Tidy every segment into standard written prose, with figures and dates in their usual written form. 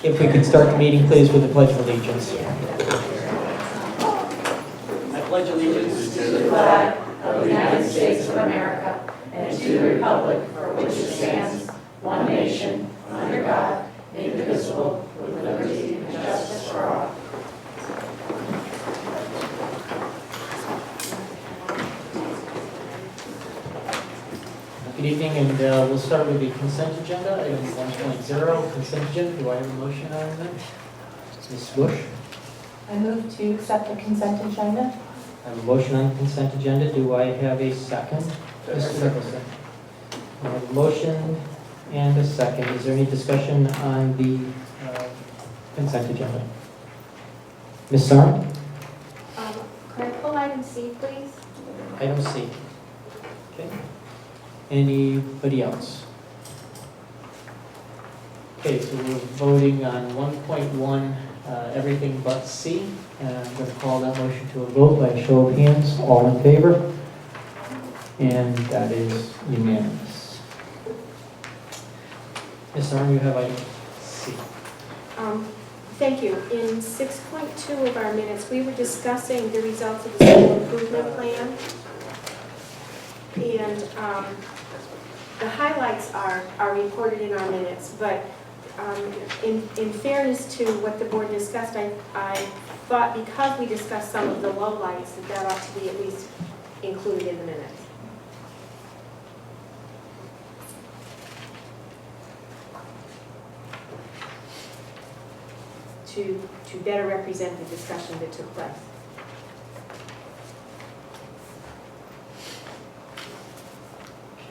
If we could start the meeting, please, with the Pledge of Allegiance. I pledge allegiance to the flag of the United States of America and to the republic for which it stands, one nation, under God, indivisible, with liberty and justice for all. Good evening, and we'll start with the consent agenda, item 1.0, consent agenda. Do I have a motion on that? Ms. Bush? I move to accept the consent agenda. I have a motion on the consent agenda. Do I have a second? Mr. Nicholson. I have a motion and a second. Is there any discussion on the consent agenda? Ms. Sarn? Could I pull item C, please? Item C. Okay. Anybody else? Okay, so we're voting on 1.1, everything but C. And I'm going to call that motion to a vote by a show of hands. All in favor? And that is unanimous. Ms. Arm, you have item C. Thank you. In 6.2 of our minutes, we were discussing the results of the school improvement plan. And the highlights are reported in our minutes, but in fairness to what the board discussed, I thought because we discussed some of the lowlights, that ought to be at least included in the minutes. To better represent the discussion that took place.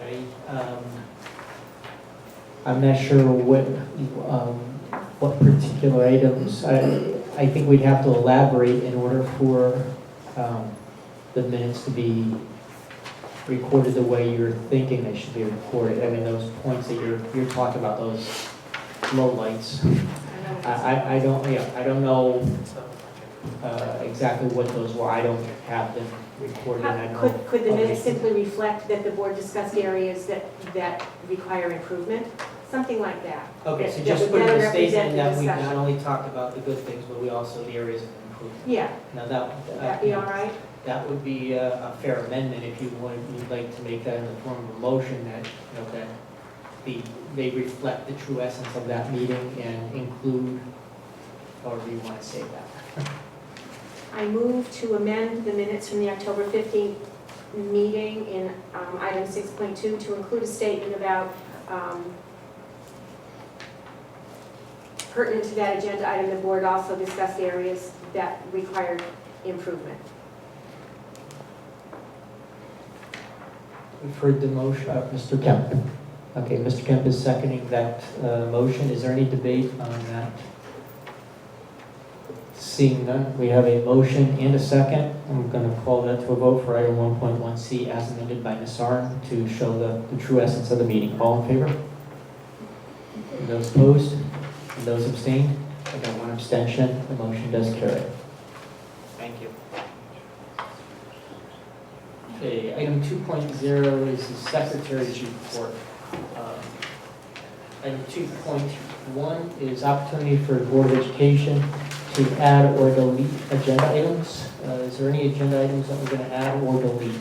Okay. I'm not sure what particular items. I think we'd have to elaborate in order for the minutes to be recorded the way you're thinking they should be recorded. I mean, those points that you're talking about, those lowlights. I don't know exactly what those were. I don't have them recorded. I know. Could the minutes simply reflect that the board discussed areas that require improvement? Something like that. Okay, so That just would put in better the statement represent the that we not discussion. only talked about the good things, but we also the areas of improvement. Yeah, Now would that be all right? that would be a fair amendment if you'd like to make that in the form of a motion that, they reflect the true essence of that meeting and include, however you want to say that. I move to amend the minutes from the October 15th meeting in item 6.2 to include a statement about pertinent to that agenda item, the board also discussed areas that required improvement. We've heard the motion, Mr. Kemp. Okay, Mr. Kemp is seconding that motion. Is there any debate on that? Seeing none, we have a motion and a second. I'm going to call that to a vote for item 1.1C as amended by Ms. Arn to show the true essence of the meeting. All in favor? Those opposed? And those abstained? I got one abstention. The motion does carry. Thank you. Okay, item 2.0 is the Secretary's report. Item 2.1 is opportunity for the Board of Education to add or delete agenda items. Is there any agenda items that we're going to add or delete?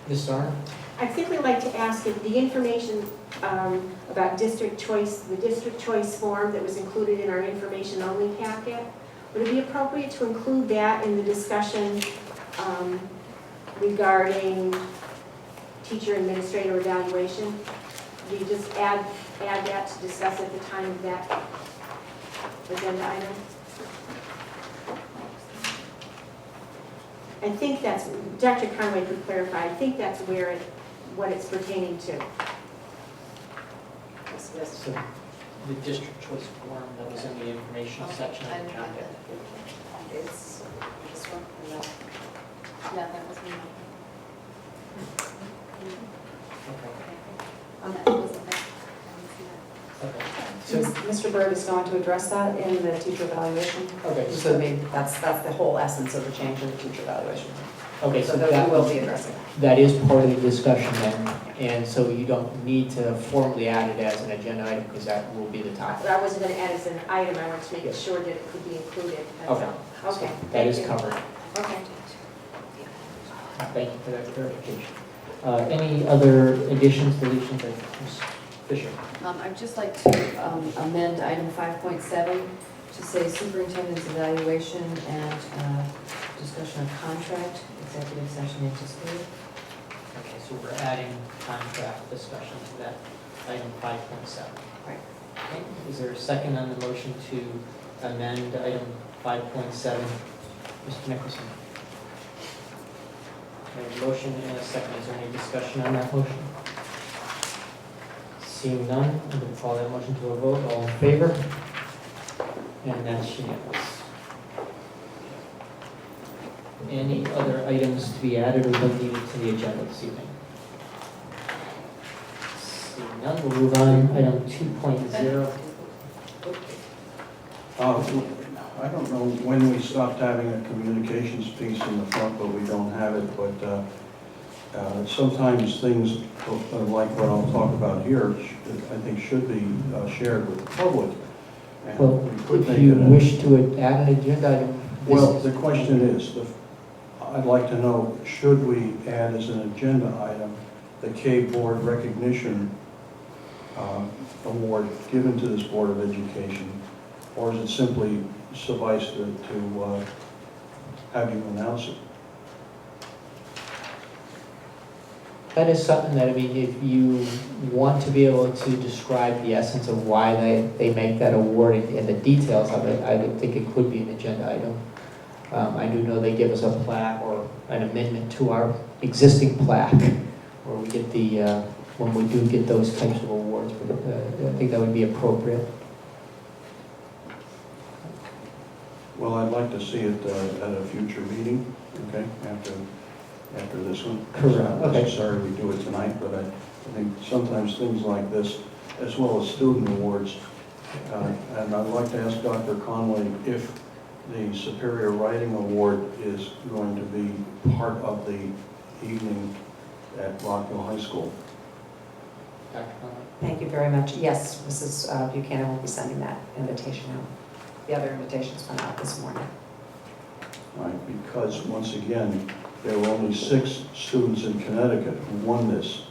Ms. Sarn? I'd simply like to ask if the information about district choice, the district choice form that was included in our information only packet, would it be appropriate to include that in the discussion regarding teacher administrator evaluation? We just add that to discuss at the time of that agenda item? I think that's, Dr. Conway could clarify, I think that's where what it's pertaining to. So the district choice form that was in the informational section of the packet. It's this one? No. No, that was me. Oh, that wasn't that. Okay. So Mr. Bird is going to address that in the teacher evaluation. Okay. So maybe that's the whole essence of the change in the teacher evaluation. Okay. So So that we will be addressing. that is part of the discussion then. And so you don't need to formally add it as an agenda item because that will be the topic. I wasn't going to add it as an item, I wanted to make Yeah. sure that it could be included, that's Okay. all. Okay, That thank is you. covered. Okay. Thank you for that clarification. Any other additions, deletions, Ms. Fisher? I'd just like to amend item 5.7 to say superintendent's evaluation and discussion of contract, executive session anticipated. Okay, so we're adding contract discussion to that item 5.7. Right. Okay, is there a second on the motion to amend item 5.7? Mr. Nicholson? We have a motion and a second. Is there any discussion on that motion? Seeing none, I'm going to call that motion to a vote. All in favor? And that's unanimous. Any other items to be added or deleted to the agenda this evening? Seeing none, we'll move on. Item 2.0. I don't know when we stopped having a communications piece in the front, but we don't have it, but sometimes things like what I'll talk about here, I think should be shared with the public. And Well, we could if make you it a- wish to add an agenda item, this Well, is- the question is, I'd like to know, should we add as an agenda item the K Board recognition award given to this Board of Education, or is it simply suffice to have you announce it? that is something that, I mean, if you want to be able to describe the essence of why they make that award and the details of it, I would think it could be an agenda item. I do know they give us a plaque or an amendment to our existing plaque, where we get the, when we do get those types of awards, but I think that would be appropriate. Well, I'd like to see it at a future meeting, okay, after this one. Correct, It's not okay. necessary we do it tonight, but I think sometimes things like this, as well as student awards, and I'd like to ask Dr. Conway if the Superior Writing Award is going to be part of the evening at Rockville High School. Dr. Conley? Thank you very much. Yes, Mrs. Buchanan will be sending that invitation out. The other invitations went out this morning. Right, because once again, there were only 6 students in Connecticut who won this.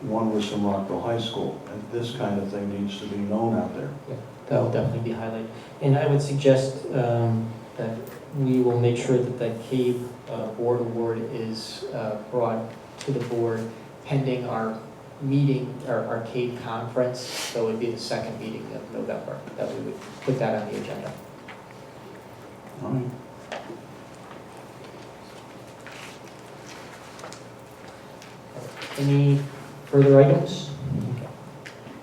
One was from Rockville High School, and this kind of thing needs to be known out there. Yeah, that will definitely be highlighted. And I would suggest that we will make sure that the CABE Board Award is brought to the board pending our meeting, our CABE conference. So it would be the second meeting of November that we would put that on the agenda. All right. Any further items?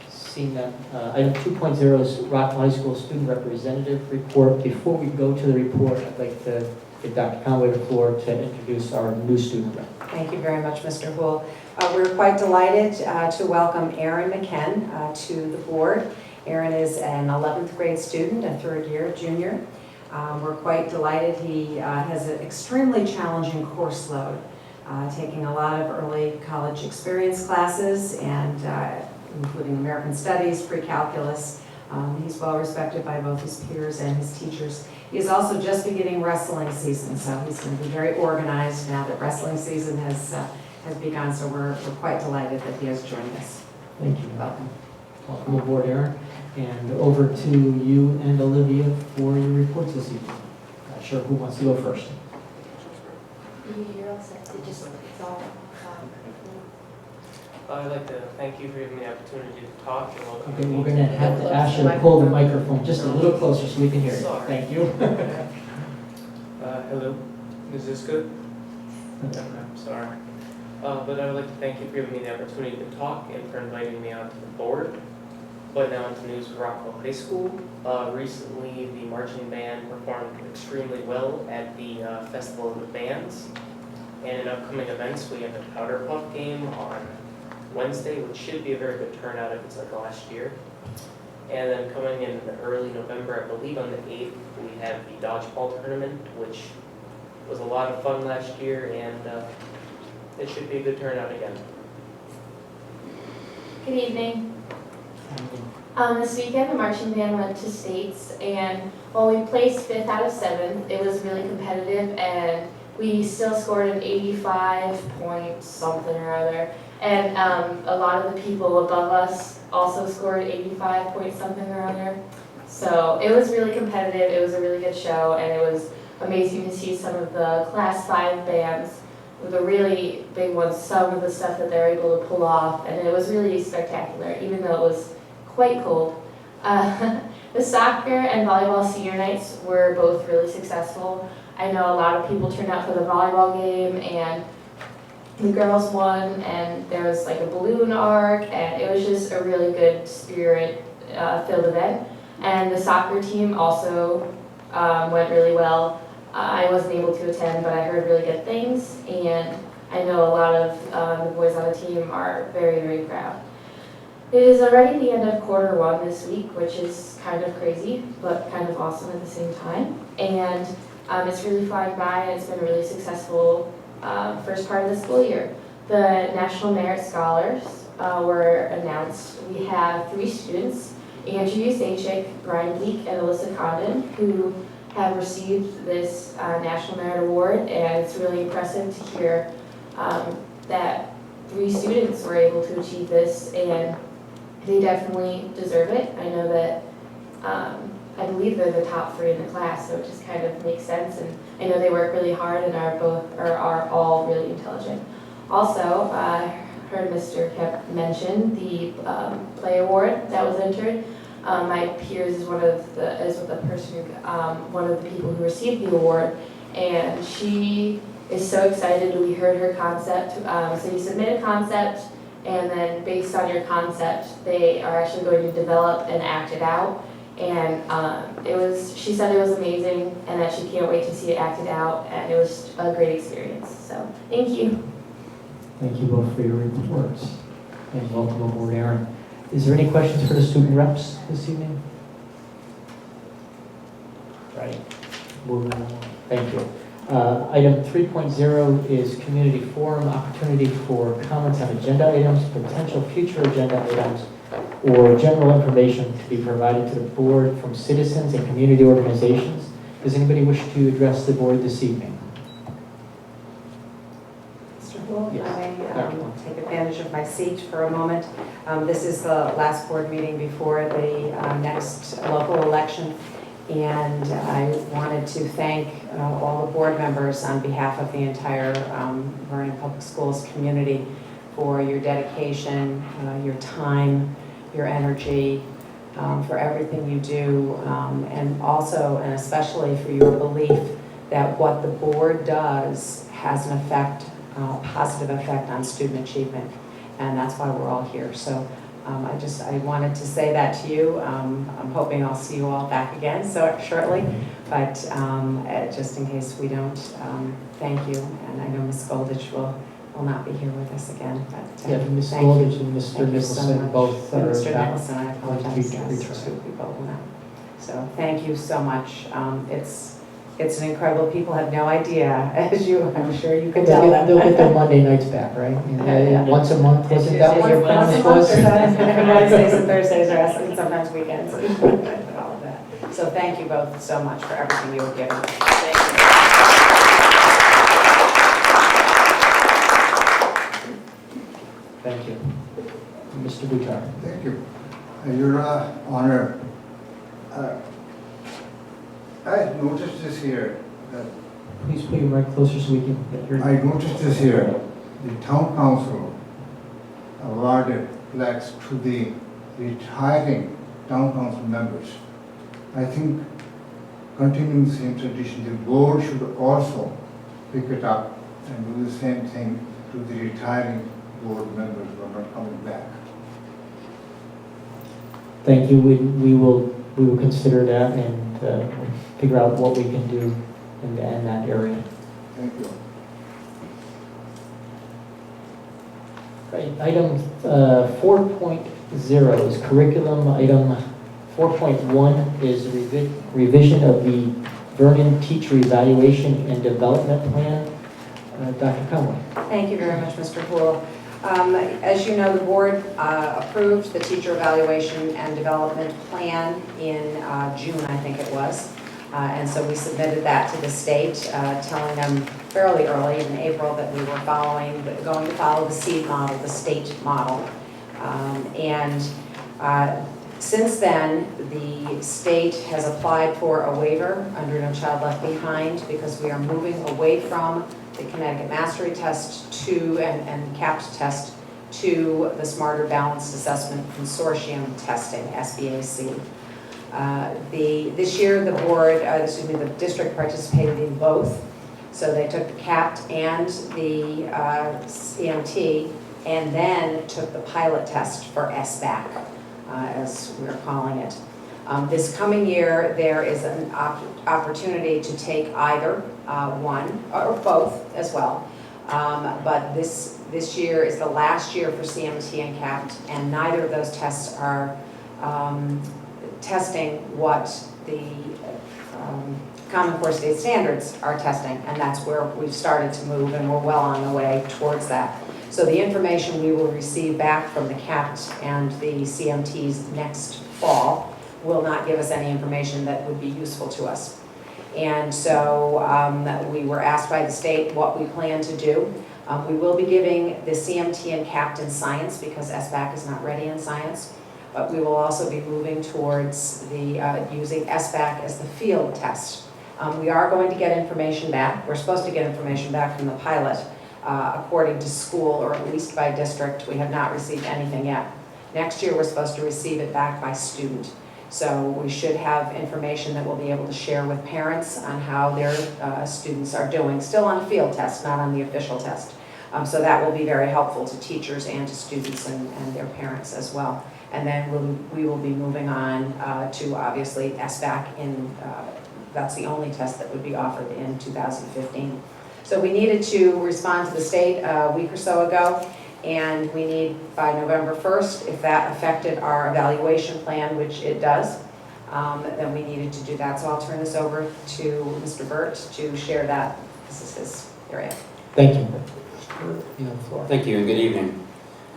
Seeing that, item 2.0 is Rockville High School Student Representative Report. Before we go to the report, I'd like to give Dr. Conway the floor to introduce our new student rep. Thank you very much, Mr. Hool. We're quite delighted to welcome Aaron McKen to the board. Aaron is an 11th grade student, a third-year junior. We're quite delighted. He has an extremely challenging course load, taking a lot of early college experience classes and including American Studies, pre-calculus. He's well respected by both his peers and his teachers. He is also just beginning wrestling season, so he's going to be very organized now that wrestling season has begun, so we're quite delighted that he has joined us. Thank you. Welcome. Welcome aboard, Aaron. And over to you and Olivia for your reports this evening. Not sure who wants to go first. You're all set. It's all, I'd like to thank you for giving me the opportunity to talk and welcome Okay, me. we're going to have to ask you to pull the microphone just a little closer so we can hear you. Sorry. Thank you. Hello, is this good? Okay, I'm sorry. But I would like to thank you for giving me the opportunity to talk and for inviting me onto the board. But now into news with Rockville High School. Recently, the marching band performed extremely well at the Festival of the Bands. And in upcoming events, we have the Powder Puff game on Wednesday, which should be a very good turnout if it's like last year. And then coming in early November, I believe on the 8th, we have the dodgeball tournament, which was a lot of fun last year, and it should be a good turnout again. Good evening. This weekend, the marching band went to states, and while we placed 5th out of 7th, it was really competitive, and we still scored an 85 point something or other. And a lot of the people above us also scored 85 point something or other. So it was really competitive. It was a really good show, and it was amazing to see some of the Class 5 bands, the really big ones, some of the stuff that they're able to pull off, and it was really spectacular, even though it was quite cold. The soccer and volleyball senior nights were both really successful. I know a lot of people turned out for the volleyball game, and the girls won, and there was like a balloon arc, and it was just a really good spirit-filled event. And the soccer team also went really well. I wasn't able to attend, but I heard really good things, and I know a lot of the boys on the team are very, very proud. It is already the end of Q1 this week, which is kind of crazy, but kind of awesome at the same time. And it's really flying by, and it's been a really successful first part of the school year. The National Merit Scholars were announced. We have 3 students, Andrew Zajic, Brian Bleak, and Alyssa Condon, who have received this National Merit Award, and it's really impressive to hear that 3 students were able to achieve this, and they definitely deserve it. I know that I believe they're the top 3 in the class, so it just kind of makes sense, and I know they work really hard and are all really intelligent. Also, I heard Mr. Kemp mention the Play Award that was entered. My peers is one of the people who received the award, and she is so excited. We heard her concept. So you submit a concept, and then based on your concept, they are actually going to develop and act it out. And she said it was amazing, and that she can't wait to see it acted out, and it was a great experience. So thank you. Thank you both for your reports, and welcome aboard, Aaron. Is there any questions for the student reps this evening? Right. Moving on. Thank you. Item 3.0 is community forum, opportunity for comments on agenda items, potential future agenda items, or general information to be provided to the board from citizens and community organizations. Does anybody wish to address the board this evening? Mr. Poole, Yes. I take advantage of my seat for a moment. This is the last board meeting before the next local election, and I wanted to thank all the board members on behalf of the entire Vernon Public Schools community for your dedication, your time, your energy, for everything you do, and also and especially for your belief that what the board does has an effect, positive effect on student achievement, and that's why we're all here. So I wanted to say that to you. I'm hoping I'll see you all back again shortly, but just in case we don't, thank you, and I know Ms. Goldich will not be here with us again, but Yeah, Ms. thank you. Goldich and Mr. Thank you so Nicholson much. both are Mr. back. Nicholson, I apologize, yes, we both know. So thank you so much. It's an incredible, people have no idea, as I'm sure you can tell them. They'll get their Monday nights back, right? Yeah. Once a month, wasn't that what your promise was? Wednesdays and Thursdays, and sometimes weekends, and all of that. So thank you both so much for everything you have given. Thank you. Thank you. Mr. Buttar. Thank you. Your Honor, I noticed this here, that Please put your mic closer so we can get your... I noticed this here, the town council awarded plaques to the retiring town council members. I think continuing the same tradition, the board should also pick it up and do the same thing to the retiring board members who are not coming back. Thank you. We will consider that and figure out what we can do in that area. Thank you. Right. Item 4.0 is curriculum. Item 4.1 is revision of the Vernon Teacher Evaluation and Development Plan. Dr. Conway. Thank you very much, Mr. Poole. As you know, the board approved the teacher evaluation and development plan in June, I think it was. And so we submitted that to the state, telling them fairly early in April that we were going to follow the SEED model, the state model. Since then, the state has applied for a waiver under No Child Left Behind because we are moving away from the Connecticut Mastery Test and CAPT test to the Smarter Balanced Assessment Consortium testing, SBAC. This year, the district participated in both. So they took the CAPT and the CMT, and then took the pilot test for SBAC, as we're calling it. This coming year, there is an opportunity to take either one or both as well. But this year is the last year for CMT and CAPT, and neither of those tests are testing what the Common Core State Standards are testing, and that's where we've started to move, and we're well on the way towards that. So the information we will receive back from the CAPT and the CMTs next fall will not give us any information that would be useful to us. And so we were asked by the state what we plan to do. We will be giving the CMT and CAPT in science because SBAC is not ready in science. But we will also be moving towards using SBAC as the field test. We are going to get information back. We're supposed to get information back from the pilot according to school, or at least by district. We have not received anything yet. Next year, we're supposed to receive it back by student. So we should have information that we'll be able to share with parents on how their students are doing, still on the field test, not on the official test. So that will be very helpful to teachers and to students and their parents as well. And then we will be moving on to obviously SBAC that's the only test that would be offered in 2015. So we needed to respond to the state a week or so ago, and we need by November 1st, if that affected our evaluation plan, which it does, then we needed to do that. So I'll turn this over to Mr. Burt to share that. This is his area. Thank you. You have the floor. Thank you and good evening.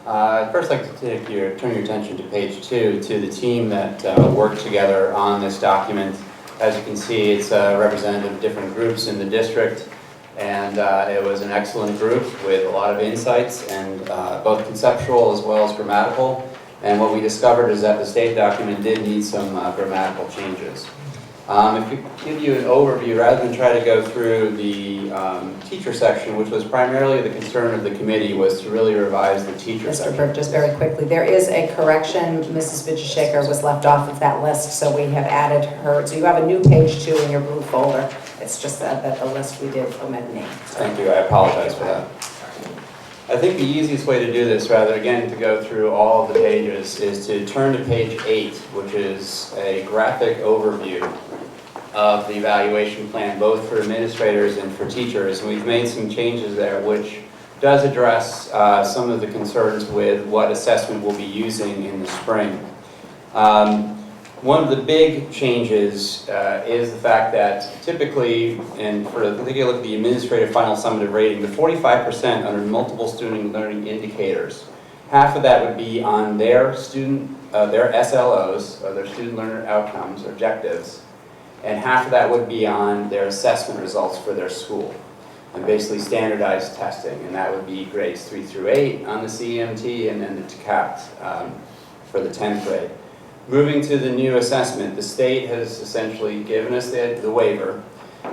I'd first like to turn your attention to page 2, to the team that worked together on this document. As you can see, it's representative of different groups in the district, and it was an excellent group with a lot of insights, and both conceptual as well as grammatical. And what we discovered is that the state document did need some grammatical changes. If we give you an overview, rather than try to go through the teacher section, which was primarily the concern of the committee, was to really revise the teacher section. Mr. Burke, just very quickly, there is a correction. Mrs. Vijayashekhar was left off of that list, so we have added her. So you have a new page 2 in your blue folder. It's just that the list we did omit a name. Thank you, I apologize for that. I think the easiest way to do this, rather again to go through all of the pages, is to turn to page 8, which is a graphic overview of the evaluation plan, both for administrators and for teachers. And we've made some changes there, which does address some of the concerns with what assessment we'll be using in the spring. One of the big changes is the fact that typically, and for taking a look at the administrative final summative rating, the 45% under multiple student learning indicators, half of that would be on their their SLOs, or their student learner outcomes, or objectives, and half of that would be on their assessment results for their school, and basically standardized testing, and that would be grades 3 through 8 on the CMT, and then the CAPT for the 10th grade. Moving to the new assessment, the state has essentially given us the waiver,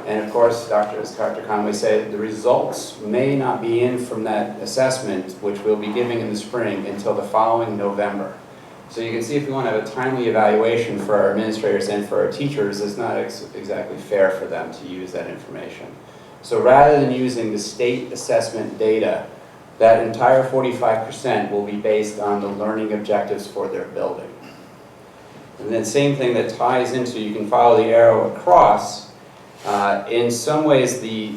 and of course, as Dr. Conway said, the results may not be in from that assessment, which we'll be giving in the spring, until the following November. So you can see if we want to have a timely evaluation for our administrators and for our teachers, it's not exactly fair for them to use that information. So rather than using the state assessment data, that entire 45% will be based on the learning objectives for their building. And then same thing that ties into, you can follow the arrow across. In some ways, the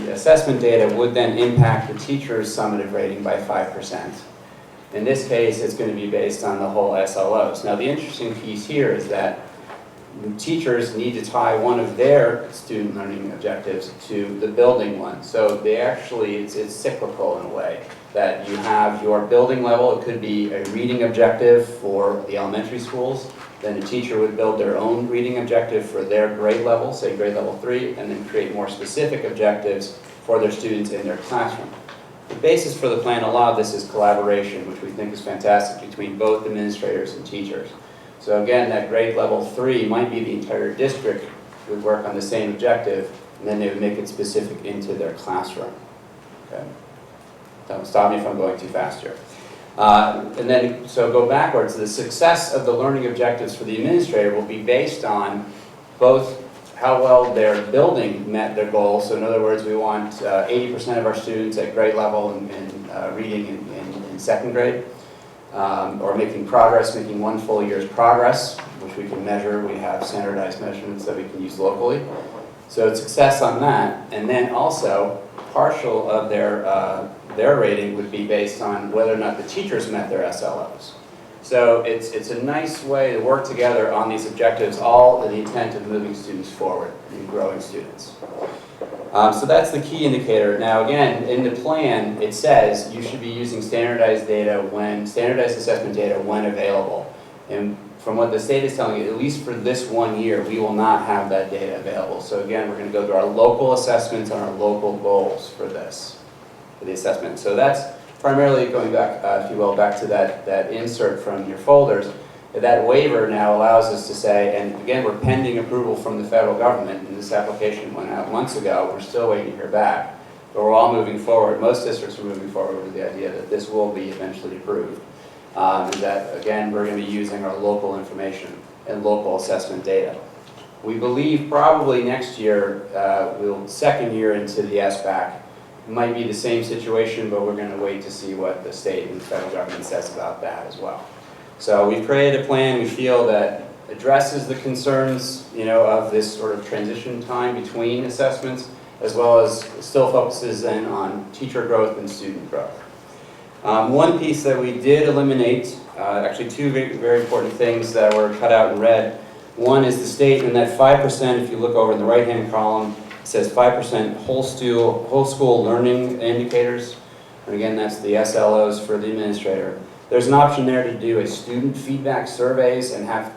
assessment data would then impact the teacher's summative rating by 5%. In this case, it's going to be based on the whole SLOs. Now, the interesting piece here is that teachers need to tie one of their student learning objectives to the building one. So they actually, it's cyclical in a way, that you have your building level. It could be a reading objective for the elementary schools. Then the teacher would build their own reading objective for their grade level, say grade level 3, and then create more specific objectives for their students in their classroom. The basis for the plan, a lot of this is collaboration, which we think is fantastic between both administrators and teachers. So again, that grade level 3 might be the entire district would work on the same objective, and then they would make it specific into their classroom. Okay? Don't stop me if I'm going too fast here. And then, so go backwards. The success of the learning objectives for the administrator will be based on both how well their building met their goals. So in other words, we want 80% of our students at grade level in reading in second grade, or making progress, making one full year's progress, which we can measure. We have standardized measurements that we can use locally. So it's success on that. And then also, partial of their rating would be based on whether or not the teachers met their SLOs. So it's a nice way to work together on these objectives, all in the intent of moving students forward and growing students. So that's the key indicator. Now again, in the plan, it says you should be using standardized assessment data when available. And from what the state is telling you, at least for this 1 year, we will not have that data available. So again, we're going to go through our local assessments and our local goals for this, for the assessment. So that's primarily going back, if you will, back to that insert from your folders. That waiver now allows us to say, and again, we're pending approval from the federal government, and this application went out months ago. We're still waiting to hear back, but we're all moving forward. Most districts are moving forward with the idea that this will be eventually approved. And that, again, we're going to be using our local information and local assessment data. We believe probably next year, second year into the SBAC, might be the same situation, but we're going to wait to see what the state and the federal government says about that as well. So we've created a plan we feel that addresses the concerns, of this sort of transition time between assessments, as well as still focuses in on teacher growth and student growth. One piece that we did eliminate, actually two very important things that were cut out in red. One is the state, and that 5%, if you look over in the right-hand column, it says 5% whole school learning indicators. And again, that's the SLOs for the administrator. There's an option there to do a student feedback surveys and have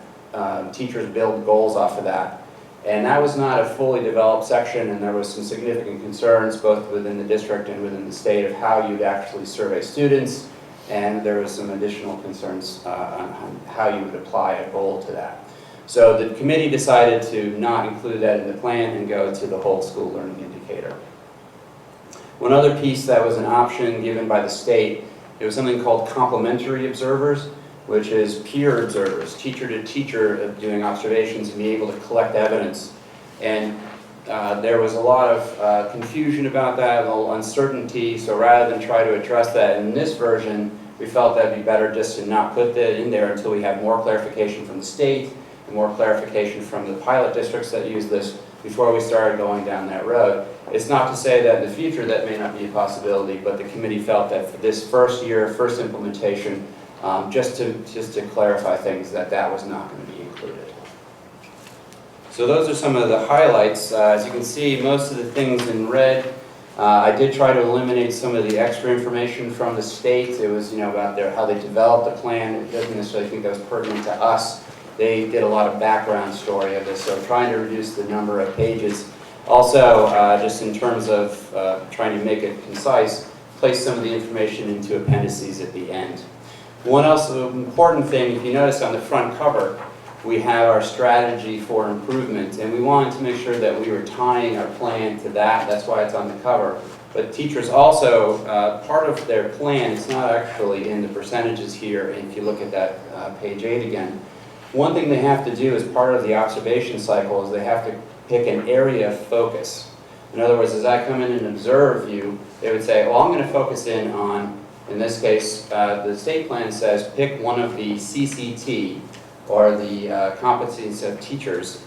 teachers build goals off of that. And that was not a fully developed section, and there was some significant concerns both within the district and within the state of how you'd actually survey students, and there was some additional concerns on how you would apply a goal to that. So the committee decided to not include that in the plan and go to the whole school learning indicator. One other piece that was an option given by the state, it was something called complementary observers, which is peer observers, teacher to teacher doing observations and be able to collect evidence. And there was a lot of confusion about that, a little uncertainty, so rather than try to address that in this version, we felt that it'd be better just to not put that in there until we have more clarification from the state and more clarification from the pilot districts that use this before we started going down that road. It's not to say that in the future that may not be a possibility, but the committee felt that for this first year, first implementation, just to clarify things, that was not going to be included. So those are some of the highlights. As you can see, most of the things in red, I did try to eliminate some of the extra information from the state. It was, about how they developed the plan. It doesn't necessarily think that was pertinent to us. They did a lot of background story of this, so trying to reduce the number of pages. Also, just in terms of trying to make it concise, place some of the information into appendices at the end. One else important thing, if you notice on the front cover, we have our strategy for improvement, and we wanted to make sure that we were tying our plan to that. That's why it's on the cover. But teachers also, part of their plan, it's not actually in the percentages here, and if you look at that page 8 again, one thing they have to do as part of the observation cycle is they have to pick an area of focus. In other words, as I come in and observe you, they would say, well, I'm going to focus in on, in this case, the state plan says pick one of the CCT, or the competencies of teachers,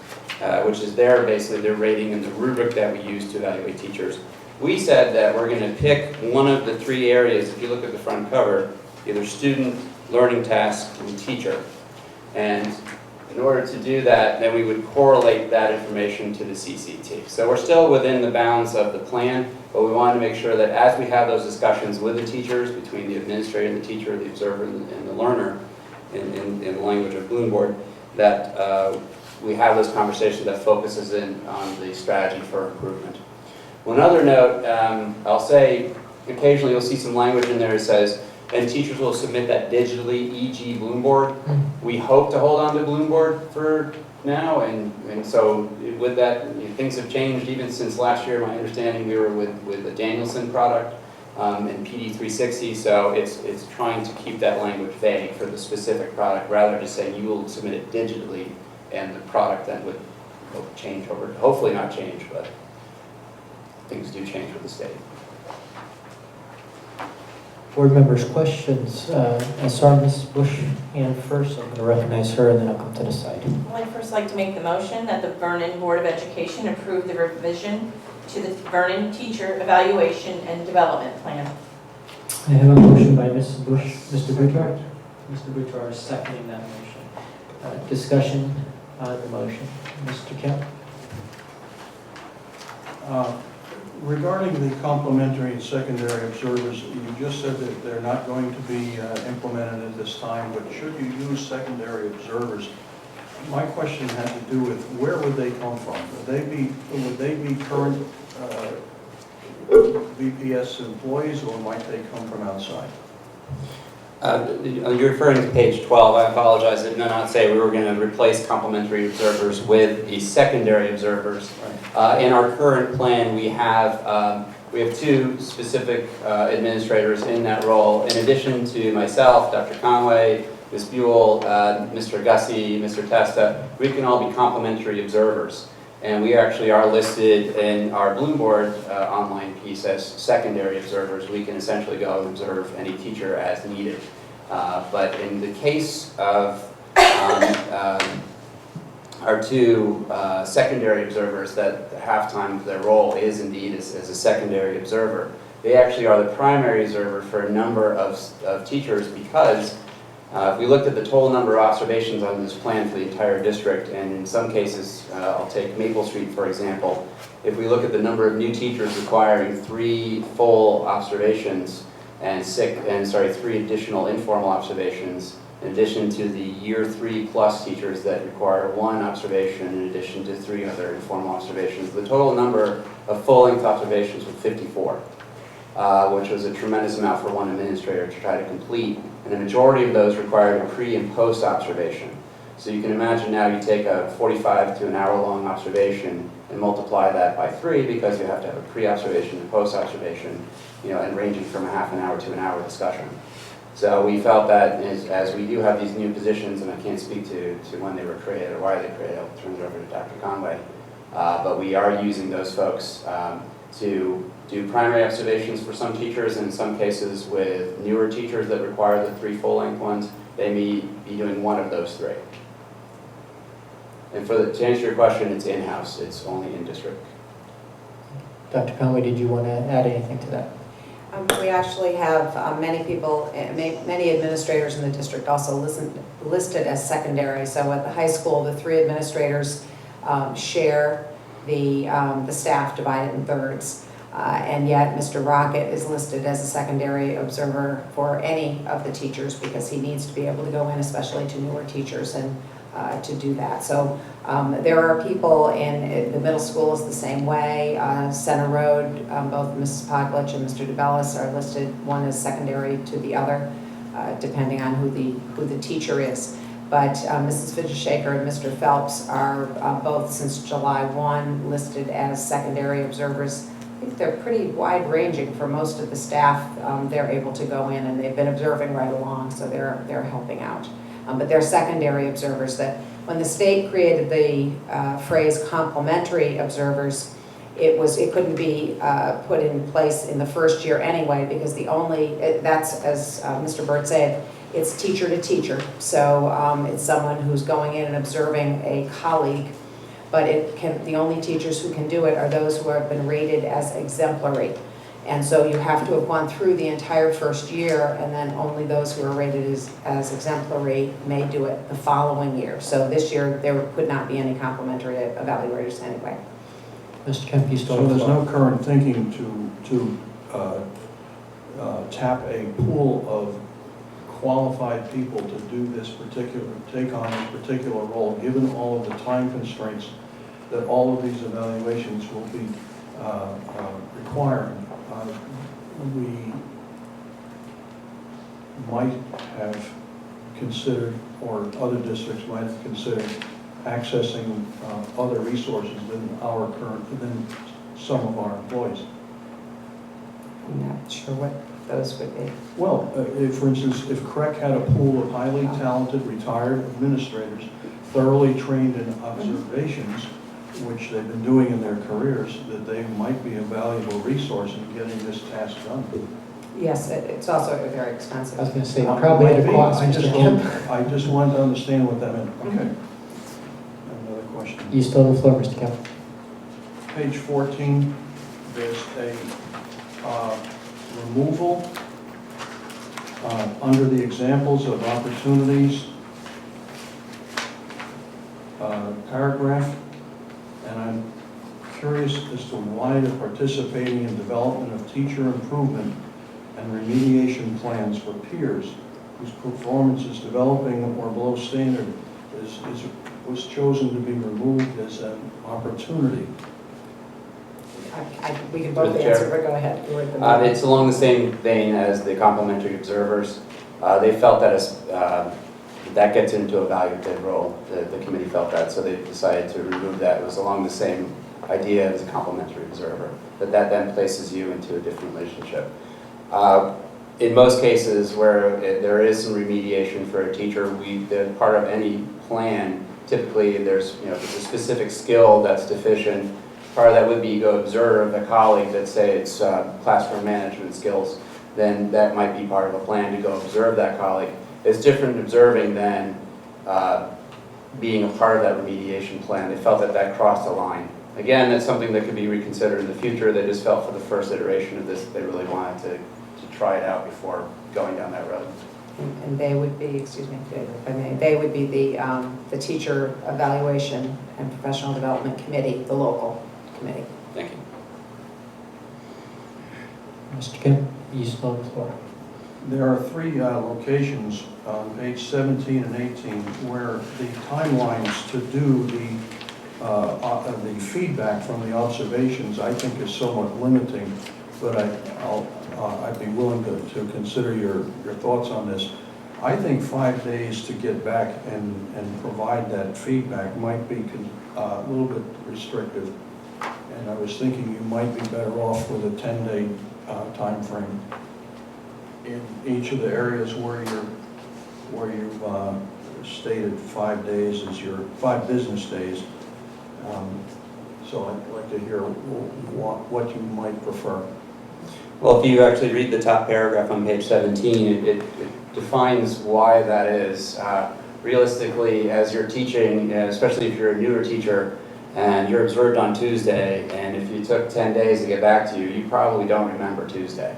which is basically their rating and the rubric that we use to evaluate teachers. We said that we're going to pick one of the 3 areas, if you look at the front cover, either student, learning task, and teacher. And in order to do that, then we would correlate that information to the CCT. So we're still within the bounds of the plan, but we wanted to make sure that as we have those discussions with the teachers, between the administrator and the teacher, the observer and the learner, in the language of Bloom Board, that we have those conversations that focuses in on the strategy for improvement. One other note, I'll say, occasionally you'll see some language in there that says, and teachers will submit that digitally, e.g. Bloom Board. We hope to hold on to Bloom Board for now, and so with that, things have changed even since last year. My understanding, we were with the Danielson product and PD 360, so it's trying to keep that language vague for the specific product, rather than just saying you will submit it digitally, and the product then would change over, hopefully not change, but things do change with the state. Board members' questions. I saw Ms. Bush hand first, so I'm going to recognize her and then I'll come to the side. I'd first like to make the motion that the Vernon Board of Education approve the revision to the Vernon Teacher Evaluation and Development Plan. I have a motion by Ms. Bush. Mr. Bouchard? Mr. Bouchard is seconding that motion. Discussion on the motion. Mr. Kemp? Regarding the complementary and secondary observers, you just said that they're not going to be implemented at this time, but should you use secondary observers, my question had to do with where would they come from? Would they be current VPS employees, or might they come from outside? You're referring to page 12. I apologize. I did not say we were going to replace complementary observers with the secondary observers. In our current plan, we have two specific administrators in that role. In addition to myself, Dr. Conway, Ms. Buell, Mr. Gussie, Mr. Testa, we can all be complementary observers. And we actually are listed in our Bloom Board online piece as secondary observers. We can essentially go and observe any teacher as needed. But in the case of our two secondary observers, that half-time their role is indeed as a secondary observer. They actually are the primary observer for a number of teachers, because if we looked at the total number of observations on this plan for the entire district, and in some cases, I'll take Maple Street for example, if we look at the number of new teachers requiring 3 full observations and 3 additional informal observations, in addition to the year 3+ teachers that require 1 observation in addition to 3 other informal observations, the total number of full-length observations was 54, which was a tremendous amount for one administrator to try to complete. And the majority of those required a pre and post observation. So you can imagine now you take a 45 to an hour long observation and multiply that by 3, because you have to have a pre-observation and post-observation, and ranging from a half an hour to an hour discussion. So we felt that as we do have these new positions, and I can't speak to when they were created or why they were created, I'll turn it over to Dr. Conway, but we are using those folks to do primary observations for some teachers, and in some cases with newer teachers that require the 3 full-length ones, they may be doing 1 of those 3. And to answer your question, it's in-house, it's only in-district. Dr. Conway, did you want to add anything to that? We actually have many people, many administrators in the district also listed as secondary. So at the high school, the 3 administrators share the staff divided in thirds. And yet Mr. Rocket is listed as a secondary observer for any of the teachers, because he needs to be able to go in, especially to newer teachers, and to do that. So there are people in the middle school is the same way. Center Road, both Mrs. Poglich and Mr. DeBellis are listed, one is secondary to the other, depending on who the teacher is. But Mrs. Fischer-Shaker and Mr. Phelps are both since July 1 listed as secondary observers. I think they're pretty wide-ranging for most of the staff. They're able to go in, and they've been observing right along, so they're helping out. But they're secondary observers that when the state created the phrase complementary observers, it couldn't be put in place in the first year anyway, because that's, as Mr. Burt said, it's teacher to teacher. So it's someone who's going in and observing a colleague, but the only teachers who can do it are those who have been rated as exemplary. And so you have to have gone through the entire first year, and then only those who are rated as exemplary may do it the following year. So this year, there could not be any complimentary evaluators anyway. Mr. Kemp, you still So have the there's floor. no current thinking to tap a pool of qualified people to do this take on this particular role, given all of the time constraints that all of these evaluations will be requiring. We might have considered, or other districts might have considered, accessing other resources than some of our employees. I'm not sure what those would be. Well, for instance, if CREC had a pool of highly talented retired administrators, thoroughly trained in observations, which they've been doing in their careers, that they might be a valuable resource in getting this task done. Yes, it's also very expensive. I was going to say, probably at a cost, Mr. Kemp. I just wanted to understand what that meant. Okay. Another question. You still have the floor, Mr. Kemp. Page 14, there's a removal under the examples of opportunities paragraph, and I'm curious as to why they're participating in development of teacher improvement and remediation plans for peers whose performance is developing or below standard was chosen to be removed as an opportunity. We can both Mr. answer, Chair. but go ahead. It's along the same vein as the complimentary observers. They felt that that gets into a evaluative role. The committee felt that, so they decided to remove that. It was along the same idea as a complimentary observer, that then places you into a different relationship. In most cases where there is some remediation for a teacher, they're part of any plan. Typically, there's a specific skill that's deficient. Part of that would be go observe a colleague that say it's classroom management skills. Then that might be part of a plan to go observe that colleague. It's different observing than being a part of that remediation plan. They felt that crossed a line. Again, that's something that could be reconsidered in the future. They just felt for the first iteration of this, they really wanted to try it out before going down that road. And they would be, excuse me, if I may, they would be the Teacher Evaluation and Professional Development Committee, the local committee. Thank you. Mr. Kemp, you still have the floor. There are three locations on page 17 and 18 where the timelines to do the feedback from the observations, I think, is somewhat limiting, but I'd be willing to consider your thoughts on this. I think 5 days to get back and provide that feedback might be a little bit restrictive, and I was thinking you might be better off with a 10-day time frame in each of the areas where you've stated 5 days as your 5 business days. So I'd like to hear what you might prefer. Well, if you actually read the top paragraph on page 17, it defines why that is. Realistically, as you're teaching, especially if you're a newer teacher, and you're observed on Tuesday, and if you took 10 days to get back to you, you probably don't remember Tuesday.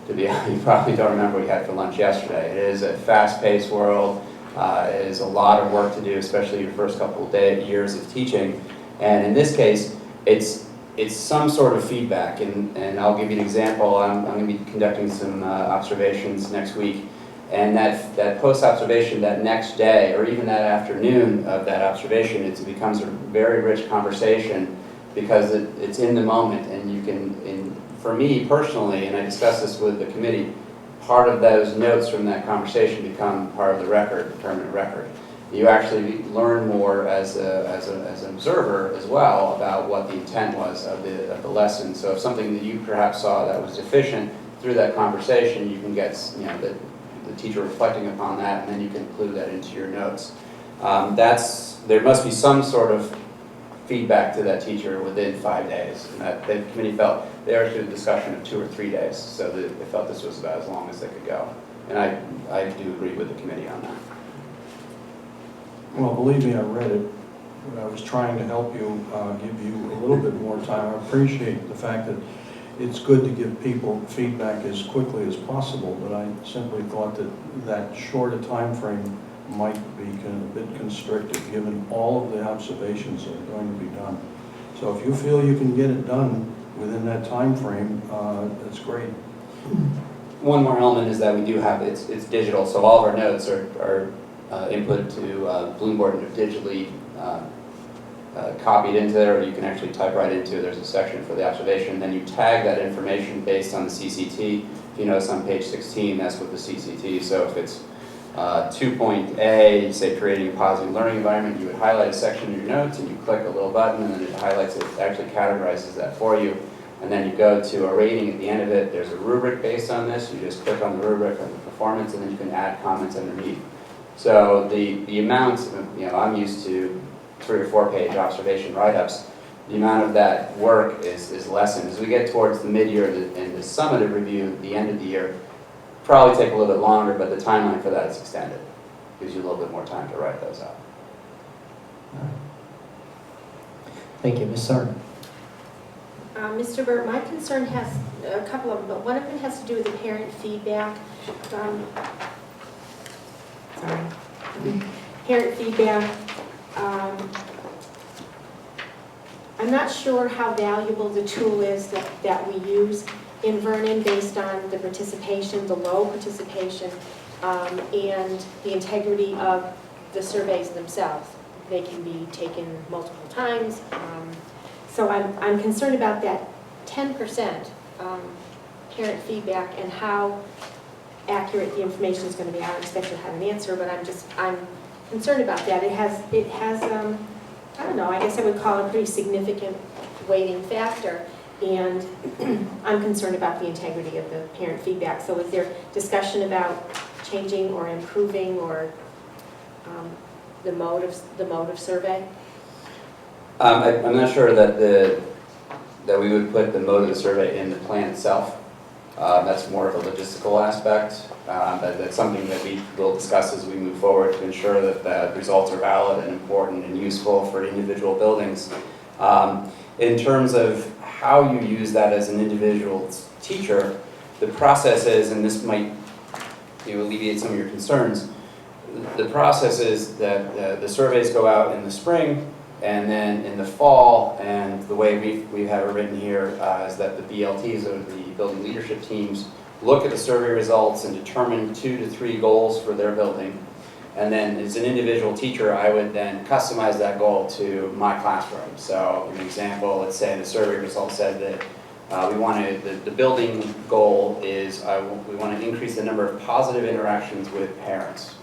You probably don't remember what you had for lunch yesterday. It is a fast-paced world. It is a lot of work to do, especially your first couple of years of teaching. And in this case, it's some sort of feedback, and I'll give you an example. I'm going to be conducting some observations next week, and that post-observation, that next day, or even that afternoon of that observation, it becomes a very rich conversation because it's in the moment, and you can, for me personally, and I discussed this with the committee, part of those notes from that conversation become part of the record, the permanent record. You actually learn more as an observer as well about what the intent was of the lesson. So if something that you perhaps saw that was deficient through that conversation, you can get the teacher reflecting upon that, and then you can include that into your notes. There must be some sort of feedback to that teacher within 5 days. And that the committee felt they actually had a discussion of 2 or 3 days, so they felt this was about as long as they could go. And I do agree with the committee on that. Well, believe me, I read it, but I was trying to help you, give you a little bit more time. I appreciate the fact that it's good to give people feedback as quickly as possible, but I simply thought that that shorter time frame might be a bit constricted, given all of the observations that are going to be done. So if you feel you can get it done within that time frame, that's great. One more element is that we do have, it's digital, so all of our notes are input to Bloomboard and digitally copied into there, or you can actually type right into it. There's a section for the observation. Then you tag that information based on the CCT. If you notice on page 16, that's with the CCT. So if it's 2.A, say creating a positive learning environment, you would highlight a section in your notes and you click a little button and then it highlights it, actually categorizes that for you. And then you go to a rating at the end of it. There's a rubric based on this. You just click on the rubric on the performance and then you can add comments underneath. So the amount, I'm used to 3 or 4 page observation write-ups. The amount of that work is lessened. As we get towards the mid-year and the summative review, the end of the year, probably take a little bit longer, but the timeline for that is extended. Gives you a little bit more time to write those out. Thank you, Ms. Sarn. Mr. Burt, my concern has a couple of them, but one of them has to do with the parent feedback. Parent feedback. I'm not sure how valuable the tool is that we use in Vernon based on the participation, the low participation, and the integrity of the surveys themselves. They can be taken multiple times. So I'm concerned about that 10% parent feedback and how accurate the information is going to be. I don't expect to have an answer, but I'm concerned about that. It has I don't know, I guess I would call it a pretty significant weighting factor, and I'm concerned about the integrity of the parent feedback. So is there discussion about changing or improving or the mode of survey? I'm not sure that we would put the mode of the survey in the plan itself. That's more of a logistical aspect. That's something that we will discuss as we move forward to ensure that the results are valid and important and useful for individual buildings. In terms of how you use that as an individual teacher, the process is, and this might alleviate some of your concerns, the process is that the surveys go out in the spring and then in the fall, and the way we have it written here is that the BLTs, or the building leadership teams, look at the survey results and determine 2 to 3 goals for their building. And then as an individual teacher, I would then customize that goal to my classroom. So an example, let's say the survey results said that the building goal is we want to increase the number of positive interactions with parents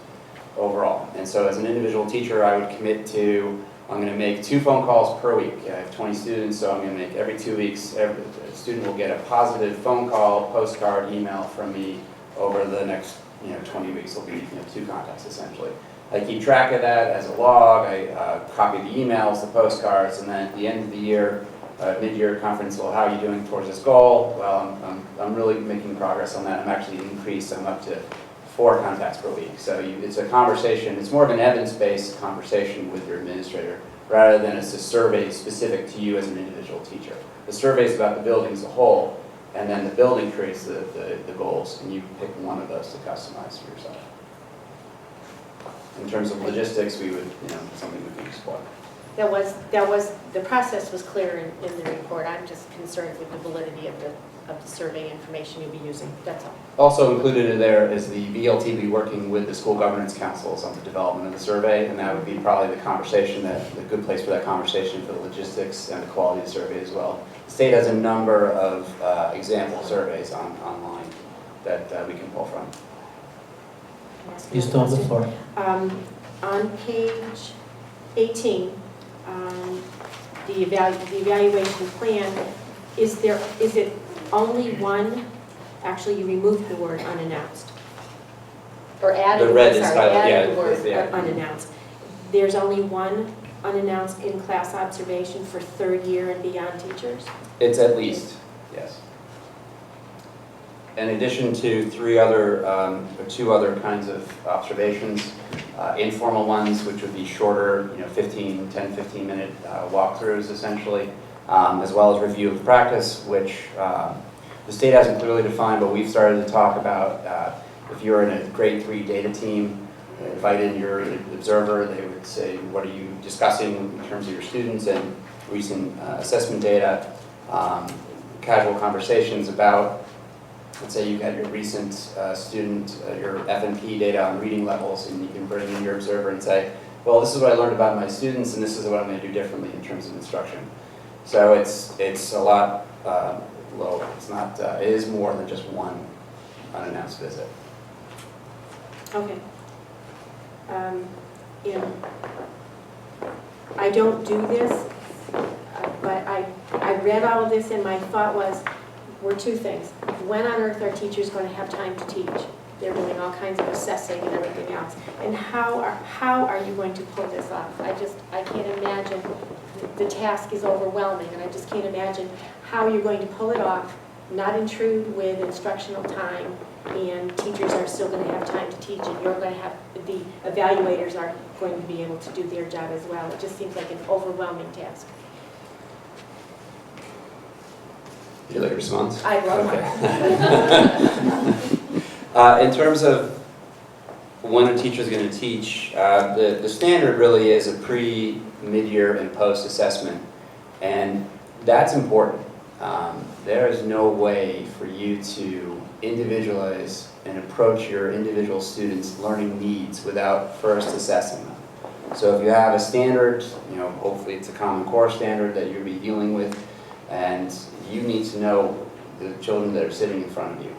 overall. And so as an individual teacher, I would commit to, I'm going to make 2 phone calls per week. I have 20 students, so I'm going to make every 2 weeks, every student will get a positive phone call, postcard, email from me over the next 20 weeks. Will be 2 contacts essentially. I keep track of that as a log. I copy the emails, the postcards, and then at the end of the year, mid-year conference, well, how are you doing towards this goal? Well, I'm really making progress on that. I'm actually increased. I'm up to 4 contacts per week. So it's a conversation. It's more of an evidence-based conversation with your administrator rather than it's a survey specific to you as an individual teacher. The survey is about the building as a whole, and then the building creates the goals, and you pick one of those to customize for yourself. In terms of logistics, we would, something we can explore. The process was clear in the report. I'm just concerned with the validity of the survey information you'll be using, that's all. Also included in there is the BLT be working with the school governance councils on the development of the survey, and that would be probably the good place for that conversation for the logistics and the quality of the survey as well. The state has a number of example surveys online that we can pull from. You still have the floor. On page 18, the evaluation plan, is it only one? Actually, you removed the word unannounced. Or added, The red is sorry, highlighted, added yeah, the word yeah. unannounced. There's only one unannounced in-class observation for 3rd year and beyond teachers? It's at least, yes. In addition to 2 other kinds of observations, informal ones, which would be shorter, 10, 15 minute walkthroughs essentially, as well as review of practice, which the state hasn't clearly defined, but we've started to talk about if you're in a grade 3 data team, invite in your observer, they would say, what are you discussing in terms of your students and recent assessment data, casual conversations about, let's say you got your recent student, your FNP data on reading levels, and you can bring in your observer and say, well, this is what I learned about my students, and this is what I'm going to do differently in terms of instruction. So it's a lot lower. It's not. It is more than just one unannounced visit. Okay. You know, I don't do this, but I read all of this and my thought were two things. When on earth are teachers going to have time to teach? They're doing all kinds of assessing and everything else. And how are you going to pull this off? I can't imagine. The task is overwhelming, and I just can't imagine how you're going to pull it off, not intrude with instructional time, and teachers are still going to have time to teach, and you're going to have, the evaluators are going to be able to do their job as well. It just seems like an overwhelming task. Would you like a response? I love Okay. In terms of when a teacher is going to teach, the standard really is a pre, mid-year, and post-assessment, and that's important. There is no way for you to individualize and approach your individual students' learning needs without first assessing them. So if you have a standard, you know, hopefully it's a common core standard that you'll be dealing with, and you need to know the children that are sitting in front of you,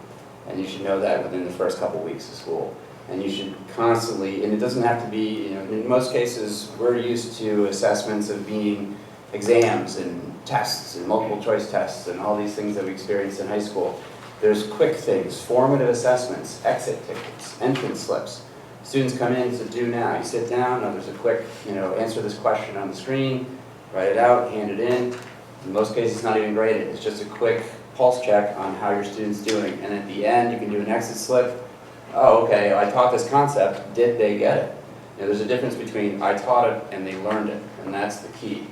and you should know that within the first couple weeks of school. And you should constantly, and it doesn't have to be, you know, in most cases, we're used to assessments of being exams and tests and multiple choice tests and all these things that we experienced in high school. There's quick things, formative assessments, exit tickets, entrance slips. Students come in to do now. You sit down, there's a quick, you know, answer this question on the screen, write it out, hand it in. In most cases, it's not even graded. It's just a quick pulse check on how your student's doing. And at the end, you can do an exit slip. Oh, okay, I taught this concept, did they get it? You know, there's a difference between I taught it and they learned it, and that's the key.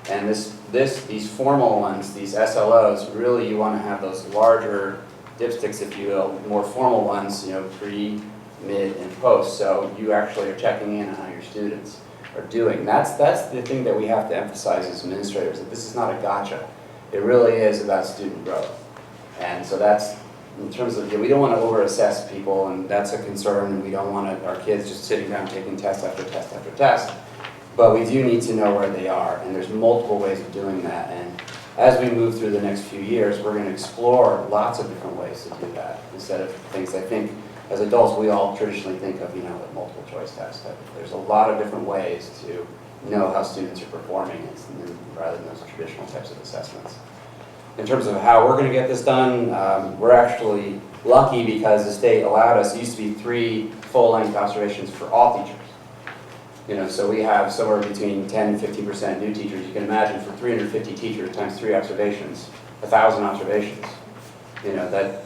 And these formal ones, these SLOs, really you want to have those larger dipsticks, if you will, more formal ones, you know, pre, mid, and post, so you actually are checking in on how your students are doing. That's the thing that we have to emphasize as administrators, that this is not a gotcha. It really is about student growth. And so that's, in terms of, we don't want to over-assess people, and that's a concern, and we don't want our kids just sitting down taking test after test after test. But we do need to know where they are, and there's multiple ways of doing that. And as we move through the next few years, we're going to explore lots of different ways to do that, instead of things I think, as adults, we all traditionally think of, you know, like multiple choice tests. There's a lot of different ways to know how students are performing rather than those traditional types of assessments. In terms of how we're going to get this done, we're actually lucky because the state allowed us, it used to be 3 full-length observations for all teachers. You know, so we have somewhere between 10 and 50% new teachers. You can imagine for 350 teachers times 3 observations, 1,000 observations. You know, that,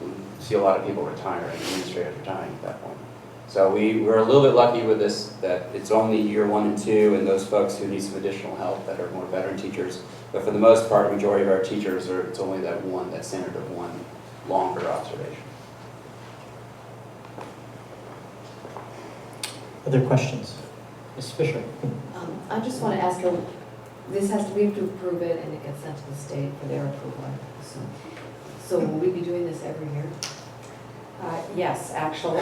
you see a lot of people retiring, administrators retiring at that point. So we're a little bit lucky with this, that it's only year 1 and 2, and those folks who need some additional help that are more veteran teachers. But for the most part, the majority of our teachers it's only that standard of 1 longer observation. Other questions? Ms. Fisher? I just want to ask, we have to approve it and it gets sent to the state for their approval. So will we be doing this every year? Yes, actually,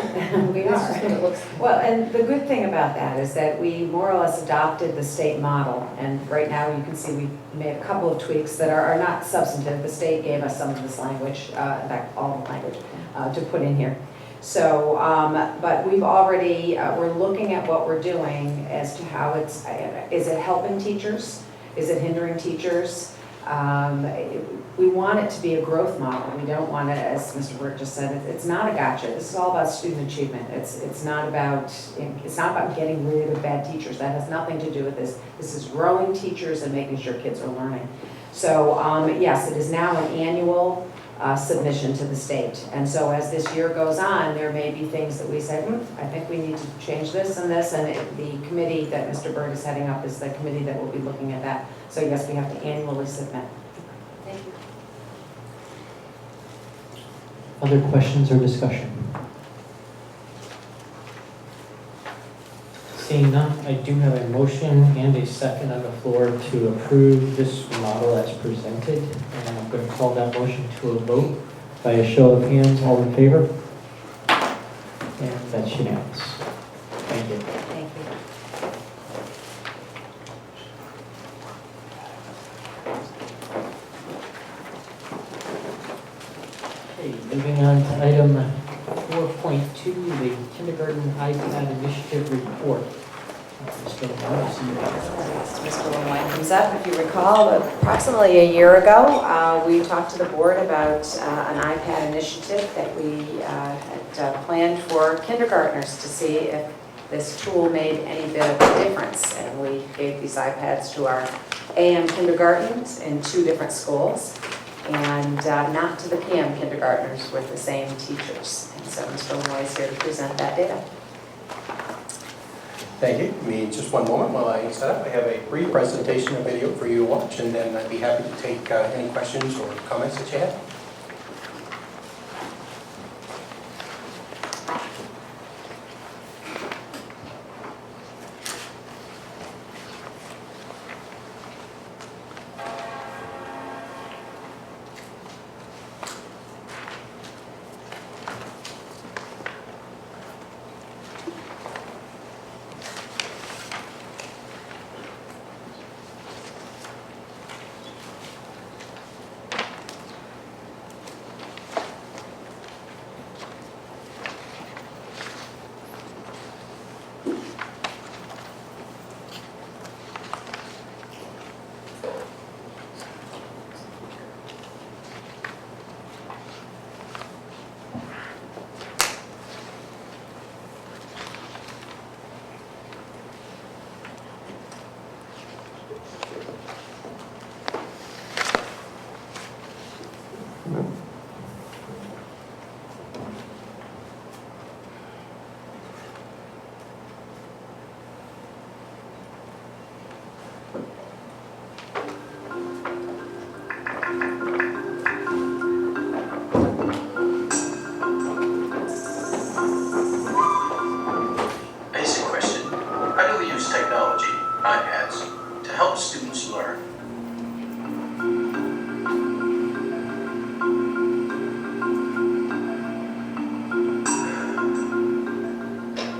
we This is what it are. looks like. Well, and the good thing about that is that we more or less adopted the state model. And right now, you can see we made a couple of tweaks that are not substantive. The state gave us some of this language, in fact, all the language, to put in here. So, but we've already, we're looking at what we're doing as to how is it helping teachers? Is it hindering teachers? We want it to be a growth model. We don't want it, as Mr. Burke just said, it's not a gotcha. This is all about student achievement. It's not about getting rid of bad teachers. That has nothing to do with this. This is growing teachers and making sure kids are learning. So, yes, it is now an annual submission to the state. And so as this year goes on, there may be things that we say, I think we need to change this, and the committee that Mr. Bird is heading up is the committee that will be looking at that. So yes, we have to annually submit. Thank you. Other questions or discussion? Seeing none, I do have a motion and a second on the floor to approve this model as presented. And I'm going to call that motion to a vote by a show of hands. All in favor? And that's unanimous. Thank you. Thank you. Okay, moving on to item 4.2, the kindergarten iPad initiative report. Mr. Lamar, see you. Mr. Lemoyne comes up. If you recall, approximately a year ago, we talked to the board about an iPad initiative that we had planned for kindergartners to see if this tool made any bit of a difference. And we gave these iPads to our AM kindergartens in 2 different schools, and not to the PM kindergartners with the same teachers. And so Mr. Lemoyne is here to present that data. Thank you. Give me just one moment while I set up. I have a brief presentation of video for you to watch, and then I'd be happy to take any questions or comments that you have.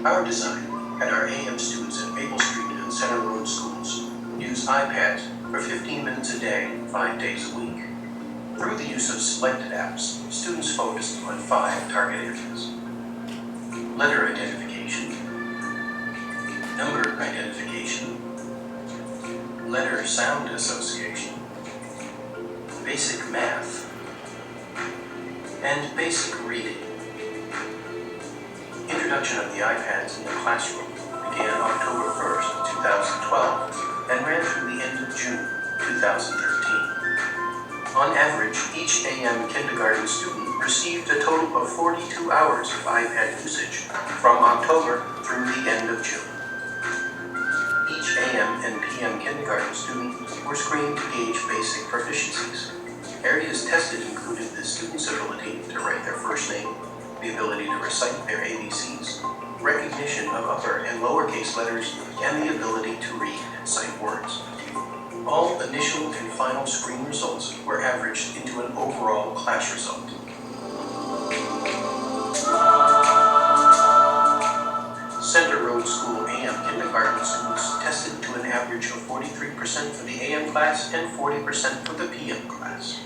Our design had our AM students at Maple Street and Center Road schools use iPads for 15 minutes a day, 5 days a week. Through the use of selected apps, students focused on 5 target areas: letter identification, number identification, letter sound association, basic math, and basic reading. Introduction of the iPads in the classroom began October 1st, 2012, and ran through the end of June 2013. On average, each AM kindergarten student received a total of 42 hours of iPad usage from October through the end of June. Each AM and PM kindergarten student were screened to gauge basic proficiencies. Areas tested included the student's ability to write their first name, the ability to recite their ABCs, recognition of upper and lowercase letters, and the ability to read and cite words. All initial and final screen results were averaged into an overall class result. Center Road School AM kindergarten students tested to an average of 43% for the AM class and 40% for the PM class.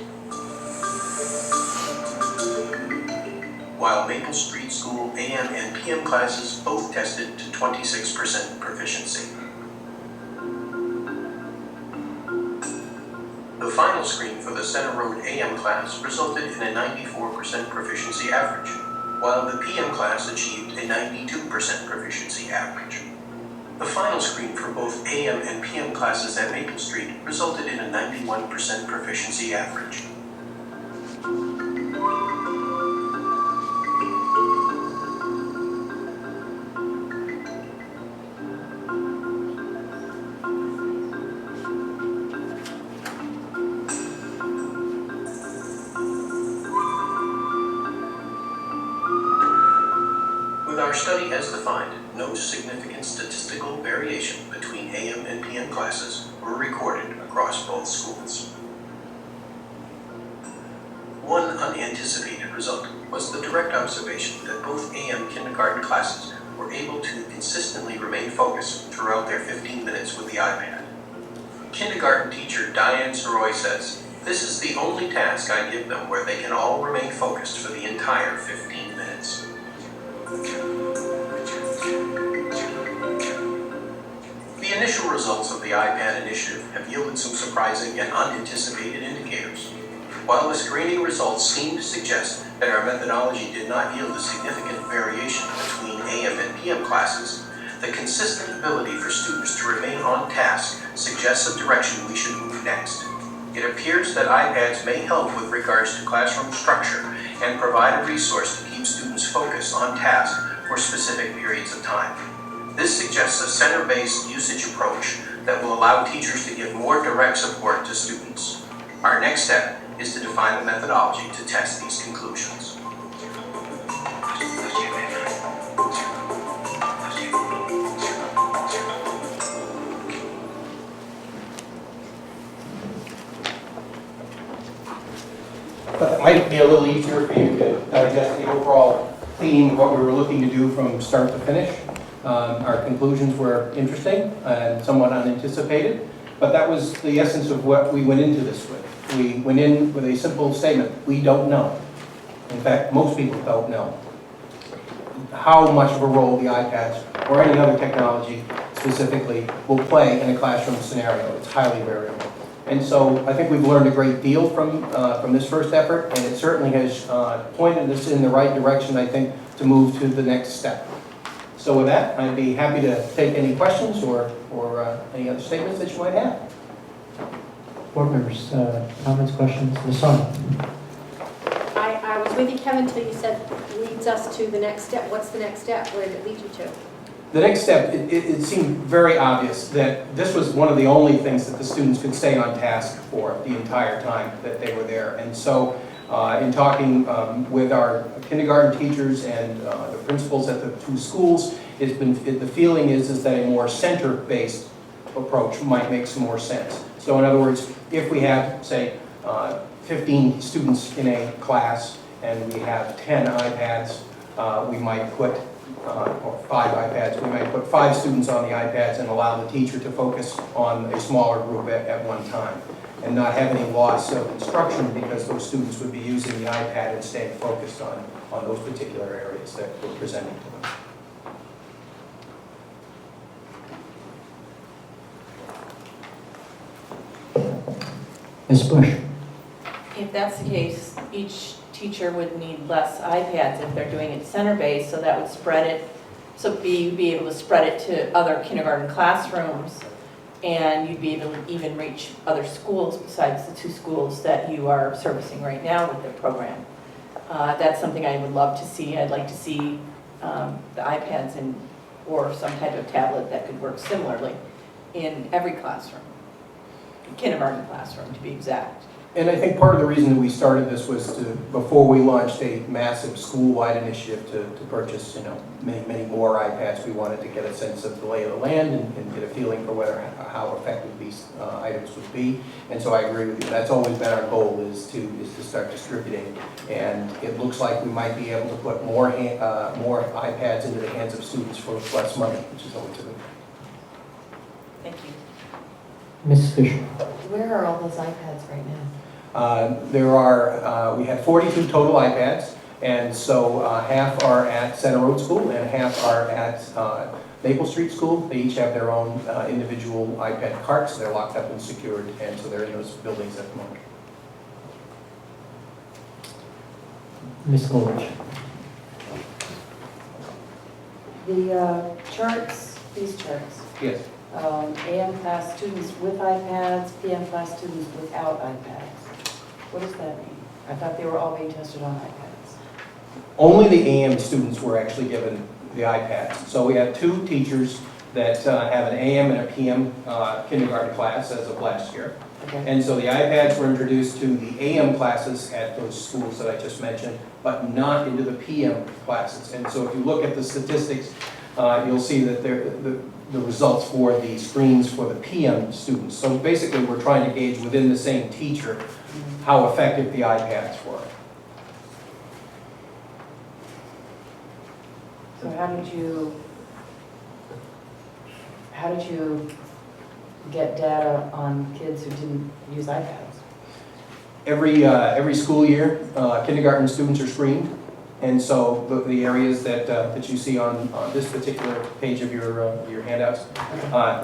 While Maple Street School AM and PM classes both tested to 26% proficiency. The final screen for the Center Road AM class resulted in a 94% proficiency average, while the PM class achieved a 92% proficiency average. The final screen for both AM and PM classes at Maple Street resulted in a 91% proficiency average. our study has defined no significant statistical variation between AM and PM classes were recorded across both schools. One unanticipated result was the direct observation that both AM kindergarten classes were able to consistently remain focused throughout their 15 minutes with the iPad. Kindergarten teacher Diane Soroy says, "This is the only task I give them where they can all remain focused for the entire 15 minutes. The initial results of the iPad initiative have yielded some surprising and unanticipated indicators. While the screening results seem to suggest that our methodology did not yield a significant variation between AM and PM classes, the consistent ability for students to remain on task suggests a direction we should move next. It appears that iPads may help with regards to classroom structure and provide a resource to keep students focused on task for specific periods of time. This suggests a center-based usage approach that will allow teachers to give more direct support to students. Our next step is to define the methodology to test these conclusions. But it might be a little easier for you to digest the overall theme of what we were looking to do from start to finish. Our conclusions were interesting and somewhat unanticipated, but that was the essence of what we went into this with. We went in with a simple statement: we don't know. In fact, most people don't know how much of a role the iPads or any other technology specifically will play in a classroom scenario. It's highly variable. And so I think we've learned a great deal from this first effort, and it certainly has pointed us in the right direction, I think, to move to the next step. So with that, I'd be happy to take any questions or any other statements that you might have. Board members, comments, questions? Ms. Sonny? I was with you, Kevin, until you said leads us to the next step. What's the next step? Where did it lead you to? The next step, it seemed very obvious that this was one of the only things that the students could stay on task for the entire time that they were there. And so in talking with our kindergarten teachers and the principals at the two schools, the feeling is that a more center-based approach might make some more sense. So in other words, if we have, say, 15 students in a class and we have 10 iPads, we might put or 5 iPads, we might put 5 students on the iPads and allow the teacher to focus on a smaller group at one time, and not have any loss of instruction because those students would be using the iPad and staying focused on those particular areas that we're presenting to them. Ms. Bush? If that's the case, each teacher would need less iPads if they're doing it center-based, so that would spread it, so you'd be able to spread it to other kindergarten classrooms, and you'd be able to even reach other schools besides the 2 schools that you are servicing right now with the program. That's something I would love to see. I'd like to see the iPads or some type of tablet that could work similarly in every classroom, kindergarten classroom to be exact. And I think part of the reason that we started this was before we launched a massive school-wide initiative to purchase, many more iPads, we wanted to get a sense of the lay of the land and get a feeling for how effective these items would be. And so I agree with you. That's always been our goal, is to start distributing. And it looks like we might be able to put more iPads into the hands of students for less money, which is always a good thing. Thank you. Ms. Fisher? Where are all those iPads right now? We had 42 total iPads, and so half are at Center Road School and half are at Maple Street School. They each have their own individual iPad carts. They're locked up and secured, and so they're in those buildings at the moment. Ms. Goldrich? The charts, these charts, Yes. AM class students with iPads, PM class students without iPads. What does that mean? I thought they were all being tested on iPads. Only the AM students were actually given the iPads. So we had 2 teachers that have an AM and a PM kindergarten class as of last year. Okay. And so the iPads were introduced to the AM classes at those schools that I just mentioned, but not into the PM classes. And so if you look at the statistics, you'll see that the results for the screens for the PM students. So basically, we're trying to gauge within the same teacher how effective the iPads were. So how did you get data on kids who didn't use iPads? Every school year, kindergarten students are screened. And so the areas that you see on this particular page of your handouts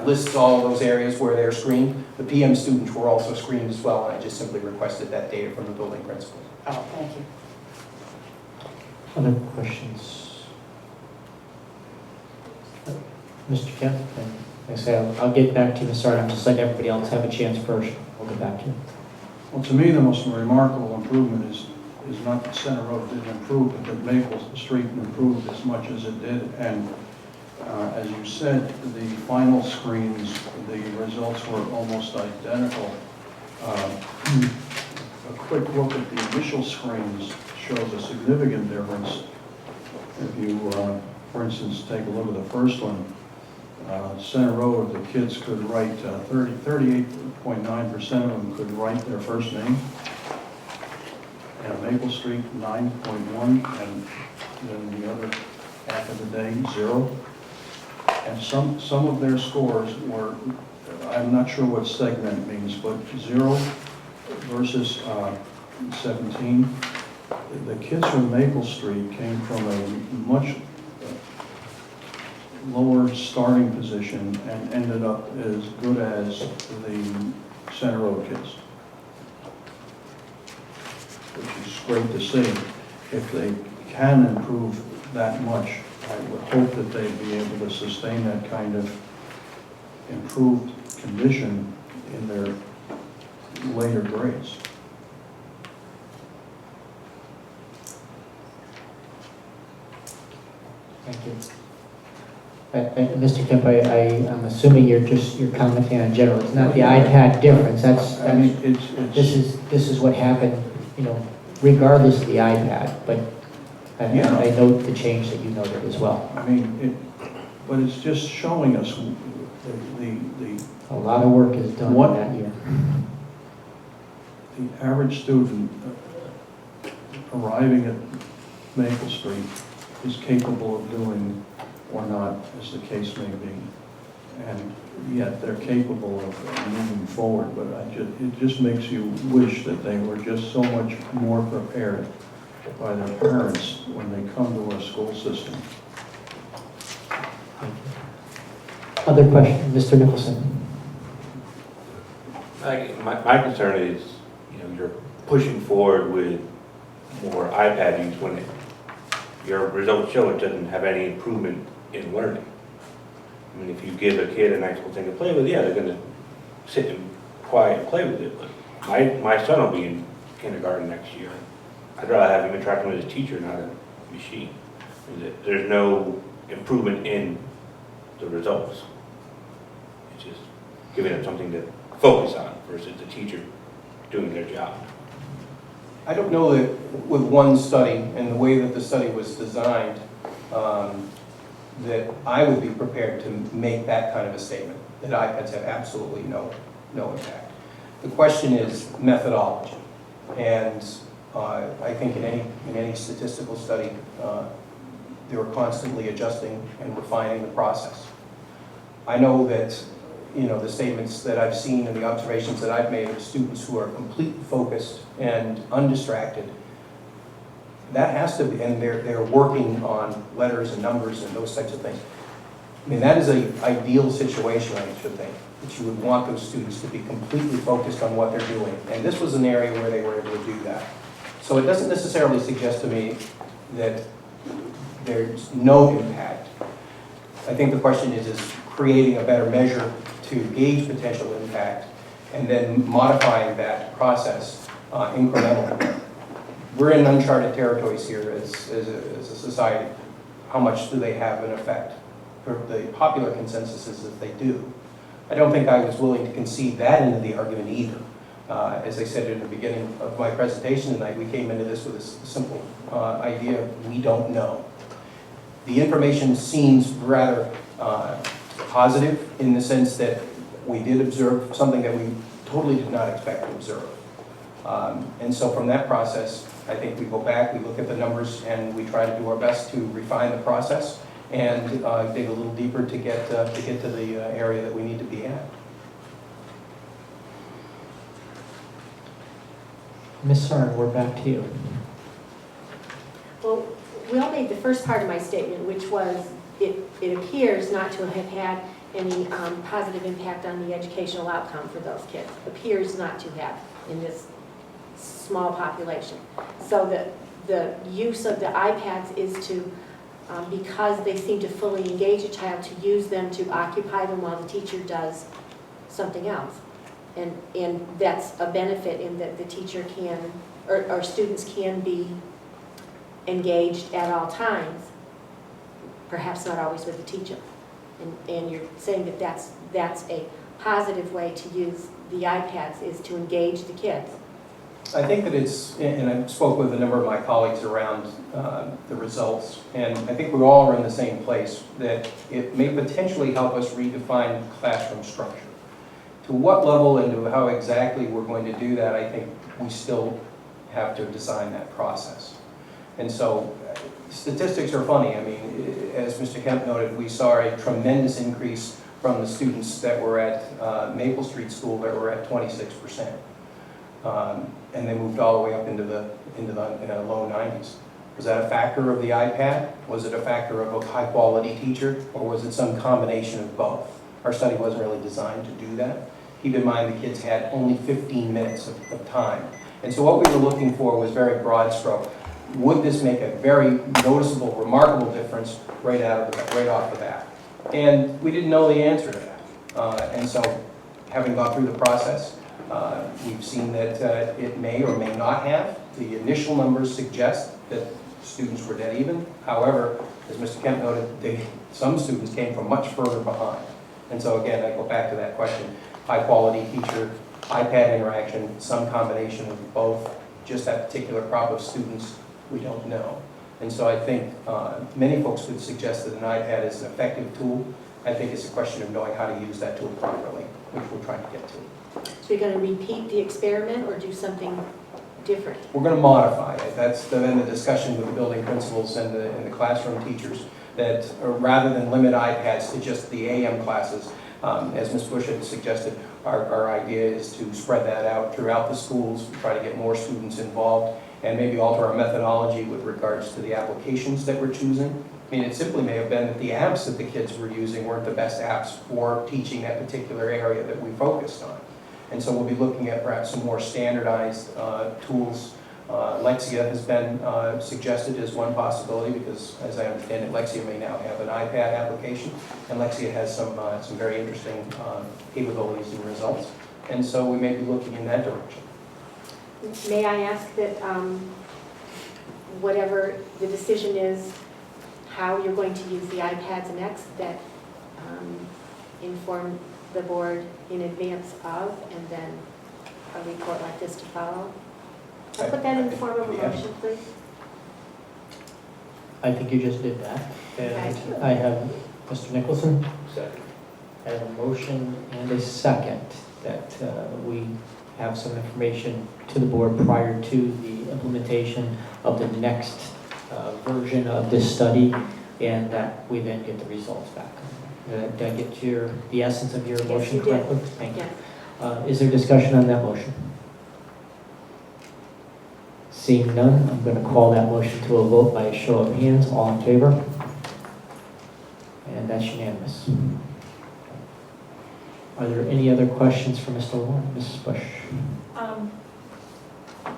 lists all those areas where they're screened. The PM students were also screened as well, and I just simply requested that data from the building principal. Oh, thank you. Other questions? Mr. Kemp, and like I say, I'll get back to you, Mr. Art. I'm just letting everybody else have a chance first. We'll get back to you. Well, to me, the most remarkable improvement is not that Center Road didn't improve, but that Maple Street improved as much as it did. And as you said, the final screens, the results were almost identical. A quick look at the initial screens shows a significant difference. If you, for instance, take a look at the first one, Center Road, the kids could write 38.9% of them could write their first name. And Maple Street, 9.1, and then the other half of the day, 0. And some of their scores were, I'm not sure what segment means, but 0 versus 17. The kids from Maple Street came from a much lower starting position and ended up as good as the Center Road kids, which is great to see. If they can improve that much, I would hope that they'd be able to sustain that kind of improved condition in their later grades. Thank you. Mr. Kemp, I'm assuming you're commenting on general. It's not the iPad difference. I mean, This is what happened, regardless of the iPad. But I note the change that you noted as well. I mean, but it's just showing us a lot of work is done that year. The average student arriving at Maple Street is capable of doing or not, as the case may be. And yet they're capable of moving forward, but it just makes you wish that they were just so much more prepared by their parents when they come to our school system. Thank you. Other questions? Mr. Nicholson? My concern is, you're pushing forward with more iPad use when your results show it doesn't have any improvement in learning. I mean, if you give a kid an actual thing to play with, yeah, they're going to sit and quiet and play with it. But my son will be in kindergarten next year. I'd rather have him interacting with his teacher, not a machine. There's no improvement in the results. It's just giving them something to focus on versus the teacher doing their job. I don't know that with one study and the way that the study was designed, that I would be prepared to make that kind of a statement, that iPads have absolutely no impact. The question is methodology. And I think in any statistical study, they were constantly adjusting and refining the process. I know that the statements that I've seen and the observations that I've made of students who are completely focused and undistracted, that has to be, and they're working on letters and numbers and those types of things. I mean, that is an ideal situation, I should think, that you would want those students to be completely focused on what they're doing. And this was an area where they were able to do that. So it doesn't necessarily suggest to me that there's no impact. I think the question is creating a better measure to gauge potential impact and then modifying that process incrementally. We're in uncharted territories here as a society. How much do they have an effect? the popular consensus is that they do. I don't think I was willing to concede that into the argument either. As I said in the beginning of my presentation tonight, we came into this with a simple idea of we don't know. The information seems rather positive in the sense that we did observe something that we totally did not expect to observe. And so from that process, I think we go back, we look at the numbers, and we try to do our best to refine the process and dig a little deeper to get to the area that we need to be at. Ms. Cern, we're back to you. Well, Will made the first part of my statement, which was it appears not to have had any positive impact on the educational outcome for those kids. Appears not to have in this small population. So the use of the iPads is to, because they seem to fully engage a child, to use them to occupy them while the teacher does something else. And that's a benefit in that the teacher can, or students can be engaged at all times, perhaps not always with the teacher. And you're saying that that's a positive way to use the iPads, is to engage the kids. I think that it's, and I spoke with a number of my colleagues around the results, and I think we all are in the same place, that it may potentially help us redefine classroom structure. To what level and to how exactly we're going to do that, I think we still have to design that process. And so statistics are funny. I mean, as Mr. Kemp noted, we saw a tremendous increase from the students that were at Maple Street School that were at 26%. And they moved all the way up into the low 90s. Was that a factor of the iPad? Was it a factor of a high-quality teacher? Or was it some combination of both? Our study wasn't really designed to do that. Keep in mind the kids had only 15 minutes of time. And so what we were looking for was very broad stroke. Would this make a very noticeable, remarkable difference right off the bat? And we didn't know the answer to that. And so having gone through the process, we've seen that it may or may not have. The initial numbers suggest that students were dead even. However, as Mr. Kemp noted, some students came from much further behind. And so again, I go back to that question. High quality teacher, iPad interaction, some combination of both, just that particular crop of students, we don't know. And so I think many folks would suggest that an iPad is an effective tool. I think it's a question of knowing how to use that tool properly, which we're trying to get to. So you're going to repeat the experiment or do something different? We're going to modify it. That's then the discussion with the building principals and the classroom teachers, that rather than limit iPads to just the AM classes, as Ms. Bush had suggested, our idea is to spread that out throughout the schools, try to get more students involved, and maybe alter our methodology with regards to the applications that we're choosing. I mean, it simply may have been that the apps that the kids were using weren't the best apps for teaching that particular area that we focused on. And so we'll be looking at perhaps some more standardized tools. Lexia has been suggested as one possibility because, as I understand it, Lexia may now have an iPad application, and Lexia has some very interesting capabilities and results. And so we may be looking in that direction. May I ask that whatever the decision is, how you're going to use the iPads next, that inform the board in advance of, and then a report like this to follow? I'll put that in the form of a motion, please. I think you just did that. And Thank you. I have Mr. Nicholson. Second. I have a motion and a second that we have some information to the board prior to the implementation of the next version of this study, and that we then get the results back. Did I get the essence of your motion you did. correctly? Thank you. Yes. Is there discussion on that motion? Seeing none, I'm going to call that motion to a vote by a show of hands. All in favor? And that's unanimous. Are there any other questions for Mr. Warren? Mrs. Bush?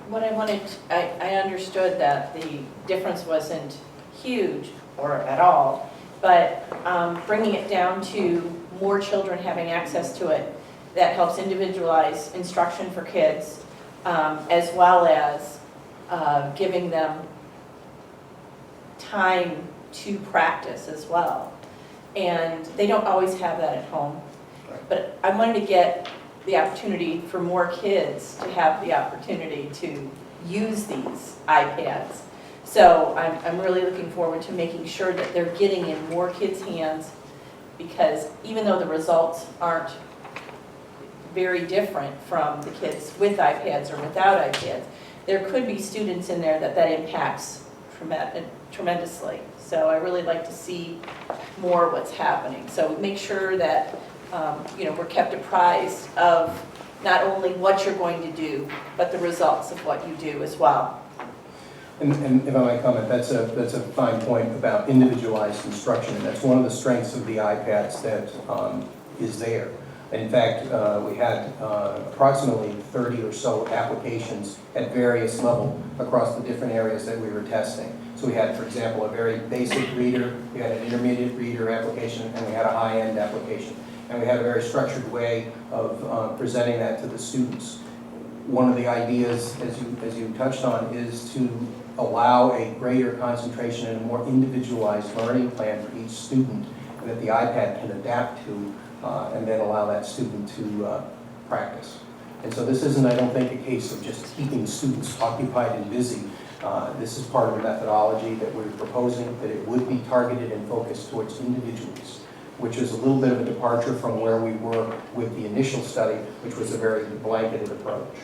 What I wanted, I understood that the difference wasn't huge or at all, but bringing it down to more children having access to it, that helps individualize instruction for kids, as well as giving them time to practice as well. and they don't always have that at home. But I wanted to get the opportunity for more kids to have the opportunity to use these iPads. So I'm really looking forward to making sure that they're getting in more kids' hands, because even though the results aren't very different from the kids with iPads or without iPads, there could be students in there that impacts tremendously. So I really like to see more what's happening. So make sure that we're kept apprised of not only what you're going to do, but the results of what you do as well. And if I might comment, that's a fine point about individualized instruction, and that's one of the strengths of the iPads that is there. In fact, we had approximately 30 or so applications at various levels across the different areas that we were testing. So we had, for example, a very basic reader, we had an intermediate reader application, and we had a high-end application. And we had a very structured way of presenting that to the students. One of the ideas, as you touched on, is to allow a greater concentration and a more individualized learning plan for each student that the iPad can adapt to, and then allow that student to practice. And so this isn't, I don't think, a case of just keeping students occupied and busy. This is part of the methodology that we're proposing, that it would be targeted and focused towards individuals, which is a little bit of a departure from where we were with the initial study, which was a very blanketed approach.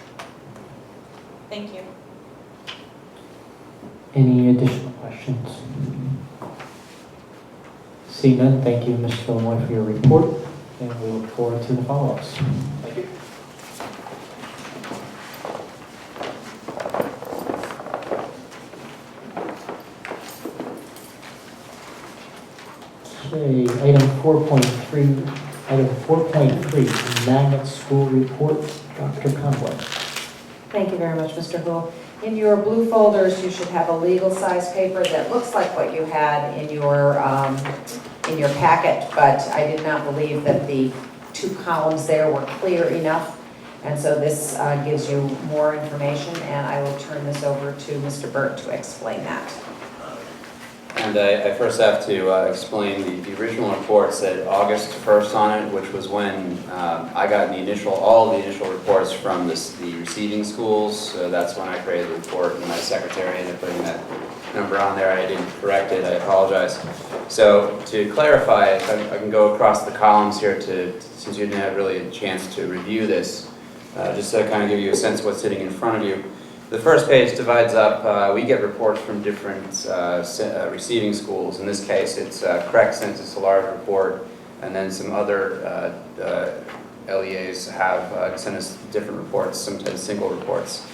Thank you. Any additional questions? Seeing none, thank you, Mr. Gilmore, for your report, and we look forward to the follow-ups. Thank you. Okay, item 4.3, Magnet School Report, Dr. Conway. Thank you very much, Mr. Hool. In your blue folders, you should have a legal size paper that looks like what you had in your packet, but I did not believe that the 2 columns there were clear enough. And so this gives you more information, and I will turn this over to Mr. Burt to explain that. And I first have to explain the original report said August 1st on it, which was when I got all of the initial reports from the receiving schools. So that's when I created the report, and my secretary ended up putting that number on there. I didn't correct it, I apologize. So to clarify, I can go across the columns here since you didn't have really a chance to review this, just to kind of give you a sense of what's sitting in front of you. The first page divides up, we get reports from different receiving schools. In this case, it's correct census, a large report, and then some other LEAs have sent us different reports, sometimes single reports.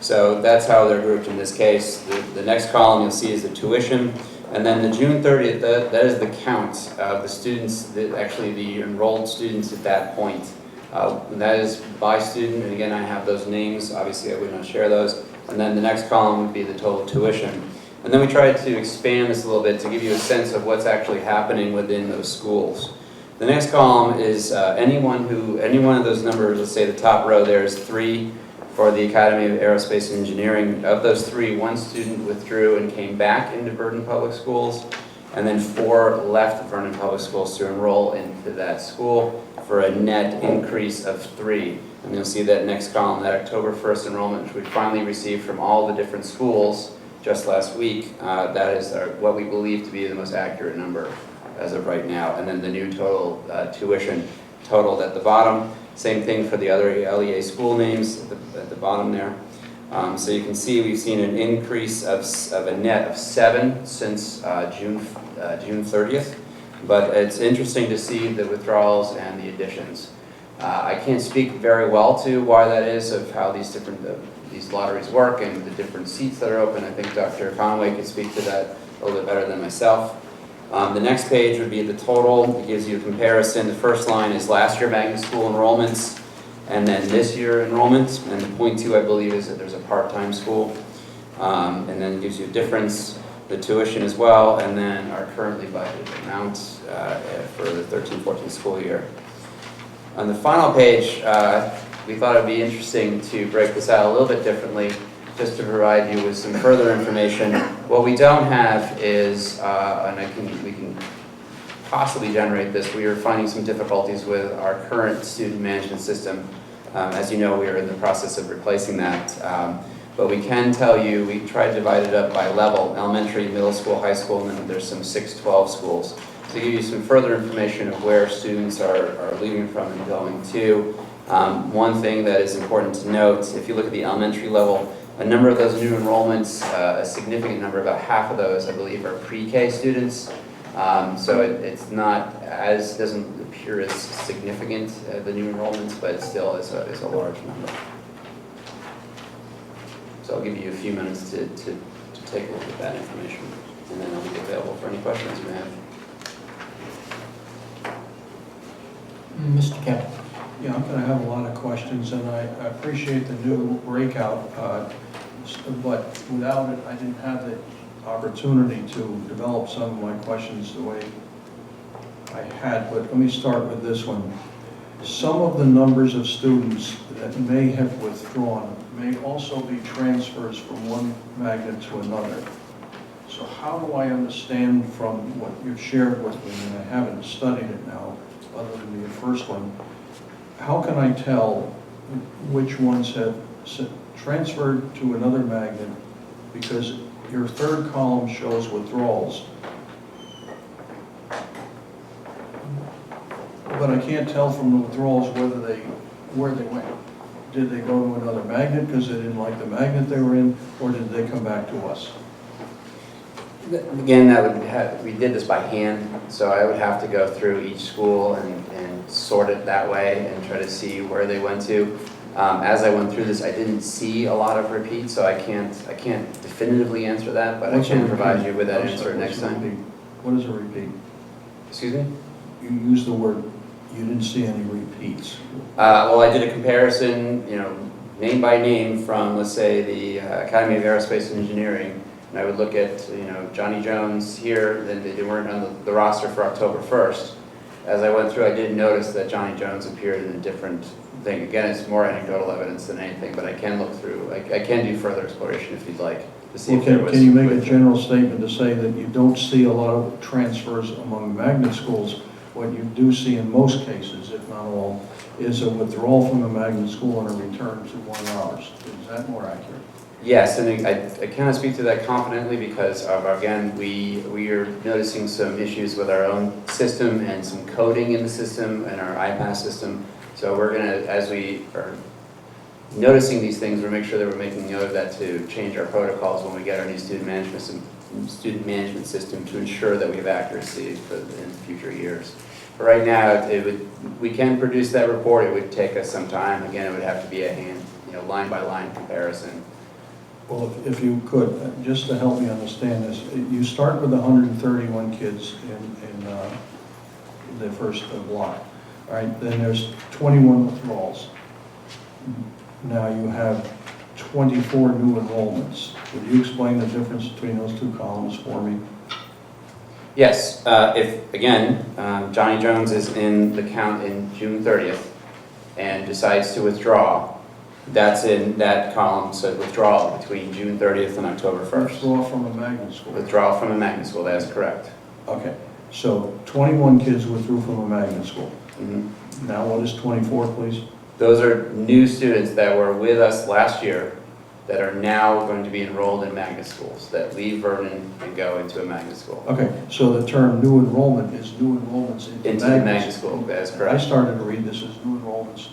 So that's how they're grouped in this case. The next column you'll see is the tuition, and then the June 30th, that is the count of the students, actually the enrolled students at that point. And that is by student, and again I have those names, obviously I would not share those. And then the next column would be the total tuition. And then we tried to expand this a little bit to give you a sense of what's actually happening within those schools. The next column is any one of those numbers, let's say the top row there is 3 for the Academy of Aerospace and Engineering. Of those 3, 1 student withdrew and came back into Vernon Public Schools, and then 4 left Vernon Public Schools to enroll into that school, for a net increase of 3. And you'll see that next column, that October 1st enrollment, which we finally received from all the different schools just last week. That is what we believe to be the most accurate number as of right now. And then the new total tuition totaled at the bottom. Same thing for the other LEA school names at the bottom there. So you can see we've seen an increase of a net of 7 since June 30th. But it's interesting to see the withdrawals and the additions. I can't speak very well to why that is, of how these lotteries work and the different seats that are open. I think Dr. Conway could speak to that a little bit better than myself. The next page would be the total. It gives you a comparison. The first line is last year magnet school enrollments, and then this year enrollments. And the point 2, I believe, is that there's a part-time school. And then it gives you a difference, the tuition as well, and then our currently budgeted amount for the 13-14 school year. On the final page, we thought it would be interesting to break this out a little bit differently, just to provide you with some further information. What we don't have is, and we can possibly generate this. We are finding some difficulties with our current student management system. As you know, we are in the process of replacing that. But we can tell you, we tried to divide it up by level, elementary, middle school, high school, and then there's some 6-12 schools. To give you some further information of where students are leaving from and going to, one thing that is important to note, if you look at the elementary level, a number of those new enrollments, a significant number, about half of those, I believe, are pre-K students. So it's not as, doesn't appear as significant, the new enrollments, but it still is a large number. So I'll give you a few minutes to take a look at that information, and then I'll be available for any questions you may have. Mr. Kemp. Yeah, I'm going to have a lot of questions, and I appreciate the new breakout, but without it, I didn't have the opportunity to develop some of my questions the way I had. But let me start with this one. Some of the numbers of students that may have withdrawn may also be transfers from one magnet to another. So how do I understand from what you've shared with me, and I haven't studied it now, other than the first one, how can I tell which ones have transferred to another magnet? Because your third column shows withdrawals. But I can't tell from the withdrawals where they went. Did they go to another magnet because they didn't like the magnet they were in, or did they come back to us? Again, that would have, we did this by hand, so I would have to go through each school and sort it that way and try to see where they went to. As I went through this, I didn't see a lot of repeats, so I can't definitively answer that, but I can provide you with that answer next time. What is a repeat? Excuse me? You used the word, you didn't see any repeats. Well, I did a comparison, name by name from, let's say, the Academy of Aerospace and Engineering, and I would look at, Johnny Jones here, then they weren't on the roster for October 1st. As I went through, I did notice that Johnny Jones appeared in a different thing. Again, it's more anecdotal evidence than anything, but I can look through, I can do further exploration if you'd like, to see if there was... Can you make a general statement to say that you don't see a lot of transfers among magnet schools? What you do see in most cases, if not all, is a withdrawal from a magnet school and a return to one of ours. Is that more accurate? Yes, and I cannot speak to that confidently because of, again, we are noticing some issues with our own system and some coding in the system and our iPass system. So we're going to, as we are noticing these things, we'll make sure that we're making note of that to change our protocols when we get our new student management system to ensure that we have accuracy in future years. But right now, we can produce that report. It would take us some time. Again, it would have to be a hand, line by line comparison. Well, if you could, just to help me understand this, you start with 131 kids in the first block. All right, then there's 21 withdrawals. Now you have 24 new enrollments. Would you explain the difference between those two columns for me? Yes, if, again, Johnny Jones is in the count in June 30th and decides to withdraw, that's in that column, so withdrawal between June 30th and October 1st. Withdrawal from a magnet school. Withdrawal from a magnet school, that is correct. Okay, so 21 kids withdrew from a magnet school. Mm-hmm. Now what is 24, please? Those are new students that were with us last year that are now going to be enrolled in magnet schools, that leave Vernon and go into a magnet school. Okay, so the term new enrollment is new enrollments into the magnet school, that is correct. I started to read this as new enrollments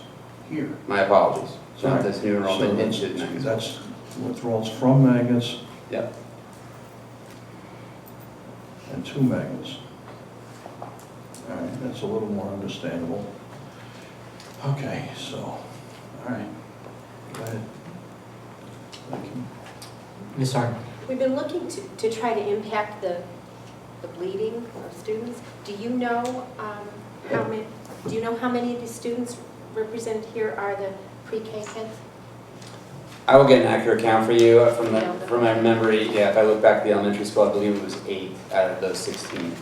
here. My apologies. So Sorry. this new enrollment into magnet schools. That's withdrawals from magnets. Yep. And to magnets. All right, that's a little more understandable. Okay, so, all right, go ahead. Thank you. Ms. Arden. We've been looking to try to impact the bleeding of students. Do you know how many of the students represented here are the pre-K kids? I will get an accurate count for you from my memory. Yeah, if I look back at the elementary school, I believe it was 8 out of those 16,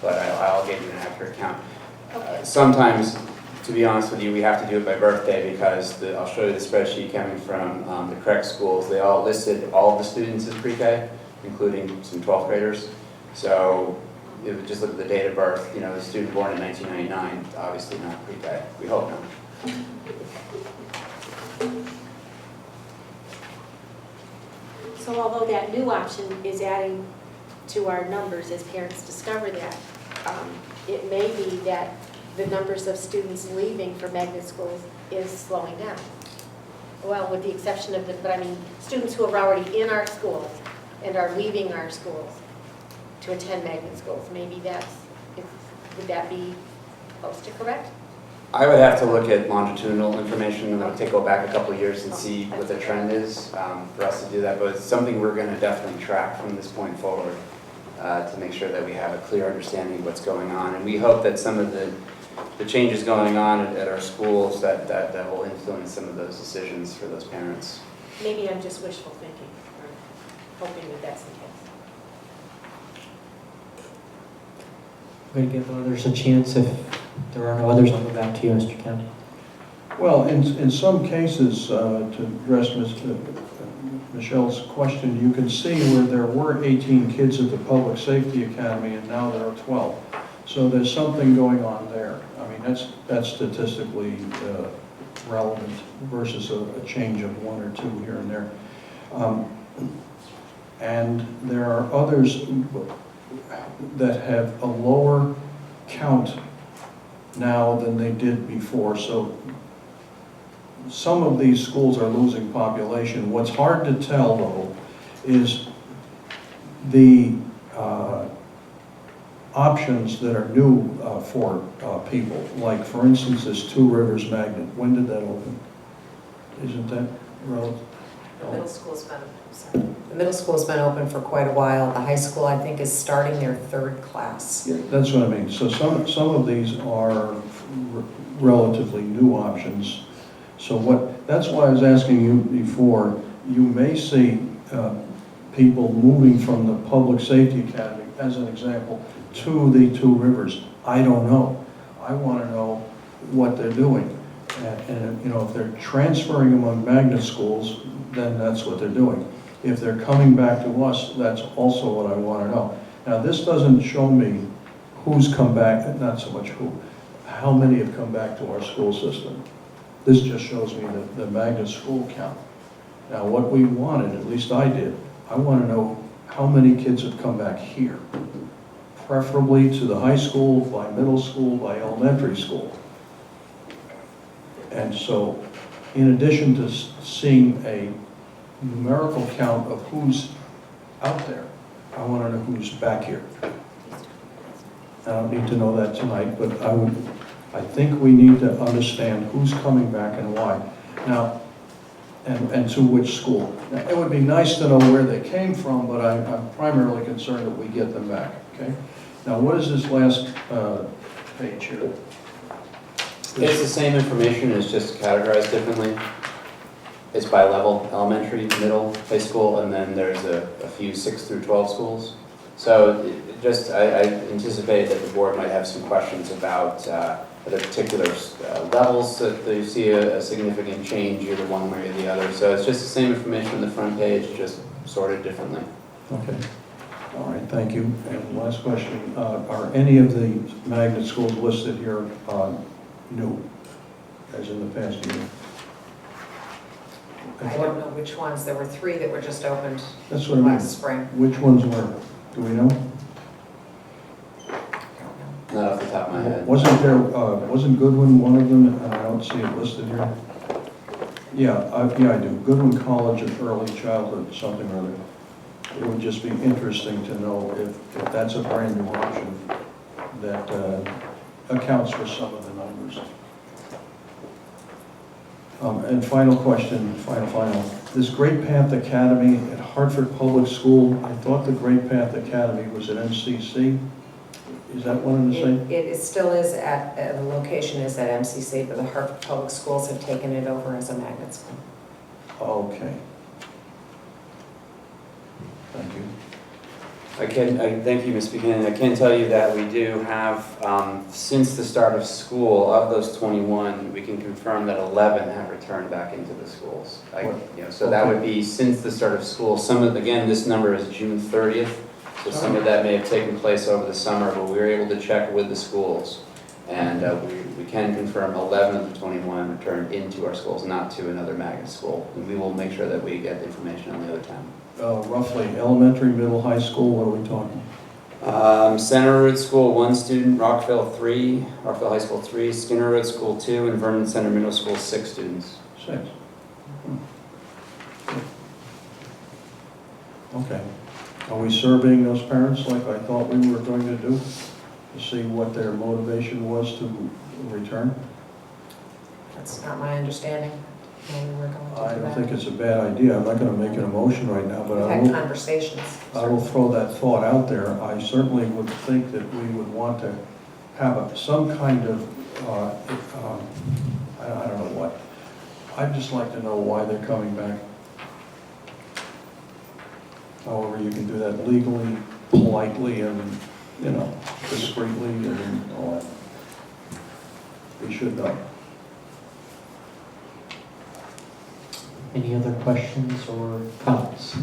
but I'll get you an accurate count. Okay. Sometimes, to be honest with you, we have to do it by birthday because I'll show you the spreadsheet coming from the correct schools. They all listed all of the students as pre-K, including some 12th graders. So if we just look at the date of birth, you know, the student born in 1999, obviously not pre-K, we hope not. So although that new option is adding to our numbers as parents discover that, it may be that the numbers of students leaving for magnet schools is slowing down. Well, with the exception of but I mean, students who are already in our schools and are leaving our schools to attend magnet schools, maybe would that be close to correct? I would have to look at longitudinal information, and I'll go back a couple of years and see what the trend is for us to do that, but it's something we're going to definitely track from this point forward to make sure that we have a clear understanding of what's going on. And we hope that some of the changes going on at our schools that will influence some of those decisions for those parents. Maybe I'm just wishful thinking, or hoping that that's the case. I'm going to give others a chance. If there are no others, I'll go back to you, Mr. County. Well, in some cases, to address Michelle's question, you can see where there were 18 kids at the Public Safety Academy and now there are 12. So there's something going on there. I mean, that's statistically relevant versus a change of 1 or 2 here and there. And there are others that have a lower count now than they did before. So some of these schools are losing population. What's hard to tell, though, is the options that are new for people. Like, for instance, this Two Rivers Magnet. When did that open? Isn't that relative? The middle school's been, the middle school's been open for quite a while. The high school, I think, is starting their 3rd class. Yeah, that's what I mean. So some of these are relatively new options. So that's why I was asking you before, you may see people moving from the Public Safety Academy, as an example, to the Two Rivers. I don't know. I want to know what they're doing. And you know, if they're transferring among magnet schools, then that's what they're doing. If they're coming back to us, that's also what I want to know. Now, this doesn't show me who's come back, not so much who, how many have come back to our school system. This just shows me the magnet school count. Now, what we wanted, at least I did, I want to know how many kids have come back here, preferably to the high school, by middle school, by elementary school. And so, in addition to seeing a numerical count of who's out there, I want to know who's back here. I don't need to know that tonight, but I think we need to understand who's coming back and why. Now, and to which school. Now, it would be nice to know where they came from, but I'm primarily concerned that we get them back, okay? Now, what is this last page here? It's the same information, it's just categorized differently. It's by level, elementary, middle, high school, and then there's a few 6 through 12 schools. So I anticipate that the board might have some questions about the particular levels that they see a significant change either one way or the other. So it's just the same information on the front page, just sorted differently. Okay. All right, thank you. And last question, are any of the magnet schools listed here new, as in the past year? I don't know which ones. There were 3 that were just opened That's what I mean. last spring. Which ones were? Do we know? Not off the top of my head. Wasn't Goodwin one of them? And I don't see it listed here. Yeah, I do. Goodwin College of Early Childhood, something or other. It would just be interesting to know if that's a brand new option that accounts for some of the numbers. And final question, final. This Great Path Academy at Hartford Public School, I thought the Great Path Academy was at MCC. Is that one and the same? It still is the location is at MCC, but the Hartford Public Schools have taken it over as a magnet school. Okay. Thank you. Thank you, Ms. Buchanan. I can tell you that we do have, since the start of school, of those 21, we can confirm that 11 have returned back into the schools. So that would be since the start of school. Again, this number is June 30th, So some of that may have taken place over the summer, but we were able to check with the schools. And we can confirm 11 of the 21 returned into our schools, not to another magnet school. And we will make sure that we get information on the other 10. Roughly elementary, middle, high school, what are we talking? Center Road School, 1 student, Rockville High School 3, Skinner Road School 2, and Vernon Center Middle School 6 students. 6. Okay. Are we surveying those parents like I thought we were going to do? To see what their motivation was to return? That's not my understanding. Maybe we're going to do I don't that. think it's a bad idea. I'm not going to make an emotion right now, but We've I had will, conversations. I will throw that thought out there. I certainly would think that we would want to have some kind of, I don't know what. I'd just like to know why they're coming back. However, you can do that legally, politely, and, you know, discreetly and all that. We should know. Any other questions or comments?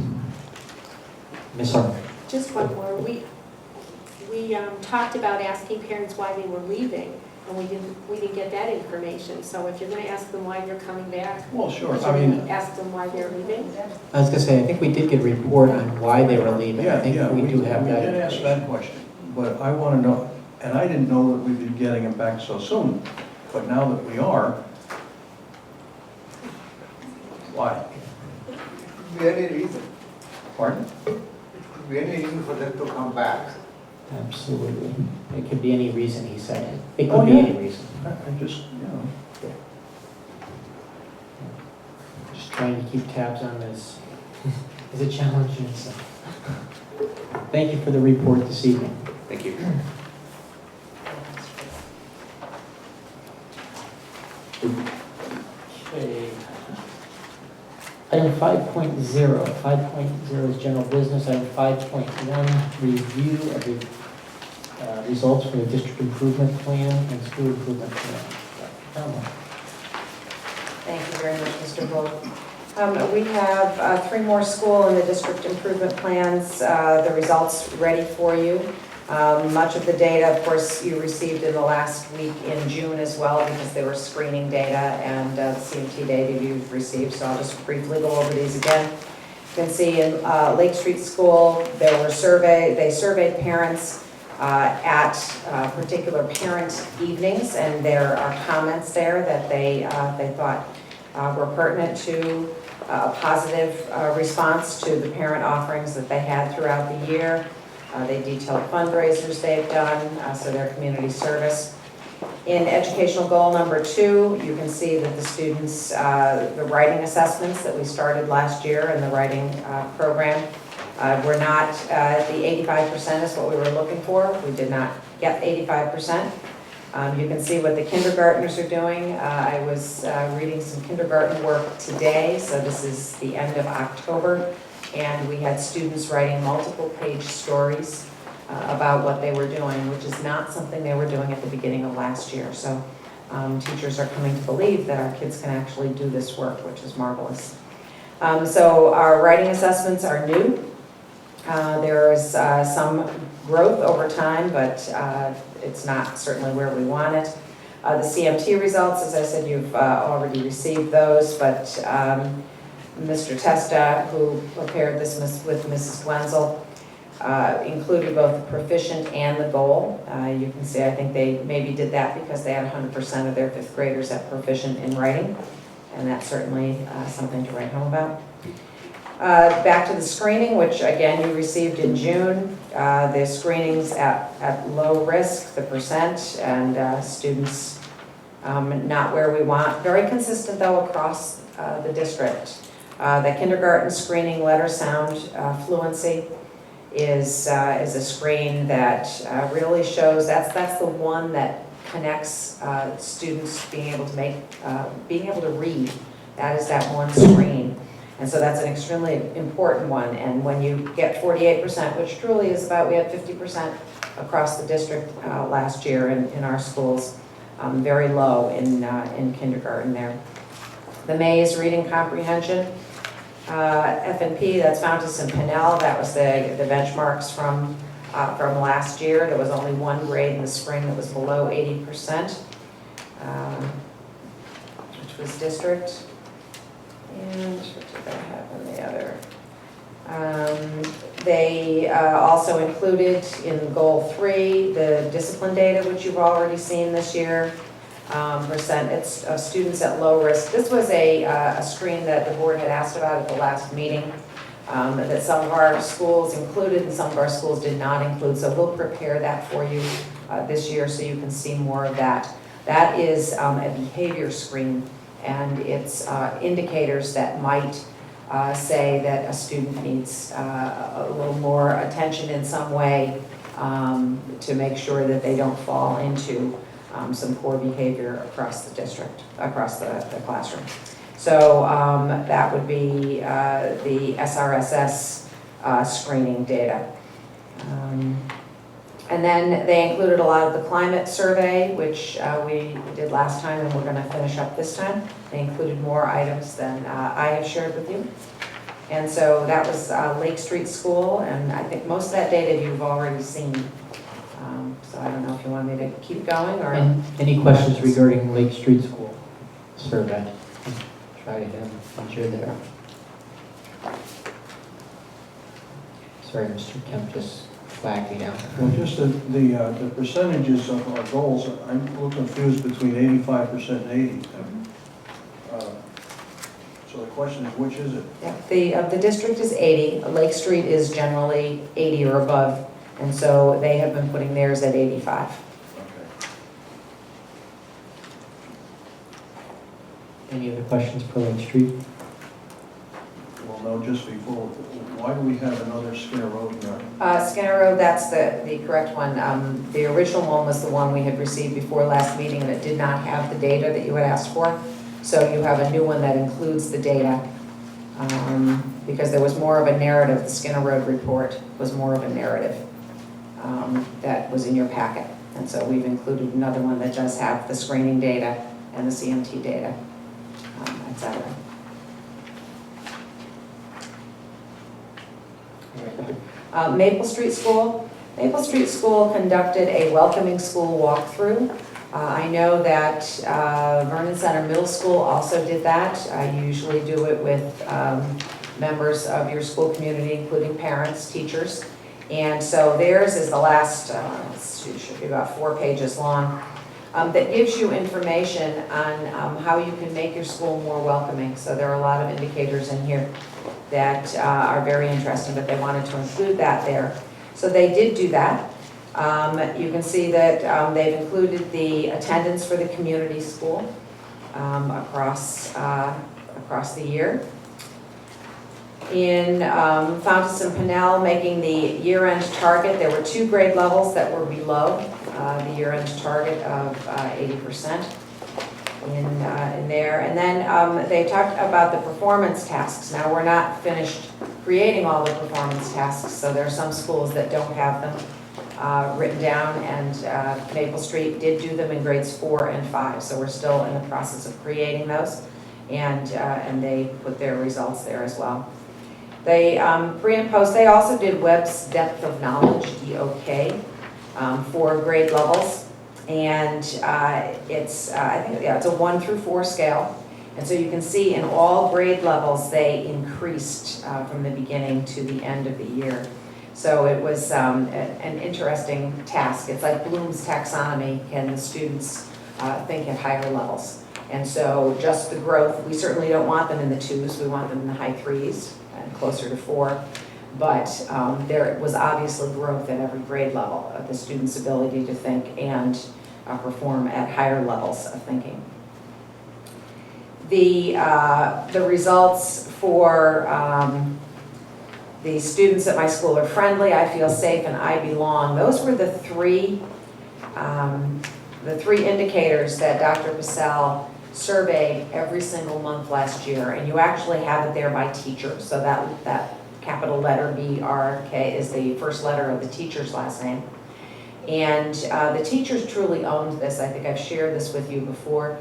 Ms. Harmon? Just one more. We talked about asking parents why they were leaving, and we didn't get that information. So if you're going to ask them why they're coming back, Well, sure. should I we mean, ask them why they're leaving? I was gonna say, I think we did get a report on why they were leaving. I think we do have that. We did ask that question, but I want to know, and I didn't know that we'd be getting them back so soon, but now that we are, why? Any reason? Pardon? Any reason for them to come back? Absolutely. It could be any reason, he said. It Oh, could be yeah. any reason. I just, you know, Just trying to keep tabs on this is a challenge in itself. Thank you for the report this evening. Thank you. Okay. Item 5.0. 5.0 is general business. Item 5.1, review of the results from the district improvement plan and school improvement plan. Thank you very much, Mr. Vogt. We have 3 more school and the district improvement plans, the results ready for you. Much of the data, of course, you received in the last week in June as well, because they were screening data and the CMT data you've received, so I'll just briefly go over these again. You can see in Lake Street School, they surveyed parents at particular parent evenings, and there are comments there that they thought were pertinent to a positive response to the parent offerings that they had throughout the year. They detailed fundraisers they've done, so their community service. In educational goal number 2, you can see that the students, the writing assessments that we started last year in the writing program, were not the 85% is what we were looking for. We did not get 85%. You can see what the kindergartners are doing. I was reading some kindergarten work today, so this is the end of October, and we had students writing multiple page stories about what they were doing, which is not something they were doing at the beginning of last year. So teachers are coming to believe that our kids can actually do this work, which is marvelous. So our writing assessments are new. There is some growth over time, but it's not certainly where we want it. The CMT results, as I said, you've already received those, but Mr. Testa, who prepared this with Mrs. Wenzel, included both the proficient and the goal. You can see, I think they maybe did that because they had 100% of their 5th graders at proficient in writing, and that's certainly something to write home about. Back to the screening, which again you received in June. The screenings at low risk, the percent, and students not where we want. Very consistent though across the district. The kindergarten screening letter sound fluency is a screen that really shows, that's the one that connects students being able to read. That is that one screen. And so that's an extremely important one. And when you get 48%, which truly is about, we had 50% across the district last year in our schools, very low in kindergarten there. The Maze reading comprehension, F&P, that's Fountas and Pinnell, that was the benchmarks from last year. There was only one grade in the spring that was below 80%, which was district. And what did I have on the other? They also included in goal 3 the discipline data, which you've already seen this year. Percent of students at low risk. This was a screen that the board had asked about at the last meeting, that some of our schools included and some of our schools did not include. So we'll prepare that for you this year so you can see more of that. That is a behavior screen, and it's indicators that might say that a student needs a little more attention in some way to make sure that they don't fall into some poor behavior across the district, across the classroom. So that would be the SRSS screening data. And then they included a lot of the climate survey, which we did last time and we're going to finish up this time. They included more items than I have shared with you. And so that was Lake Street School, and I think most of that data you've already seen. So I don't know if you want me to keep going or... And any questions regarding Lake Street School survey? Try to have once you're there. Sorry, Mr. Kemp just flagged me down. Well, just the percentages of our goals, I'm a little confused between 85% and 80%. So the question is, which is it? Yeah, the district is 80. Lake Street is generally 80 or above, and so they have been putting theirs at 85. Okay. Any other questions for Lake Street? Well, no, just before, why do we have another Skinner Road here? Skinner Road, that's the correct one. The original one was the one we had received before last meeting, and it did not have the data that you had asked for. So you have a new one that includes the data, because there was more of a narrative. The Skinner Road report was more of a narrative that was in your packet. And so we've included another one that does have the screening data and the CMT data, et cetera. Maple Street School. Maple Street School conducted a welcoming school walkthrough. I know that Vernon Center Middle School also did that. You usually do it with members of your school community, including parents, teachers. And so theirs is the last, should be about 4 pages long, that gives you information on how you can make your school more welcoming. So there are a lot of indicators in here that are very interesting, but they wanted to include that there. So they did do that. You can see that they've included the attendance for the community school across the year. In Fountas and Pinnell, making the year-end target, there were 2 grade levels that were below the year-end target of 80% in there. And then they talked about the performance tasks. Now, we're not finished creating all the performance tasks, so there are some schools that don't have them written down, and Maple Street did do them in grades 4 and 5, so we're still in the process of creating those, and they put their results there as well. They pre and post, they also did Webb's Depth of Knowledge, DOK, for grade levels, and it's I think it's a 1 through 4 scale, and so you can see in all grade levels they increased from the beginning to the end of the year. So it was an interesting task. It's like Bloom's taxonomy. Can the students think at higher levels? And so just the growth, we certainly don't want them in the 2s. We want them in the high 3s and closer to 4. But there was obviously growth at every grade level of the students' ability to think and perform at higher levels of thinking. The results for the students at my school are friendly, I feel safe, and I belong. Those were the three indicators that Dr. Pacell surveyed every single month last year, and you actually have it there by teacher. So that capital letter BRK is the first letter of the teacher's last name. And the teachers truly owned this. I think I've shared this with you before.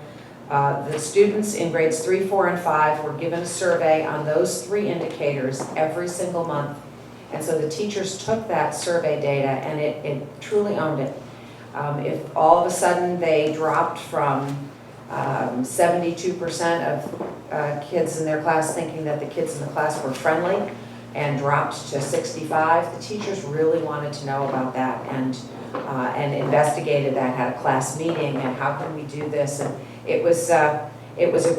The students in grades 3, 4, and 5 were given a survey on those 3 indicators every single month. And so the teachers took that survey data and it truly owned it. If all of a sudden they dropped from 72% of kids in their class thinking that the kids in the class were friendly and dropped to 65, the teachers really wanted to know about that and investigated that, had a class meeting, and how can we do this? And it was a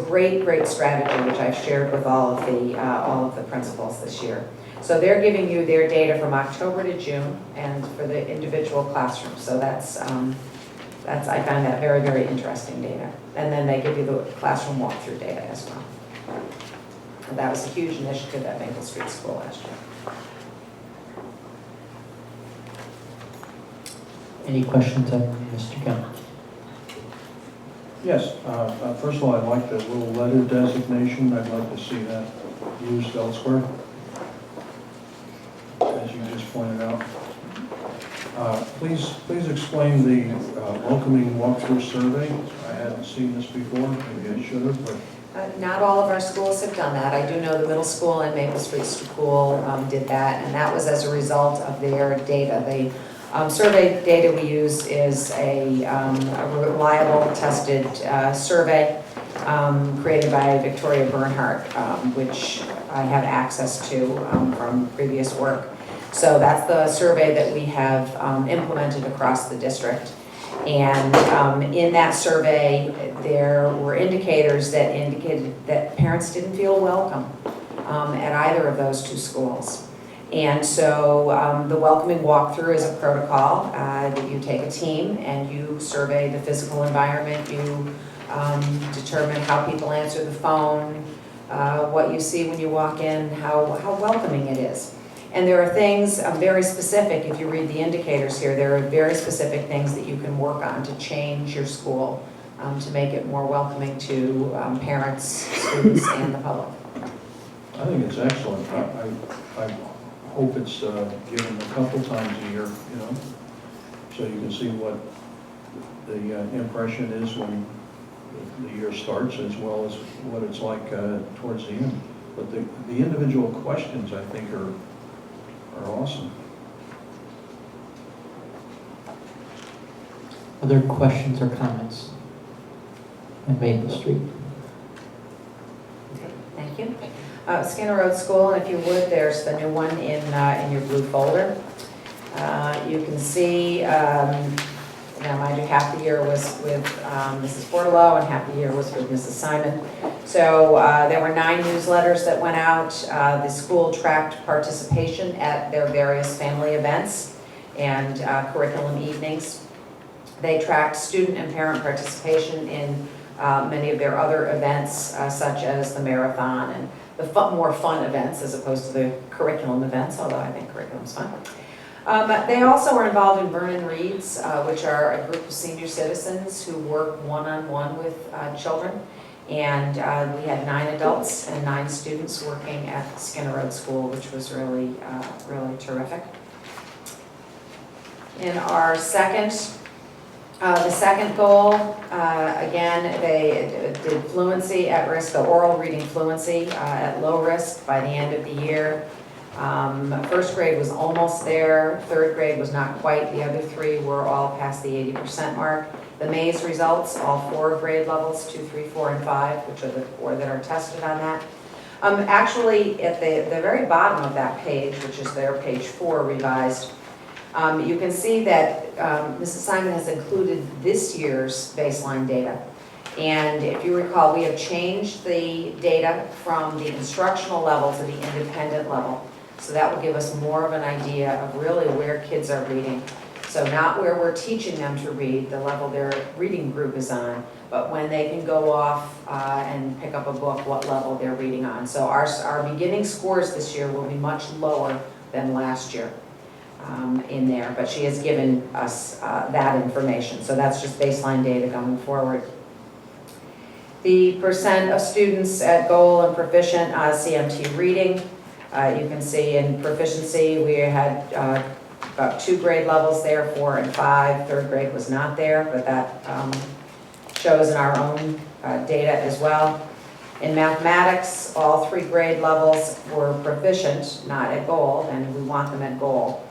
great strategy, which I've shared with all of the principals this year. So they're giving you their data from October to June and for the individual classrooms. So that's I found that very, very interesting data. And then they give you the classroom walkthrough data as well. And that was a huge initiative at Maple Street School last year. Any questions of Mr. Kemp? Yes, first of all, I like the little letter designation. I'd like to see that used elsewhere, as you just pointed out. Please explain the welcoming walkthrough survey. I hadn't seen this before, maybe I should have, but Not all of our schools have done that. I do know the middle school and Maple Street School did that, and that was as a result of their data. The survey data we use is a reliable, tested survey created by Victoria Bernhardt, which I have access to from previous work. So that's the survey that we have implemented across the district. And in that survey, there were indicators that indicated that parents didn't feel welcome at either of those 2 schools. And so the welcoming walkthrough is a protocol that you take a team and you survey the physical environment, you determine how people answer the phone, what you see when you walk in, how welcoming it is. And there are things very specific, if you read the indicators here, there are very specific things that you can work on to change your school, to make it more welcoming to parents, students, and the public. I think it's excellent. I hope it's given a couple times a year, you know, so you can see what the impression is when the year starts, as well as what it's like towards the end. But the individual questions, I think, are awesome. Other questions or comments on Maple Street? Thank you. Skinner Road School, and if you would, there's the new one in your blue folder. You can see, now mind you, half the year was with Mrs. Bordelot and half the year was with Mrs. Simon. So there were 9 newsletters that went out. The school tracked participation at their various family events and curriculum evenings. They tracked student and parent participation in many of their other events, such as the marathon and the more fun events as opposed to the curriculum events, although I think curriculum's fun. They also were involved in Vernon Reads, which are a group of senior citizens who work one-on-one with children. And we had 9 adults and 9 students working at Skinner Road School, which was really terrific. In our the second goal, again, they did fluency at risk, the oral reading fluency at low risk by the end of the year. First grade was almost there, 3rd grade was not quite, the other 3 were all past the 80% mark. The maze results, all 4 grade levels, 2, 3, 4, and 5, which are the 4 that are tested on that. Actually, at the very bottom of that page, which is their page 4 revised, you can see that Mrs. Simon has included this year's baseline data. And if you recall, we have changed the data from the instructional level to the independent level. So that will give us more of an idea of really where kids are reading. So not where we're teaching them to read, the level their reading group is on, but when they can go off and pick up a book, what level they're reading on. So our beginning scores this year will be much lower than last year in there, but she has given us that information. So that's just baseline data going forward. The percent of students at goal and proficient CMT reading, you can see in proficiency we had about 2 grade levels there, 4 and 5. 3rd grade was not there, but that shows in our own data as well. In mathematics, all 3 grade levels were proficient, not at gold, and we want them at gold,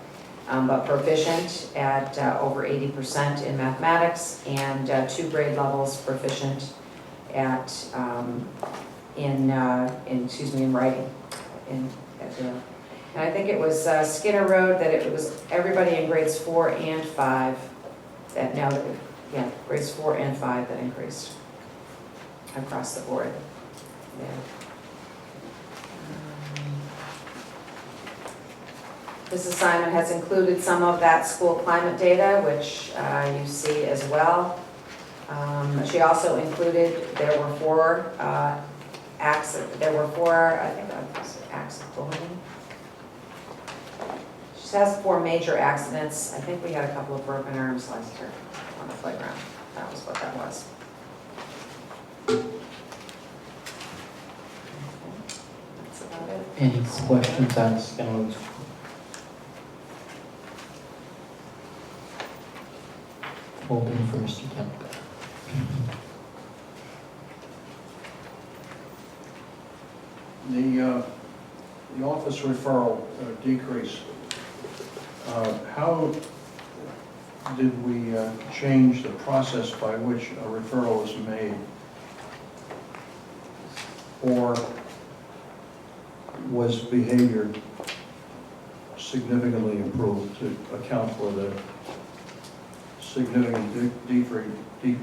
but proficient at over 80% in mathematics, and 2 grade levels proficient at in writing. And I think it was Skinner Road that it was everybody in grades 4 and 5 that now, yeah, grades 4 and 5 that increased across the board. Yeah. Mrs. Simon has included some of that school climate data, which you see as well. She also included, there were 4 acts, I think that was acts of bullying. She has 4 major accidents. I think we had a couple of broken arms last year on the playground. That was what that was. That's about it. Any questions on Skinner Road? Open for Mr. Kemp. The office referral decrease, how did we change the process by which a referral is made? Or was behavior significantly improved to account for the significant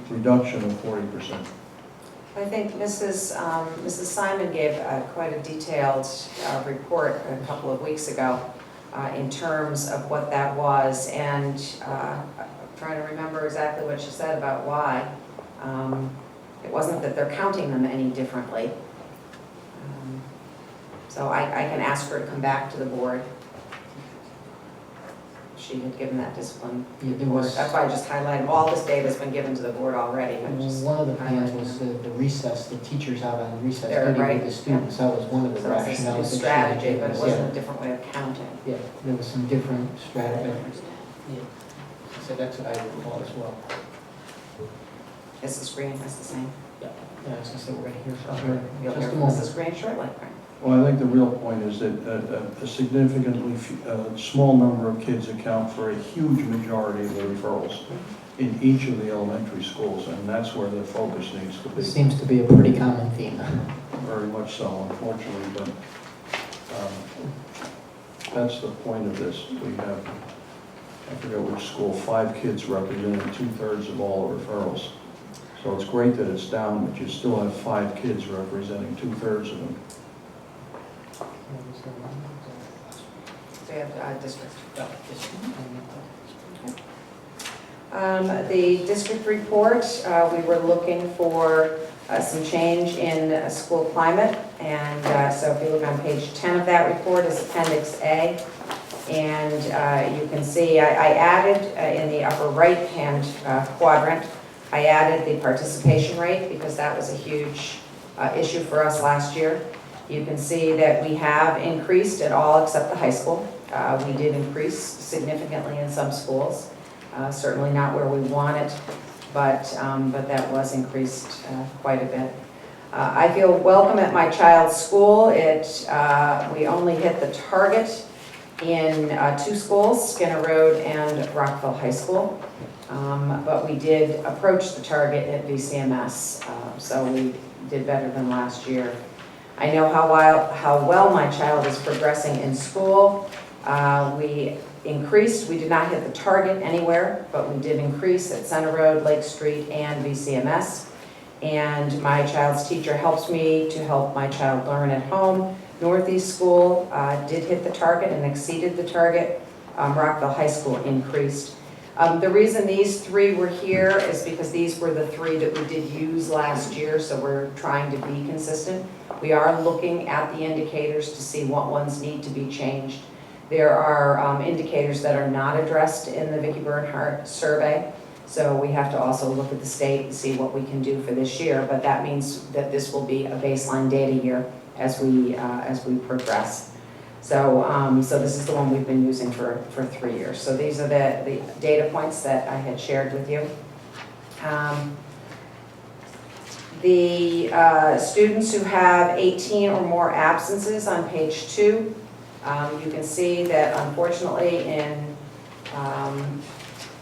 reduction of 40%? I think Mrs. Simon gave quite a detailed report a couple of weeks ago in terms of what that was, and I'm trying to remember exactly what she said about why. It wasn't that they're counting them any differently. So I can ask her to come back to the board. She had given that discipline. Yeah, there was, That's why I just highlighted, all this data has been given to the board already. But just one of the plans highlighting was them. the recess, the teachers out on recess They're duty right, with the students. That was one of the So it's a rationales. new that she had strategy, given but it us. wasn't a different way of counting. Yeah, there was some different strategies. Yeah. So that's what I recall as well. Mrs. Green is the same. Yeah, I was gonna say, we're gonna hear from You'll her hear just a from moment. Mrs. Green shortly. Well, I think the real point is that a significantly small number of kids account for a huge majority of the referrals in each of the elementary schools, and that's where the focus needs to be. It seems to be a pretty common theme. Very much so, unfortunately, but that's the point of this. We have, I forget which school, 5 kids representing 2/3 of all the referrals. So it's great that it's down, but you still have 5 kids representing 2/3 of them. So you have district. The district report, we were looking for some change in school climate, and so if you look on page 10 of that report is Appendix A, and you can see I added in the upper right-hand quadrant, I added the participation rate because that was a huge issue for us last year. You can see that we have increased at all except the high school. We did increase significantly in some schools, certainly not where we want it, but that was increased quite a bit. I feel welcome at my child's school. We only hit the target in 2 schools, Skinner Road and Rockville High School, but we did approach the target at VCMS, so we did better than last year. I know how well my child is progressing in school. We increased, we did not hit the target anywhere, but we did increase at Center Road, Lake Street, and VCMS. And my child's teacher helps me to help my child learn at home. Northeast School did hit the target and exceeded the target. Rockville High School increased. The reason these 3 were here is because these were the 3 that we did use last year, so we're trying to be consistent. We are looking at the indicators to see what ones need to be changed. There are indicators that are not addressed in the Vicki Bernhardt survey, so we have to also look at the state and see what we can do for this year, but that means that this will be a baseline data year as we progress. So this is the one we've been using for 3 years. So these are the data points that I had shared with you. The students who have 18 or more absences on page 2, you can see that unfortunately in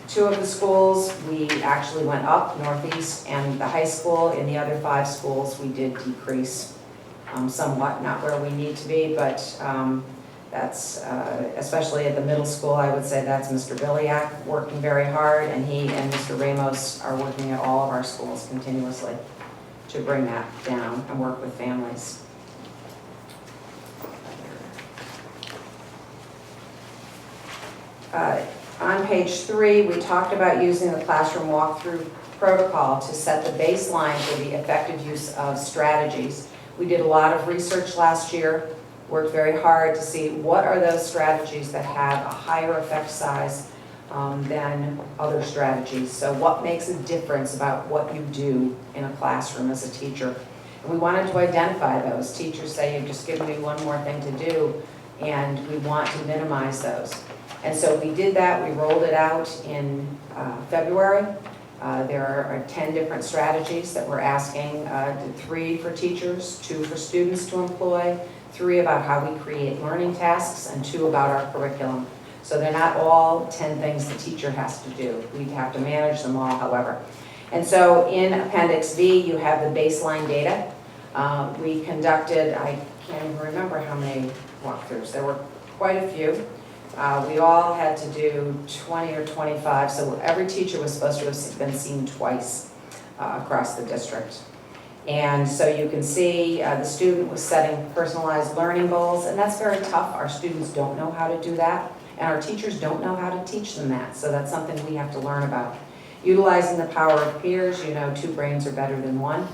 2 of the schools, we actually went up, Northeast and the high school. In the other 5 schools, we did decrease somewhat, not where we need to be, but that's, especially at the middle school, I would say that's Mr. Billiak working very hard, and he and Mr. Ramos are working at all of our schools continuously to bring that down and work with families. On page 3, we talked about using the classroom walkthrough protocol to set the baseline for the effective use of strategies. We did a lot of research last year, worked very hard to see what are those strategies that have a higher effect size than other strategies. So what makes a difference about what you do in a classroom as a teacher? And we wanted to identify those. Teachers say, you've just given me one more thing to do, and we want to minimize those. And so we did that, we rolled it out in February. There are 10 different strategies that we're asking, 3 for teachers, 2 for students to employ, 3 about how we create learning tasks, and 2 about our curriculum. So they're not all 10 things the teacher has to do. We have to manage them all, however. And so in Appendix V, you have the baseline data. We conducted, I can't even remember how many walkthroughs. There were quite a few. We all had to do 20 or 25, so every teacher was supposed to have been seen twice across the district. And so you can see the student was setting personalized learning goals, and that's very tough. Our students don't know how to do that, and our teachers don't know how to teach them that, so that's something we have to learn about. Utilizing the power of peers, 2 brains are better than 1.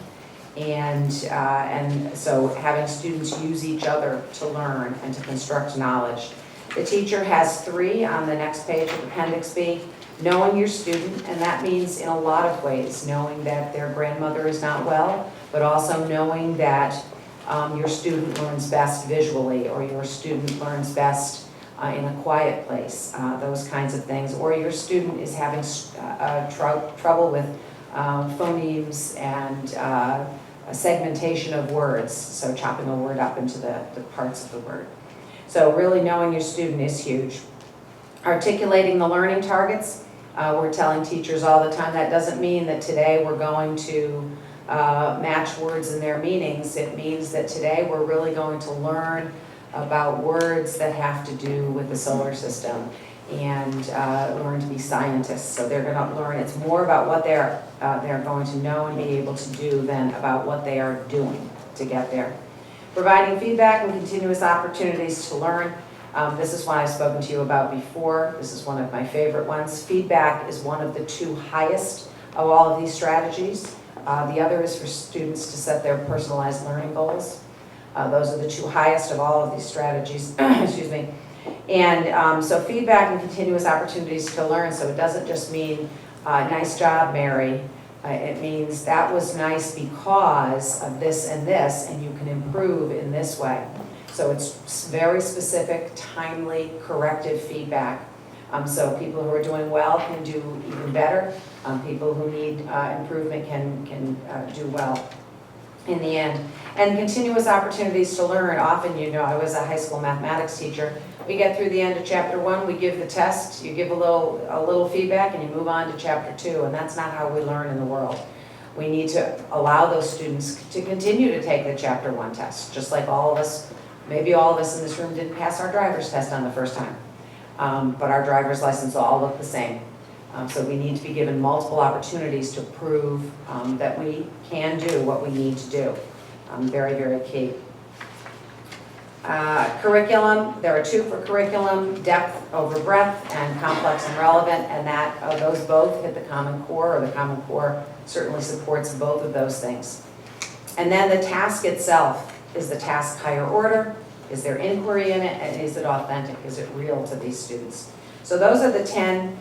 And so having students use each other to learn and to construct knowledge. The teacher has 3 on the next page of Appendix B. Knowing your student, and that means in a lot of ways, knowing that their grandmother is not well, but also knowing that your student learns best visually, or your student learns best in a quiet place, those kinds of things, or your student is having trouble with phonemes and segmentation of words, so chopping a word up into the parts of the word. So really knowing your student is huge. Articulating the learning targets. We're telling teachers all the time that doesn't mean that today we're going to match words and their meanings. It means that today we're really going to learn about words that have to do with the solar system and learn to be scientists. So they're going to learn, it's more about what they're going to know and be able to do than about what they are doing to get there. Providing feedback and continuous opportunities to learn. This is one I've spoken to you about before. This is one of my favorite ones. Feedback is one of the 2 highest of all of these strategies. The other is for students to set their personalized learning goals. Those are the 2 highest of all of these strategies. Excuse me. And so feedback and continuous opportunities to learn. So it doesn't just mean, nice job, Mary. It means that was nice because of this, and you can improve in this way. So it's very specific, timely, corrective feedback. So people who are doing well can do even better. People who need improvement can do well in the end. And continuous opportunities to learn. Often, I was a high school mathematics teacher. We get through the end of chapter 1, we give the test, you give a little feedback, and you move on to chapter 2, and that's not how we learn in the world. We need to allow those students to continue to take the chapter 1 test, just like all of us, maybe all of us in this room didn't pass our driver's test on the first time, but our driver's license all look the same. So we need to be given multiple opportunities to prove that we can do what we need to do. Very, very key. Curriculum, there are 2 for curriculum, depth over breadth and complex and relevant, and that those both hit the Common Core, or the Common Core certainly supports both of those things. And then the task itself. Is the task higher order? Is there inquiry in it? And is it authentic? Is it real to these students? So those are the 10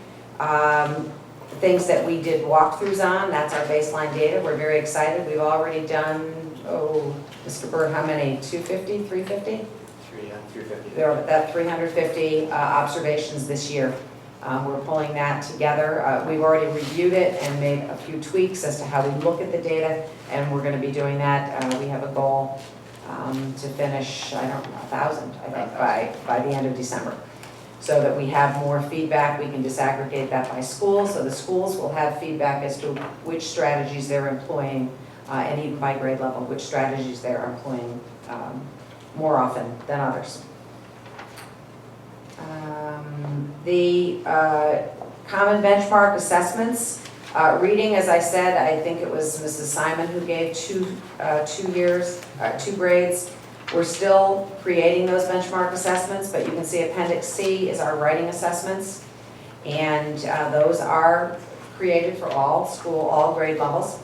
things that we did walkthroughs on. That's our baseline data. We're very excited. We've already done, Mr. Bird, how many? 250, 350? 350. There are about 350 observations this year. We're pulling that together. We've already reviewed it and made a few tweaks as to how we look at the data, and we're going to be doing that. We have a goal to finish, 1,000, I think, by the end of December, so that we have more feedback. We can disaggregate that by school, so the schools will have feedback as to which strategies they're employing, and even by grade level, which strategies they're employing more often than others. The common benchmark assessments, reading, as I said, I think it was Mrs. Simon who gave two grades. We're still creating those benchmark assessments, but you can see Appendix C is our writing assessments, and those are created for all grade levels.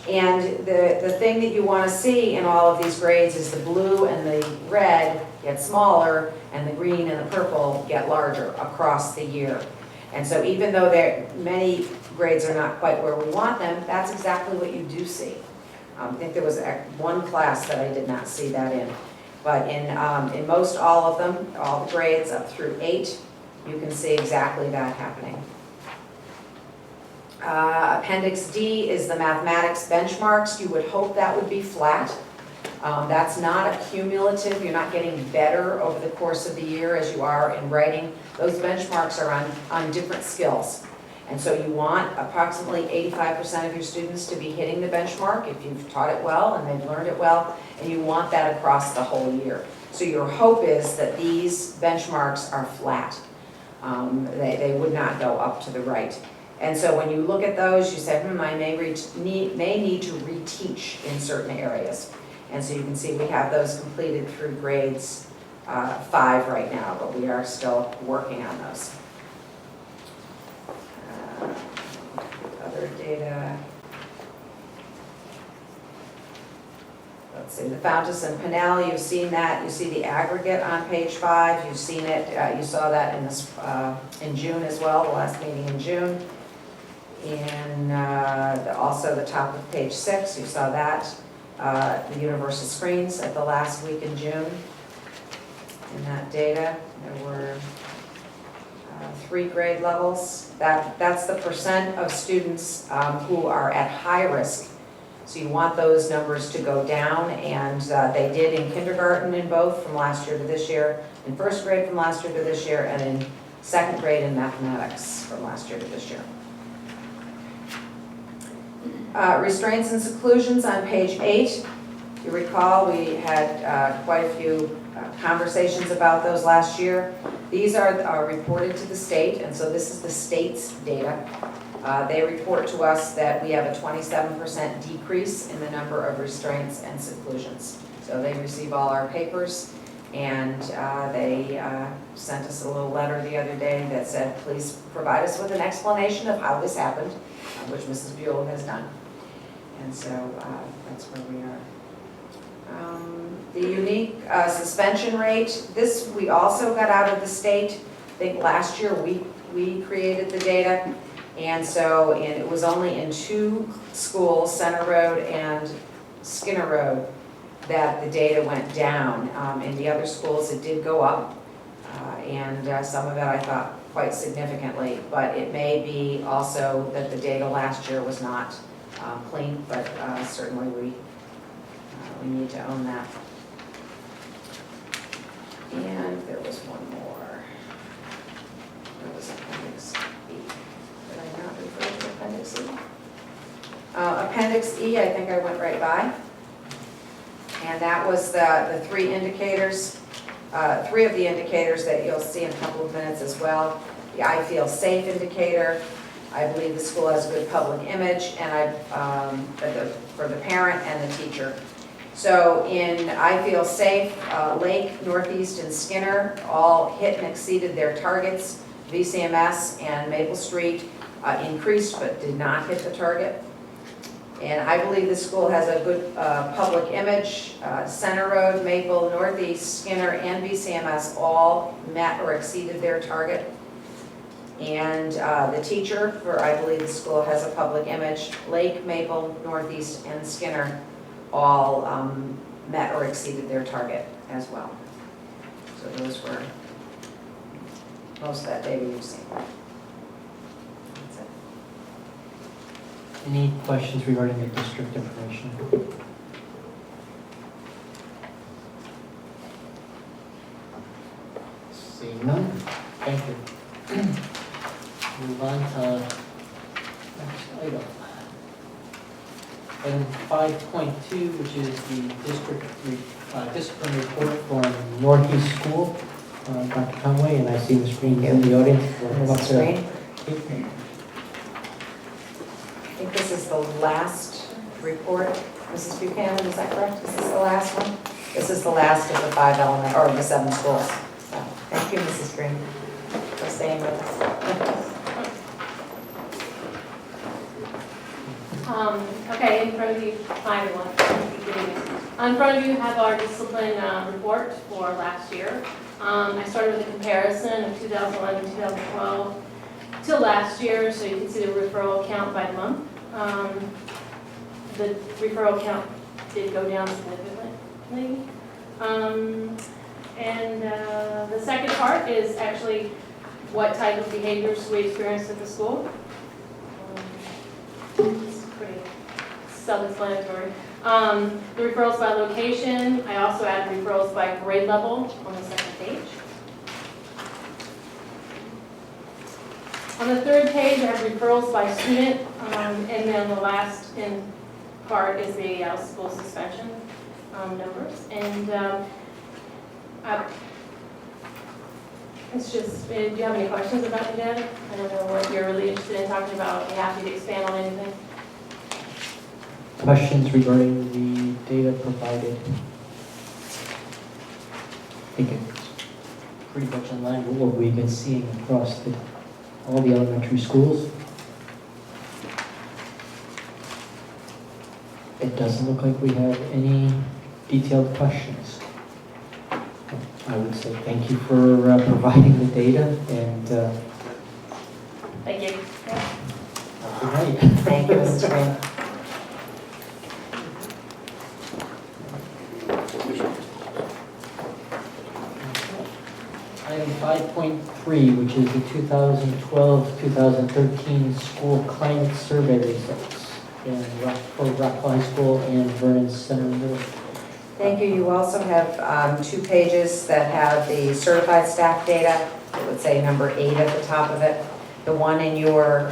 And the thing that you want to see in all of these grades is the blue and the red get smaller, and the green and the purple get larger across the year. And so even though many grades are not quite where we want them, that's exactly what you do see. I think there was one class that I did not see that in. But in most all of them, all the grades up through 8, you can see exactly that happening. Appendix D is the mathematics benchmarks. You would hope that would be flat. That's not a cumulative. You're not getting better over the course of the year as you are in writing. Those benchmarks are on different skills. And so you want approximately 85% of your students to be hitting the benchmark if you've taught it well and they've learned it well, and you want that across the whole year. So your hope is that these benchmarks are flat. They would not go up to the right. And so when you look at those, you say, I may need to reteach in certain areas. And so you can see we have those completed through grades 5 right now, but we are still working on those. Other data. Let's see, the Fountas and Pinnell, you've seen that. You see the aggregate on page 5. You've seen it. You saw that in June as well, the last meeting in June. And also the top of page 6, you saw that. The universal screens at the last week in June. In that data, there were 3 grade levels. That's the percent of students who are at high risk. So you want those numbers to go down, and they did in kindergarten in both from last year to this year, in first grade from last year to this year, and in second grade in mathematics from last year to this year. Restraints and seclusions on page 8. You recall we had quite a few conversations about those last year. These are reported to the state, and so this is the state's data. They report to us that we have a 27% decrease in the number of restraints and seclusions. So they receive all our papers, and they sent us a little letter the other day that said, please provide us with an explanation of how this happened, which Mrs. Buell has done. And so that's where we are. The unique suspension rate, this we also got out of the state. I think last year we created the data, and so it was only in 2 schools, Center Road and Skinner Road, that the data went down. In the other schools it did go up, and some of it I thought quite significantly, but it may be also that the data last year was not clean, but certainly we need to own that. And there was one more. There was Appendix E. Did I not refer to Appendix E? Appendix E, I think I went right by. And that was the 3 indicators, 3 of the indicators that you'll see in a couple of minutes as well. The I feel safe indicator. I believe the school has a good public image, and for the parent and the teacher. So in I Feel Safe, Lake, Northeast, and Skinner all hit and exceeded their targets. VCMS and Maple Street increased but did not hit the target. And I believe the school has a good public image. Center Road, Maple, Northeast, Skinner, and VCMS all met or exceeded their target. And the teacher for, I believe the school has a public image. Lake, Maple, Northeast, and Skinner all met or exceeded their target as well. So those were most of that data you've seen. Any questions regarding the district information? Seeing none, thank you. Move on to next item. Item 5.2, which is the district discipline report from Northeast School. Dr. Conway, and I see the screen in the audience. Here's the screen. I think this is the last report. Mrs. Buchanan, is that correct? Is this the last one? This is the last of the 5 element, or the 7 schools. So, thank you, Mrs. Green, for staying with us. Okay, in front of you, hi everyone. In front of you have our discipline report for last year. I started with a comparison of 2011, 2012 till last year, so you can see the referral count by month. The referral count did go down significantly. The second part is actually what type of behaviors we experienced at the school. It's pretty self-explanatory. The referrals by location, I also added referrals by grade level on the second page. On the third page, I have referrals by student, and then the last part is the school suspension numbers. And it's just, do you have any questions about the data? I don't know what you're really interested in talking about. I'd be happy to expand on anything. Questions regarding the data provided? I think it's pretty much in line with what we've been seeing across all the elementary schools. It doesn't look like we have any detailed questions. I would say thank you for providing the data, and Thank you. good night. Thank you, Mrs. Green. Item 5.3, which is the 2012-2013 school climate survey results for Rockville High School and Vernon Center Middle. Thank you. You also have 2 pages that have the certified staff data. It would say number 8 at the top of it. The one in your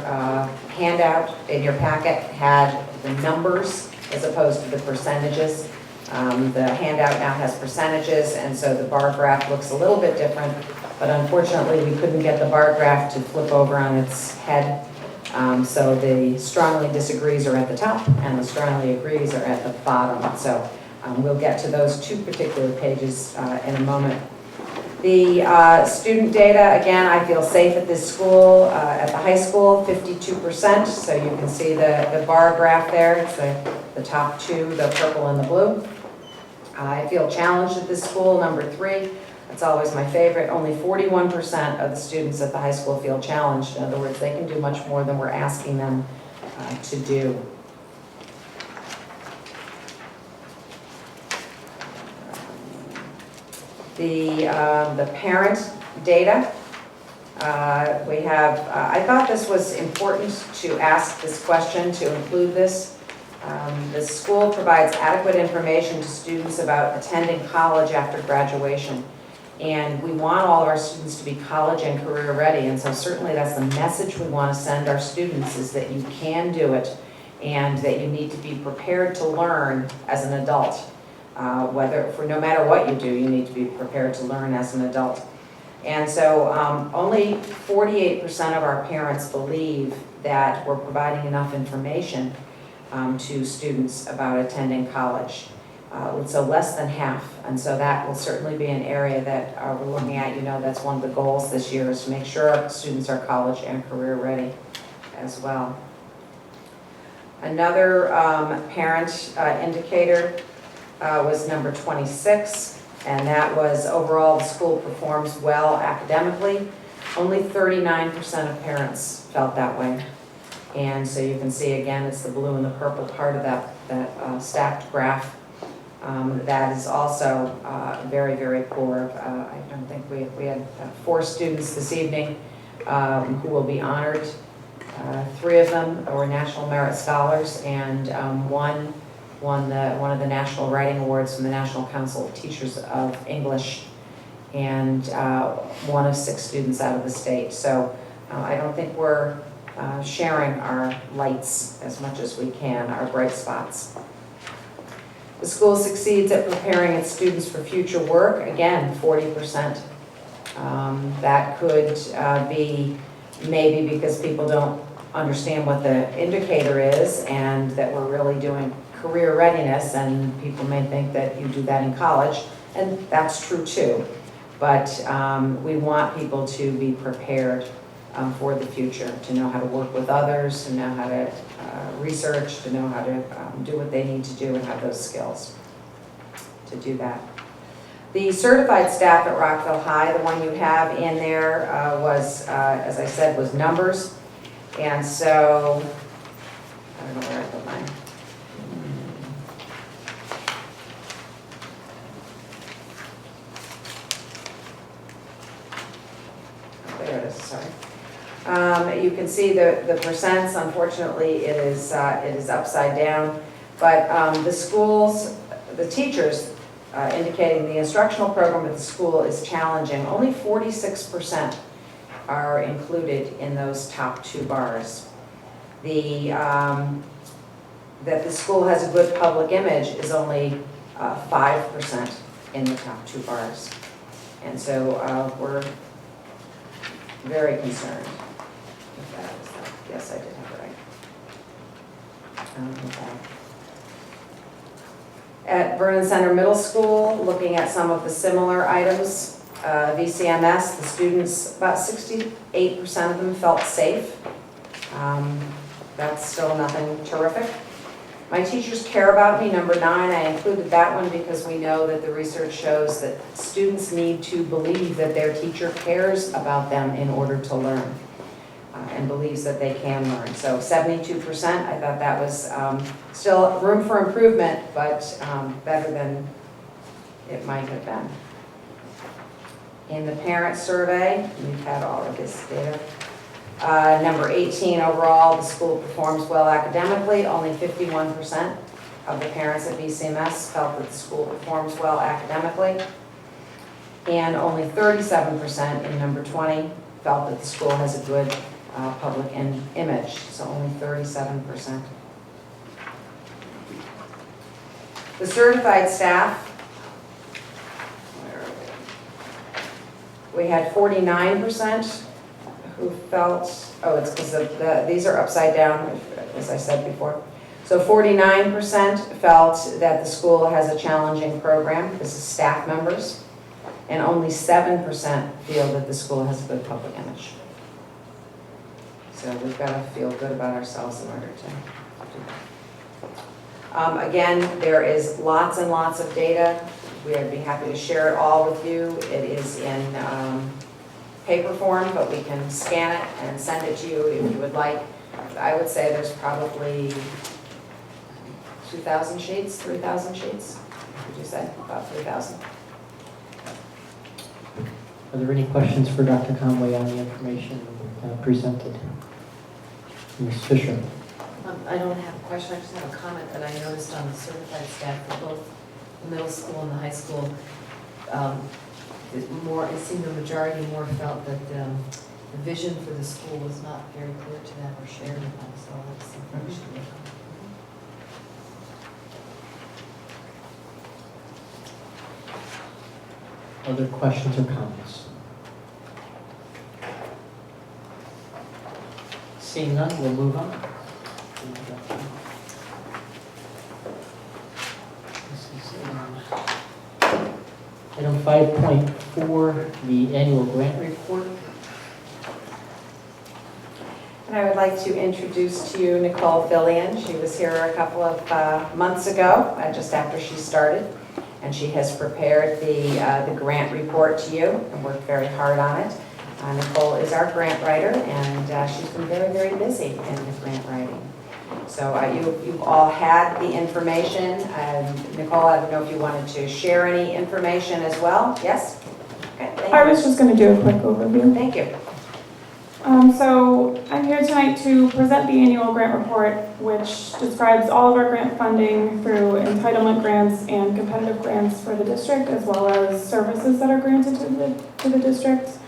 handout, in your packet, had the numbers as opposed to the percentages. The handout now has percentages, and so the bar graph looks a little bit different, but unfortunately we couldn't get the bar graph to flip over on its head. So the strongly disagrees are at the top, and the strongly agrees are at the bottom. So we'll get to those 2 particular pages in a moment. The student data, again, I feel safe at this school. At the high school, 52%, so you can see the bar graph there. It's the top 2, the purple and the blue. I feel challenged at this school, number 3. That's always my favorite. Only 41% of the students at the high school feel challenged. In other words, they can do much more than we're asking them to do. The parent data, we have, I thought this was important to ask this question, to include this. The school provides adequate information to students about attending college after graduation. And we want all of our students to be college and career ready, and so certainly that's the message we want to send our students, is that you can do it and that you need to be prepared to learn as an adult. No matter what you do, you need to be prepared to learn as an adult. And so only 48% of our parents believe that we're providing enough information to students about attending college. So less than half, and so that will certainly be an area that we're looking at. You know, that's one of the goals this year, is to make sure our students are college and career ready as well. Another parent indicator was number 26, and that was overall the school performs well academically. Only 39% of parents felt that way. And so you can see again, it's the blue and the purple part of that stacked graph. That is also very, very poor. I don't think we had 4 students this evening who will be honored 3 of them were National Merit Scholars, and one won one of the National Writing Awards from the National Council of Teachers of English, and one of 6 students out of the state. So I don't think we're sharing our lights as much as we can, our bright spots. The school succeeds at preparing its students for future work, again, 40%. That could be maybe because people don't understand what the indicator is and that we're really doing career readiness, and people may think that you do that in college, and that's true too. But we want people to be prepared for the future, to know how to work with others, to know how to research, to know how to do what they need to do and have those skills to do that. The certified staff at Rockville High, the one you have in there was, as I said, was numbers. And so, I don't know where I put mine. There it is, sorry. You can see the percents. Unfortunately, it is upside down. But the schools, the teachers, indicating the instructional program at the school is challenging. Only 46% are included in those top 2 bars. That the school has a good public image is only 5% in the top 2 bars. And so we're very concerned with that. Yes, I did have it right. Okay. At Vernon Center Middle School, looking at some of the similar items, VCMS, the students, about 68% of them felt safe. That's still nothing terrific. My teachers care about me, number 9, I included that one because we know that the research shows that students need to believe that their teacher cares about them in order to learn and believes that they can learn. So 72%, I thought that was still room for improvement, but better than it might have been. In the parent survey, we've had all of this data. Number 18 overall, the school performs well academically. Only 51% of the parents at VCMS felt that the school performs well academically. And only 37% in number 20 felt that the school has a good public image, so only 37%. The certified staff, we had 49% who felt, oh, it's because these are upside down, as I said before. So 49% felt that the school has a challenging program. This is staff members. And only 7% feel that the school has a good public image. So we've got to feel good about ourselves in order to do that. Again, there is lots and lots of data. We'd be happy to share it all with you. It is in paper form, but we can scan it and send it to you if you would like. I would say there's probably 2,000 sheets, 3,000 sheets. Would you say? About 3,000. Are there any questions for Dr. Conway on the information presented? Ms. Fisher. I don't have a question, I just have a comment that I noticed on the certified staff for both the middle school and the high school. It seemed the majority more felt that the vision for the school was not very clear to them or shared with them, so that's something we should work on. Other questions or comments? Seeing none, we'll move on. Item 5.4, the annual grant report. And I would like to introduce to you Nicole Fillion. She was here a couple of months ago, just after she started. And she has prepared the grant report to you and worked very hard on it. Nicole is our grant writer, and she's been very, very busy in the grant writing. So you've all had the information. Nicole, I don't know if you wanted to share any information as well. Yes? Okay, thank you. I was just going to do a quick overview. Thank you. So I'm here tonight to present the annual grant report, which describes all of our grant funding through entitlement grants and competitive grants for the district, as well as services that are granted to the district.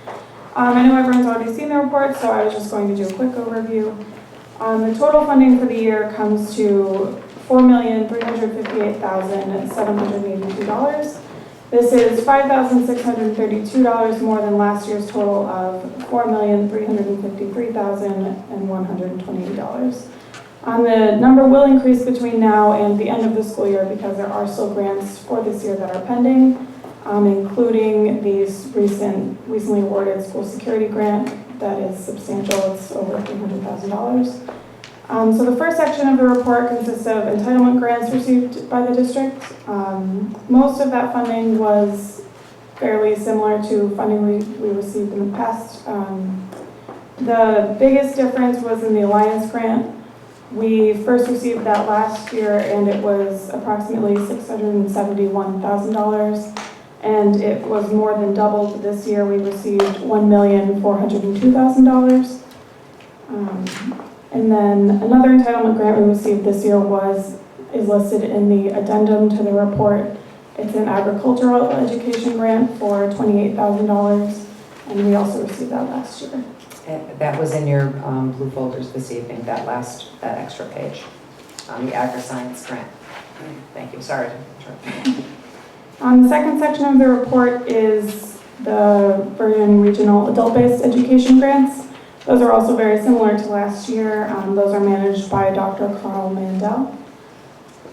I know everyone's already seen the report, so I was just going to do a quick overview. The total funding for the year comes to $4,358,782. This is $5,632 more than last year's total of $4,353,128. The number will increase between now and the end of the school year because there are still grants for this year that are pending, including these recently awarded school security grant that is substantial. It's over $300,000. So the first section of the report consists of entitlement grants received by the district. Most of that funding was fairly similar to funding we received in the past. The biggest difference was in the Alliance grant. We first received that last year and it was approximately $671,000. And it was more than doubled this year. We received $1,402,000. And then another entitlement grant we received this year is listed in the addendum to the report. It's an agricultural education grant for $28,000, and we also received that last year. That was in your blue folders this evening, that extra page, the agri-science grant. Thank you, sorry to interrupt. The second section of the report is the Vernon Regional Adult-Based Education Grants. Those are also very similar to last year. Those are managed by Dr. Carl Mandel.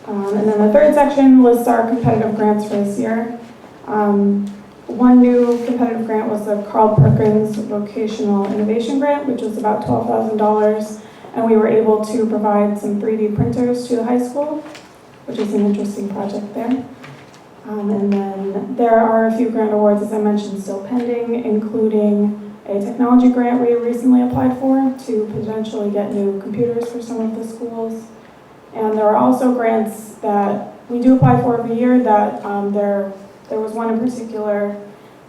And then the third section lists our competitive grants for this year. One new competitive grant was the Carl Perkins Vocational Innovation Grant, which was about $12,000. And we were able to provide some 3D printers to the high school, which is an interesting project there. And then there are a few grant awards, as I mentioned, still pending, including a technology grant we recently applied for to potentially get new computers for some of the schools. And there are also grants that we do apply for every year that there was one in particular,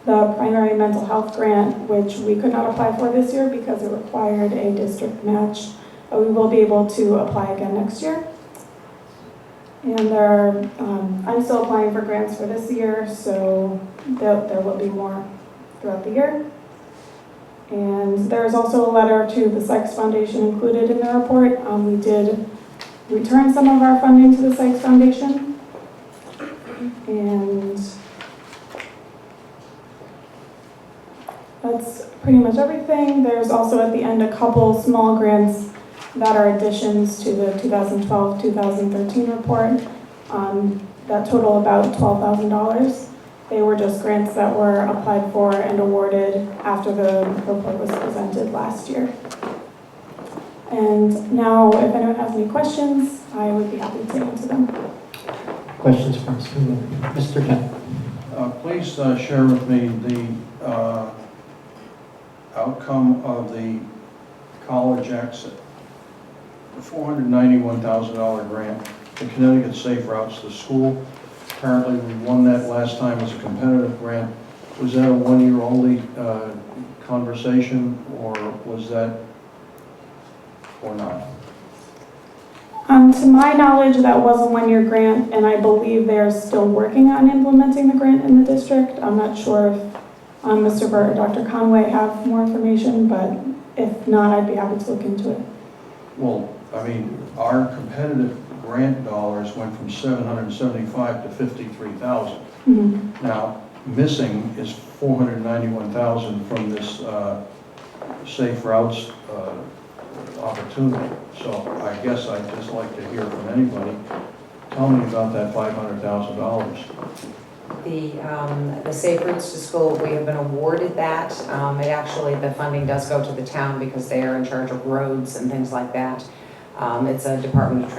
the primary mental health grant, which we could not apply for this year because it required a district match. But we will be able to apply again next year. And I'm still applying for grants for this year, so there will be more throughout the year. And there's also a letter to the Sykes Foundation included in the report. We did return some of our funding to the Sykes Foundation. And that's pretty much everything. There's also at the end a couple small grants that are additions to the 2012-2013 report that total about $12,000. They were just grants that were applied for and awarded after the report was presented last year. And now, if anyone has any questions, I would be happy to answer them. Questions from Mr. Kemp? Please share with me the outcome of the college exit. The $491,000 grant, the Connecticut Safe Routes to School. Apparently we won that last time as a competitive grant. Was that a one-year only conversation, or was that, or not? To my knowledge, that was a one-year grant, and I believe they're still working on implementing the grant in the district. I'm not sure if Mr. Burt or Dr. Conway have more information, but if not, I'd be happy to look into it. Well, I mean, our competitive grant dollars went from $775 to $53,000. Mm-hmm. Now, missing is $491,000 from this Safe Routes opportunity. So I guess I'd just like to hear from anybody. Tell me about that $500,000. The Safe Routes to School, we have been awarded that. The funding does go to the town because they are in charge of roads and things like that. It's a Department of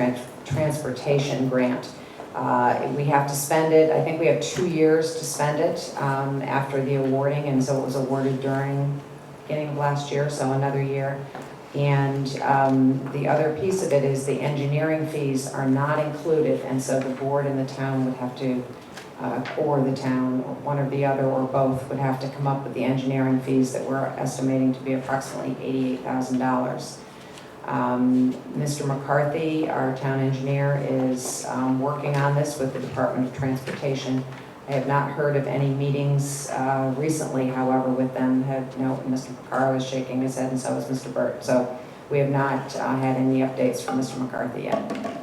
Transportation grant. We have to spend it. I think we have 2 years to spend it after the awarding, and so it was awarded during the beginning of last year, so another year. And the other piece of it is the engineering fees are not included, and so the board and the town would have to or the town, or one or the other, or both, would have to come up with the engineering fees that we're estimating to be approximately $88,000. Mr. McCarthy, our town engineer, is working on this with the Department of Transportation. I have not heard of any meetings recently, however, with them. Mr. Picaro is shaking his head, and so is Mr. Burt. So we have not had any updates from Mr. McCarthy yet.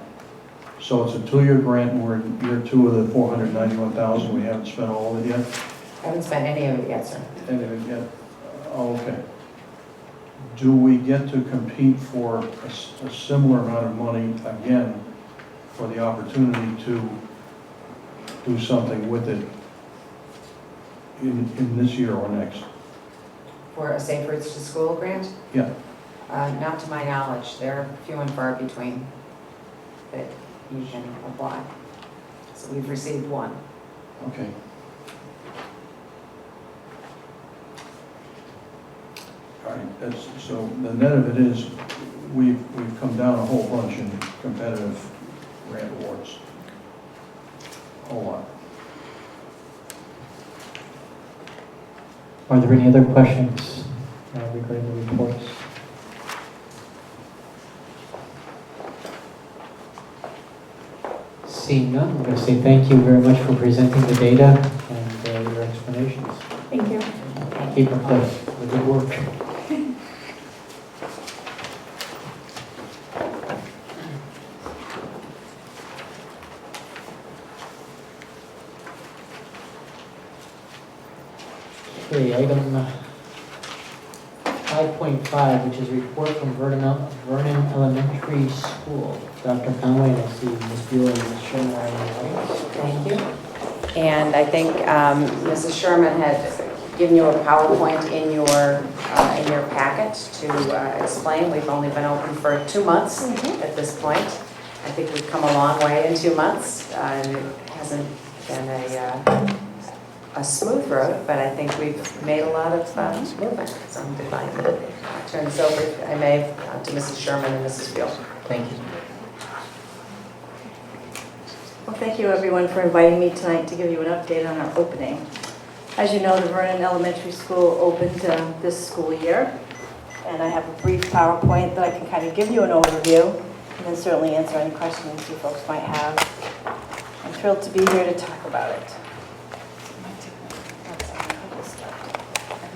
So it's a 2-year grant, and we're in year 2 of the $491,000. We haven't spent all of it yet? Haven't spent any of it yet, sir. Any of it yet? Oh, okay. Do we get to compete for a similar amount of money again for the opportunity to do something with it in this year or next? For a Safe Routes to School grant? Yeah. Not to my knowledge. They're few and far between that you can apply. So we've received one. Okay. All right, so the net of it is we've come down a whole bunch in competitive grant awards. A whole lot. Are there any other questions regarding the reports? Seeing none, I'm going to say thank you very much for presenting the data and your explanations. Thank you. Keep up the good work. Okay, item 5.5, which is report from Vernon Elementary School. Dr. Conway, and I see Ms. Buell and Ms. Sherman are in the audience. Thank you. And I think Mrs. Sherman had given you a PowerPoint in your packet to explain. We've only been open for 2 months at this point. I think we've come a long way in 2 months. It hasn't been a smooth road, but I think we've made a lot of movement. So I'm delighted to turn this over, if I may, to Mrs. Sherman and Mrs. Buell. Thank you. Well, thank you everyone for inviting me tonight to give you an update on our opening. As you know, the Vernon Elementary School opened this school year, and I have a brief PowerPoint that I can kind of give you an overview, and then certainly answer any questions you folks might have. I'm thrilled to be here to talk about it.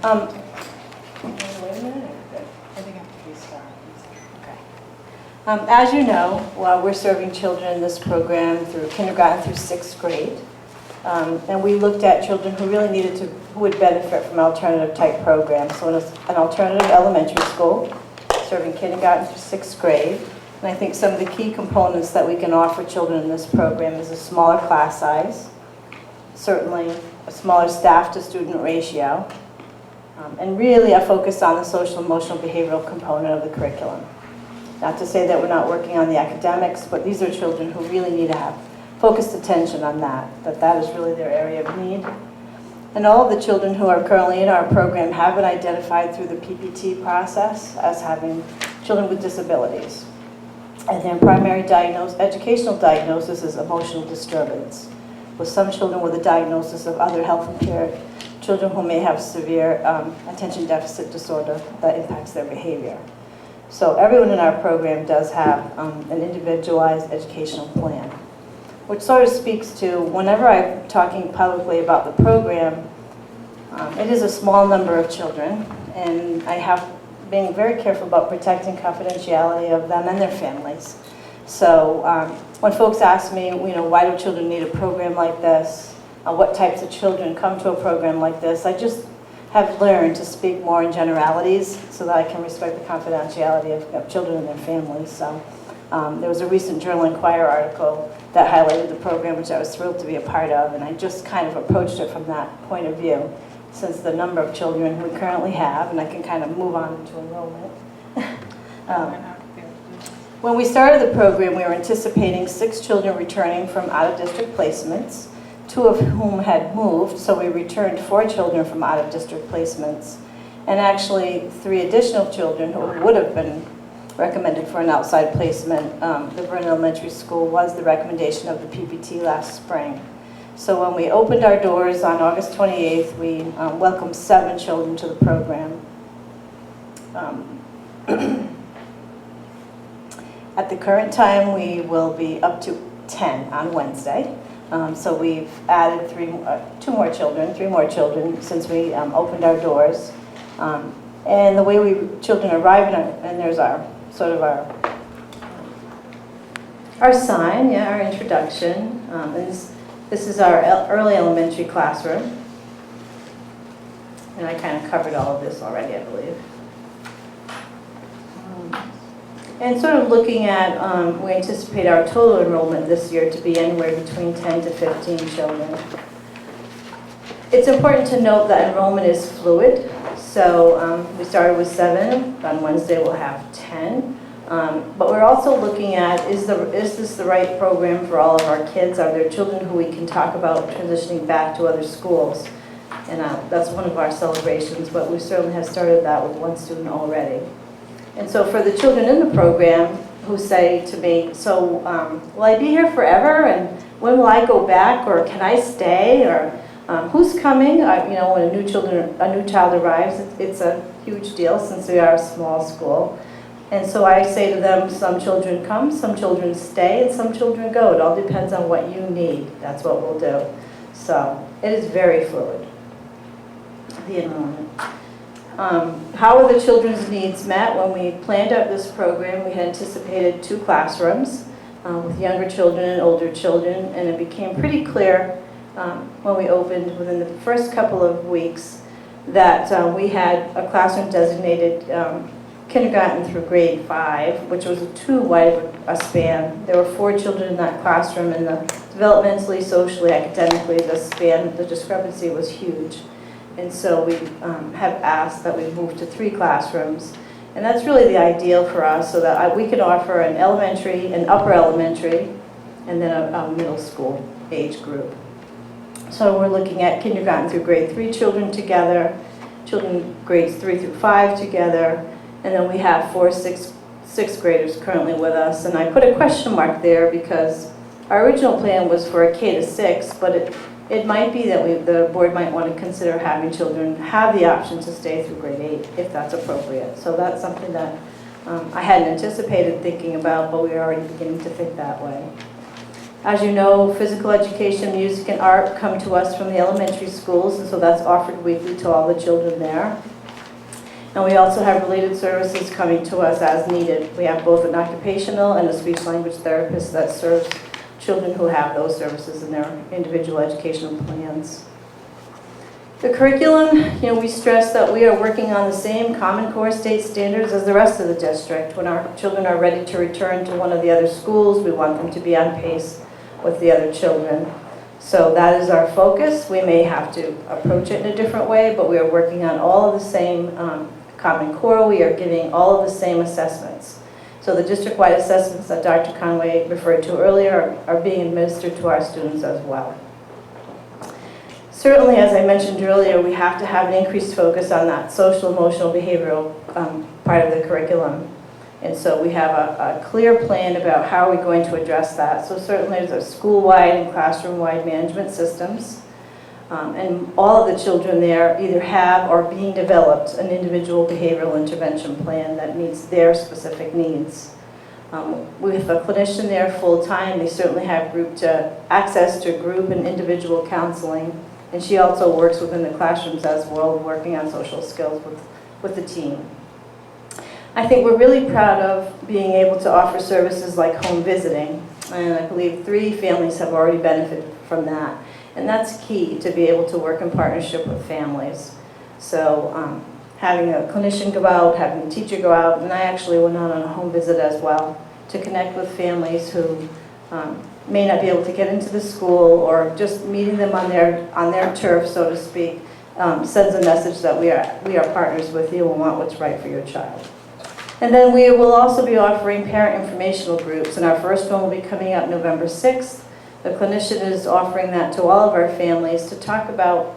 Wait a minute. I think I have to restart. Okay. As you know, we're serving children in this program through kindergarten through 6th grade. And we looked at children who really who would benefit from alternative type programs. So an alternative elementary school, serving kindergarten through 6th grade. And I think some of the key components that we can offer children in this program is a smaller class size, certainly a smaller staff to student ratio, and really a focus on the social, emotional, behavioral component of the curriculum. Not to say that we're not working on the academics, but these are children who really need to have focused attention on that is really their area of need. And all of the children who are currently in our program have been identified through the PPT process as having children with disabilities. And their primary educational diagnosis is emotional disturbance, with some children with a diagnosis of other health impaired, children who may have severe attention deficit disorder that impacts their behavior. So everyone in our program does have an individualized educational plan, which sort of speaks to whenever I'm talking publicly about the program, it is a small number of children, and I have been very careful about protecting confidentiality of them and their families. So when folks ask me, why do children need a program like this? What types of children come to a program like this? I just have learned to speak more in generalities so that I can respect the confidentiality of children and their families. So there was a recent Journal Inquirer article that highlighted the program, which I was thrilled to be a part of, and I just kind of approached it from that point of view, since the number of children we currently have, and I can kind of move on to enrollment. When we started the program, we were anticipating 6 children returning from out-of-district placements, 2 of whom had moved, so we returned 4 children from out-of-district placements, and actually 3 additional children who would have been recommended for an outside placement. The Vernon Elementary School was the recommendation of the PPT last spring. So when we opened our doors on August 28th, we welcomed 7 children to the program. At the current time, we will be up to 10 on Wednesday. So we've added 3 more children since we opened our doors. And the way children arrive, and there's our sort of our sign, yeah, our introduction. And this is our early elementary classroom. And I kind of covered all of this already, I believe. And sort of looking at, we anticipate our total enrollment this year to be anywhere between 10 to 15 children. It's important to note that enrollment is fluid. So we started with 7, on Wednesday we'll have 10. But we're also looking at, is this the right program for all of our kids? Are there children who we can talk about transitioning back to other schools? And that's one of our celebrations, but we certainly have started that with 1 student already. And so for the children in the program who say to me, so will I be here forever? And when will I go back? Or can I stay? Or who's coming? You know, when a new child arrives, it's a huge deal since we are a small school. And so I say to them, some children come, some children stay, and some children go. It all depends on what you need. That's what we'll do. So it is very fluid, the enrollment. How are the children's needs met? When we planned out this program, we had anticipated 2 classrooms with younger children and older children, and it became pretty clear when we opened within the first couple of weeks that we had a classroom designated kindergarten through grade 5, which was too wide a span. There were 4 children in that classroom, and developmentally, socially, academically, the discrepancy was huge. And so we have asked that we move to 3 classrooms. And that's really the ideal for us, so that we can offer an elementary, an upper elementary, and then a middle school age group. So we're looking at kindergarten through grade 3 children together, children grades 3 through 5 together, and then we have 4 sixth graders currently with us. And I put a question mark there because our original plan was for a K to 6, but it might be that the board might want to consider having children have the option to stay through grade 8 if that's appropriate. So that's something that I hadn't anticipated thinking about, but we're already beginning to think that way. As you know, physical education, music, and art come to us from the elementary schools, and so that's offered weekly to all the children there. And we also have related services coming to us as needed. We have both an occupational and a speech-language therapist that serves children who have those services in their individual educational plans. The curriculum, we stress that we are working on the same Common Core state standards as the rest of the district. When our children are ready to return to one of the other schools, we want them to be on pace with the other children. So that is our focus. We may have to approach it in a different way, but we are working on all of the same Common Core. We are giving all of the same assessments. So the district-wide assessments that Dr. Conway referred to earlier are being administered to our students as well. Certainly, as I mentioned earlier, we have to have an increased focus on that social, emotional, behavioral part of the curriculum. And so we have a clear plan about how we're going to address that. So certainly there's a school-wide and classroom-wide management systems. And all of the children there either have or being developed an individual behavioral intervention plan that meets their specific needs. With a clinician there full-time, they certainly have access to group and individual counseling. And she also works within the classrooms as well, working on social skills with the team. I think we're really proud of being able to offer services like home visiting. And I believe 3 families have already benefited from that. And that's key to be able to work in partnership with families. So having a clinician go out, having a teacher go out, and I actually went out on a home visit as well to connect with families who may not be able to get into the school, or just meeting them on their turf, so to speak, sends a message that we are partners with you and want what's right for your child. And then we will also be offering parent informational groups, and our first one will be coming up November 6th. The clinician is offering that to all of our families to talk about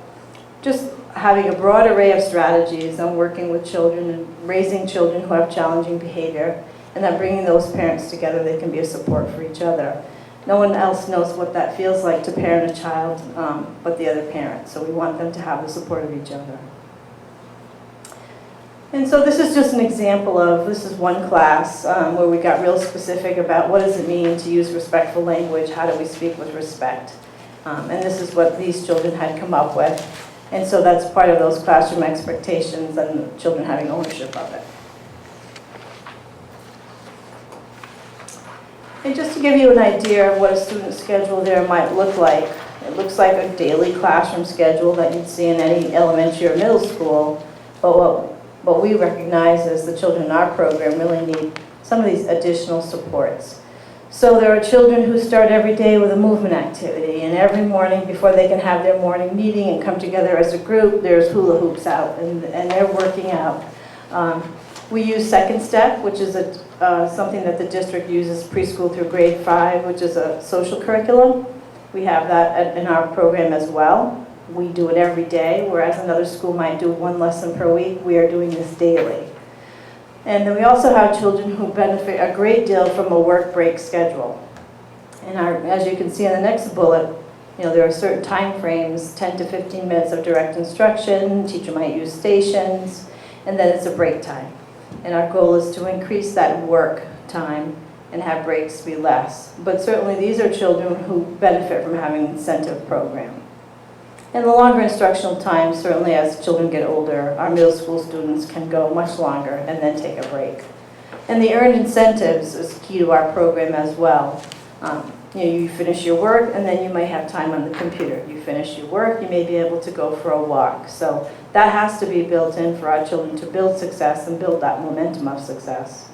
just having a broad array of strategies on working with children and raising children who have challenging behavior, and then bringing those parents together, they can be a support for each other. No one else knows what that feels like to parent a child but the other parent. So we want them to have the support of each other. And so this is just an example of, this is one class where we got real specific about what does it mean to use respectful language, how do we speak with respect. And this is what these children had come up with. And so that's part of those classroom expectations and the children having ownership of it. And just to give you an idea of what a student schedule there might look like, it looks like a daily classroom schedule that you'd see in any elementary or middle school. But what we recognize is the children in our program really need some of these additional supports. So there are children who start every day with a movement activity, and every morning before they can have their morning meeting and come together as a group, there's hula hoops out, and they're working out. We use Second Step, which is something that the district uses preschool through grade 5, which is a social curriculum. We have that in our program as well. We do it every day, whereas another school might do one lesson per week. We are doing this daily. And then we also have children who benefit a great deal from a work break schedule. And as you can see in the next bullet, there are certain time frames, 10 to 15 minutes of direct instruction, teacher might use stations, and then it's a break time. And our goal is to increase that work time and have breaks be less. But certainly these are children who benefit from having an incentive program. And the longer instructional time, certainly as children get older, our middle school students can go much longer and then take a break. And the earned incentives is key to our program as well. You finish your work and then you might have time on the computer. You finish your work, you may be able to go for a walk. So that has to be built in for our children to build success and build that momentum of success.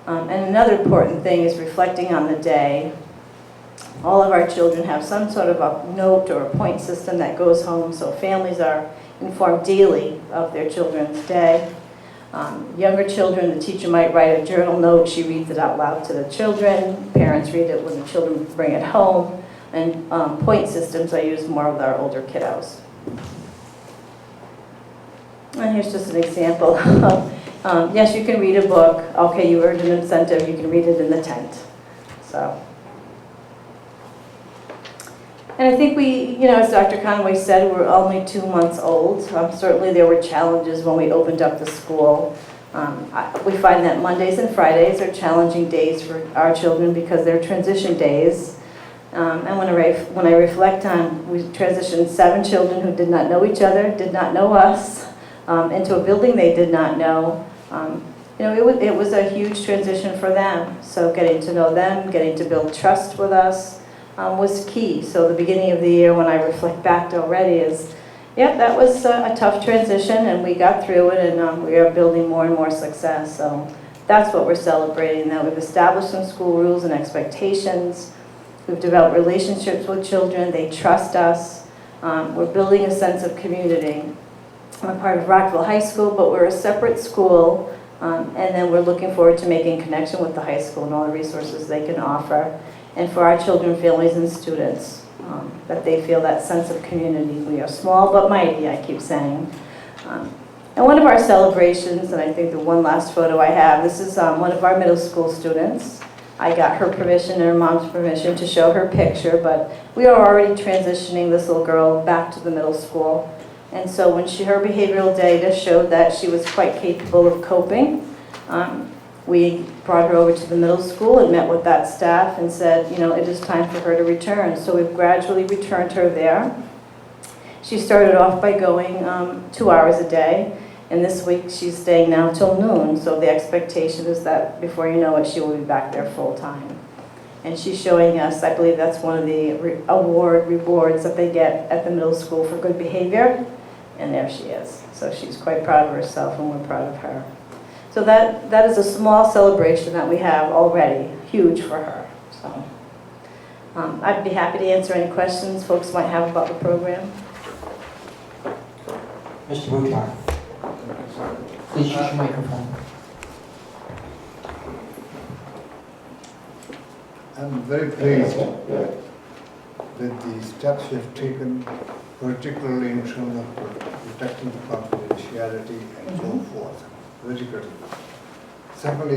And another important thing is reflecting on the day. All of our children have some sort of a note or a point system that goes home, so families are informed daily of their children's day. Younger children, the teacher might write a journal note, she reads it out loud to the children, parents read it when the children bring it home, and point systems I use more with our older kiddos. And here's just an example. Yes, you can read a book. Okay, you earned an incentive, you can read it in the tent. So. And I think we, as Dr. Conway said, we're only 2 months old. Certainly there were challenges when we opened up the school. We find that Mondays and Fridays are challenging days for our children because they're transition days. And when I reflect on, we transitioned 7 children who did not know each other, did not know us, into a building they did not know. It was a huge transition for them. So getting to know them, getting to build trust with us, was key. So the beginning of the year, when I reflect back already, is, yep, that was a tough transition, and we got through it, and we are building more and more success. So that's what we're celebrating, that we've established some school rules and expectations. We've developed relationships with children. They trust us. We're building a sense of community. We're part of Rockville High School, but we're a separate school, and then we're looking forward to making connection with the high school and all the resources they can offer. And for our children, families, and students, that they feel that sense of community. We are small but mighty, I keep saying. And one of our celebrations, and I think the one last photo I have, this is one of our middle school students. I got her permission and her mom's permission to show her picture, but we are already transitioning this little girl back to the middle school. And so when her behavioral data showed that she was quite capable of coping, we brought her over to the middle school and met with that staff and said, it is time for her to return. So we've gradually returned her there. She started off by going 2 hours a day, and this week she's staying now till noon. So the expectation is that before you know it, she will be back there full time. And she's showing us, I believe that's one of the rewards that they get at the middle school for good behavior. And there she is. So she's quite proud of herself, and we're proud of her. So that is a small celebration that we have already, huge for her. So I'd be happy to answer any questions folks might have about the program. Mr. Bouchard, please use your microphone. I'm very pleased with the steps you've taken, particularly in terms of protecting the confidentiality and so forth. Very critical. Secondly,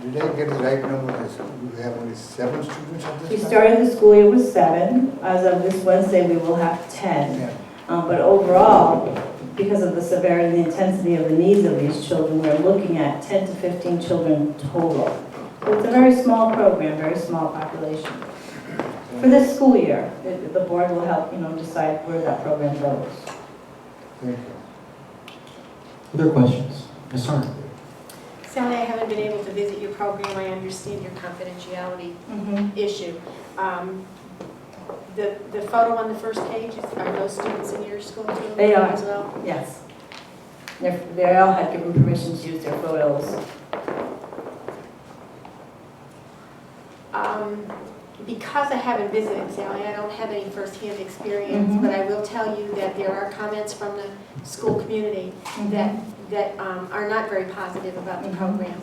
did I get the right number? We have only 7 students at We this time? started the school year with 7. As of this Wednesday, we will have 10. Yeah. But overall, because of the severity and the intensity of the needs of these children, we're looking at 10 to 15 children total. So it's a very small program, very small population. For this school year, the board will help, decide where that program goes. Thank you. Other questions? Ms. Harn? Sally, I haven't been able to visit your program. I understand your confidentiality issue. The photo on the first page, are those students in your school too? They are. As well? Yes. They all had given permission to use their photos. Because I haven't visited, Sally, I don't have any firsthand experience, but I will tell you that there are comments from the school community that are not very positive about the program.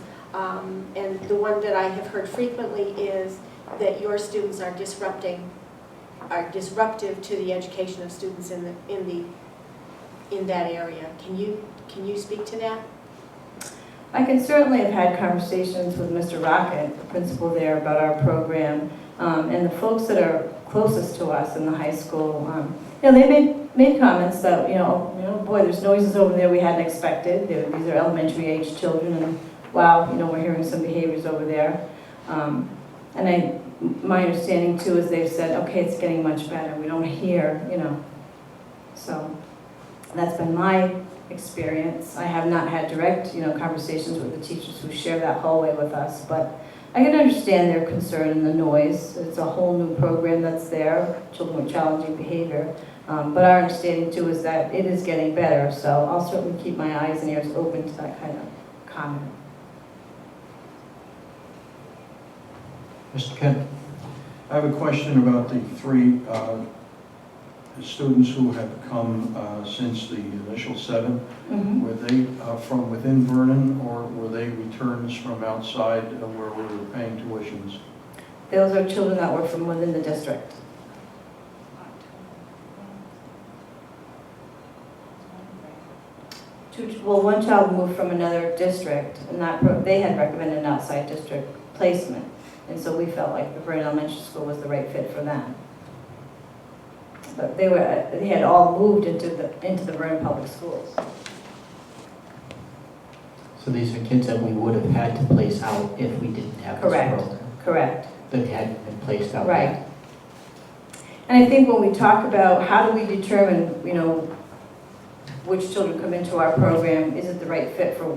And the one that I have heard frequently is that your students are disruptive to the education of students in that area. Can you speak to that? I can certainly have had conversations with Mr. Rocket, the principal there, about our program. And the folks that are closest to us in the high school, they made comments that, boy, there's noises over there we hadn't expected. These are elementary age children, and wow, we're hearing some behaviors over there. And my understanding too is they've said, okay, it's getting much better. We don't hear, So that's been my experience. I have not had direct, conversations with the teachers who share that hallway with us, but I can understand their concern and the noise. It's a whole new program that's there, children with challenging behavior. But our understanding too is that it is getting better, so I'll certainly keep my eyes and ears open to that kind of comment. Mr. Kent? I have a question about the 3 students who have come since the initial 7. Were they from within Vernon, or were they returns from outside where we were paying tuitions? Those are children that were from within the district. Well, one child moved from another district, and they had recommended an outside district placement. And so we felt like the Vernon Elementary School was the right fit for them. But they had all moved into the Vernon Public Schools. So these are kids that we would have had to place out if we didn't have this program. Correct. That hadn't been placed out. Right. Yet. And I think when we talk about how do we determine, which children come into our program, is it the right fit for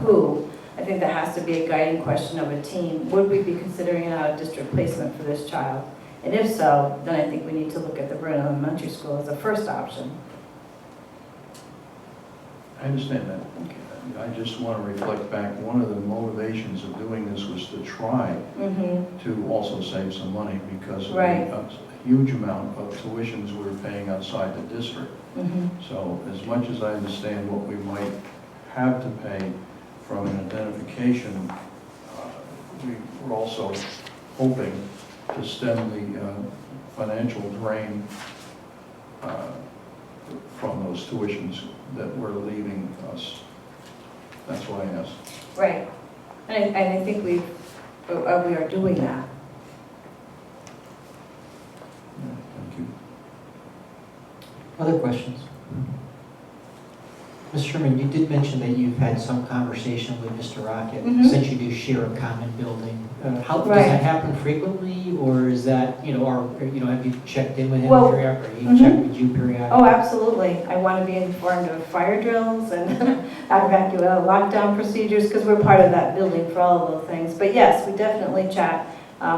who? I think that has to be a guiding question of a team. Would we be considering an out-of-district placement for this child? And if so, then I think we need to look at the Vernon Elementary School as a first option. I understand that. Okay. I just want to reflect back, one of the motivations of doing this was to try to also save some money because of the huge amount of tuitions we were paying outside the district. So as much as I understand what we might have to pay from an identification, we were also hoping to stem the financial drain from those tuitions that were leaving us. That's why I asked. Right. And I think we are doing that. Thank you. Other questions? Ms. Sherman, you did mention that you've had some conversation with Mr. Rocket since you do share a common building. How does that happen frequently, or is that, have you checked in with him periodically, or he checked with you periodically? Oh, absolutely. I want to be informed of fire drills and lockdown procedures, because we're part of that building for all of those things. But yes, we definitely chat.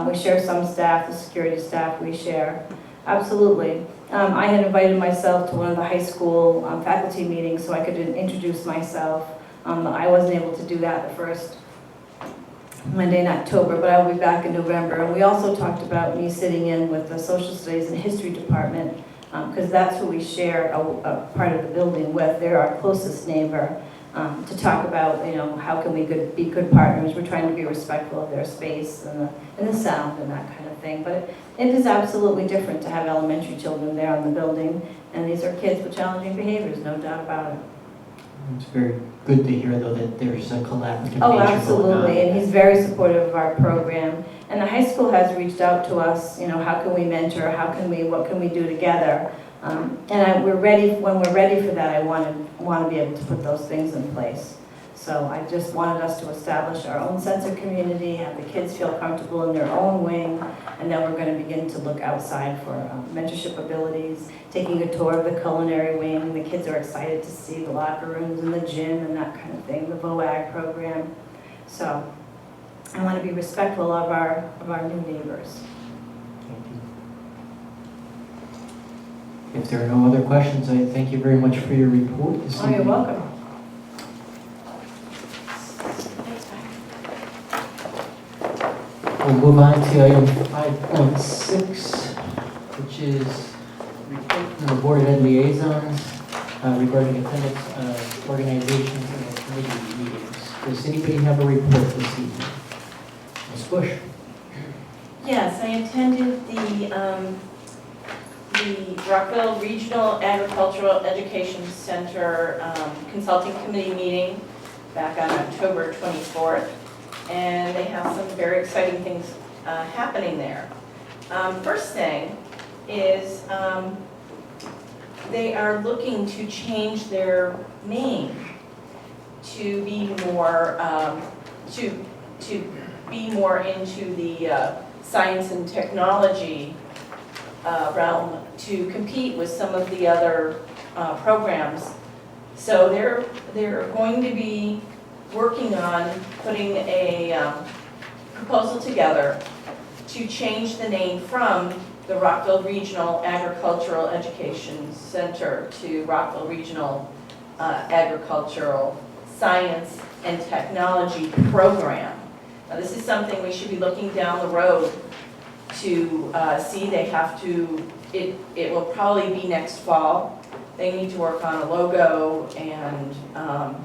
We share some staff, the security staff we share. Absolutely. I had invited myself to one of the high school faculty meetings so I could introduce myself. I wasn't able to do that the first Monday in October, but I will be back in November. And we also talked about me sitting in with the social studies and history department, because that's who we share a part of the building with. They're our closest neighbor, to talk about, how can we be good partners. We're trying to be respectful of their space and the sound and that kind of thing. But it is absolutely different to have elementary children there in the building, and these are kids with challenging behaviors, no doubt about it. It's very good to hear, though, that there's a collaborative nature Oh, going on. absolutely, and he's very supportive of our program. And the high school has reached out to us, how can we mentor, what can we do together? We're ready, when we're ready for that, I want to be able to put those things in place. So I just wanted us to establish our own sense of community, have the kids feel comfortable in their own wing, and then we're going to begin to look outside for mentorship abilities, taking a tour of the culinary wing. The kids are excited to see the locker rooms and the gym and that kind of thing, the VOAG program. So I want to be respectful of our new neighbors. Thank you. If there are no other questions, I thank you very much for your report this evening. Oh, you're welcome. We'll move on to item 5.6, which is report from the Board of Ed liaisons regarding attendance of organizations and committee meetings. Does anybody have a report this evening? Ms. Bush? Yes, I attended the Rockville Regional Agricultural Education Center Consulting Committee meeting back on October 24th. And they have some very exciting things happening there. First thing is they are looking to change their name to be more to be more into the science and technology realm to compete with some of the other programs. So they're going to be working on putting a proposal together to change the name from the Rockville Regional Agricultural Education Center to Rockville Regional Agricultural Science and Technology Program. Now, this is something we should be looking down the road to see. They have to, it will probably be next fall. They need to work on a logo and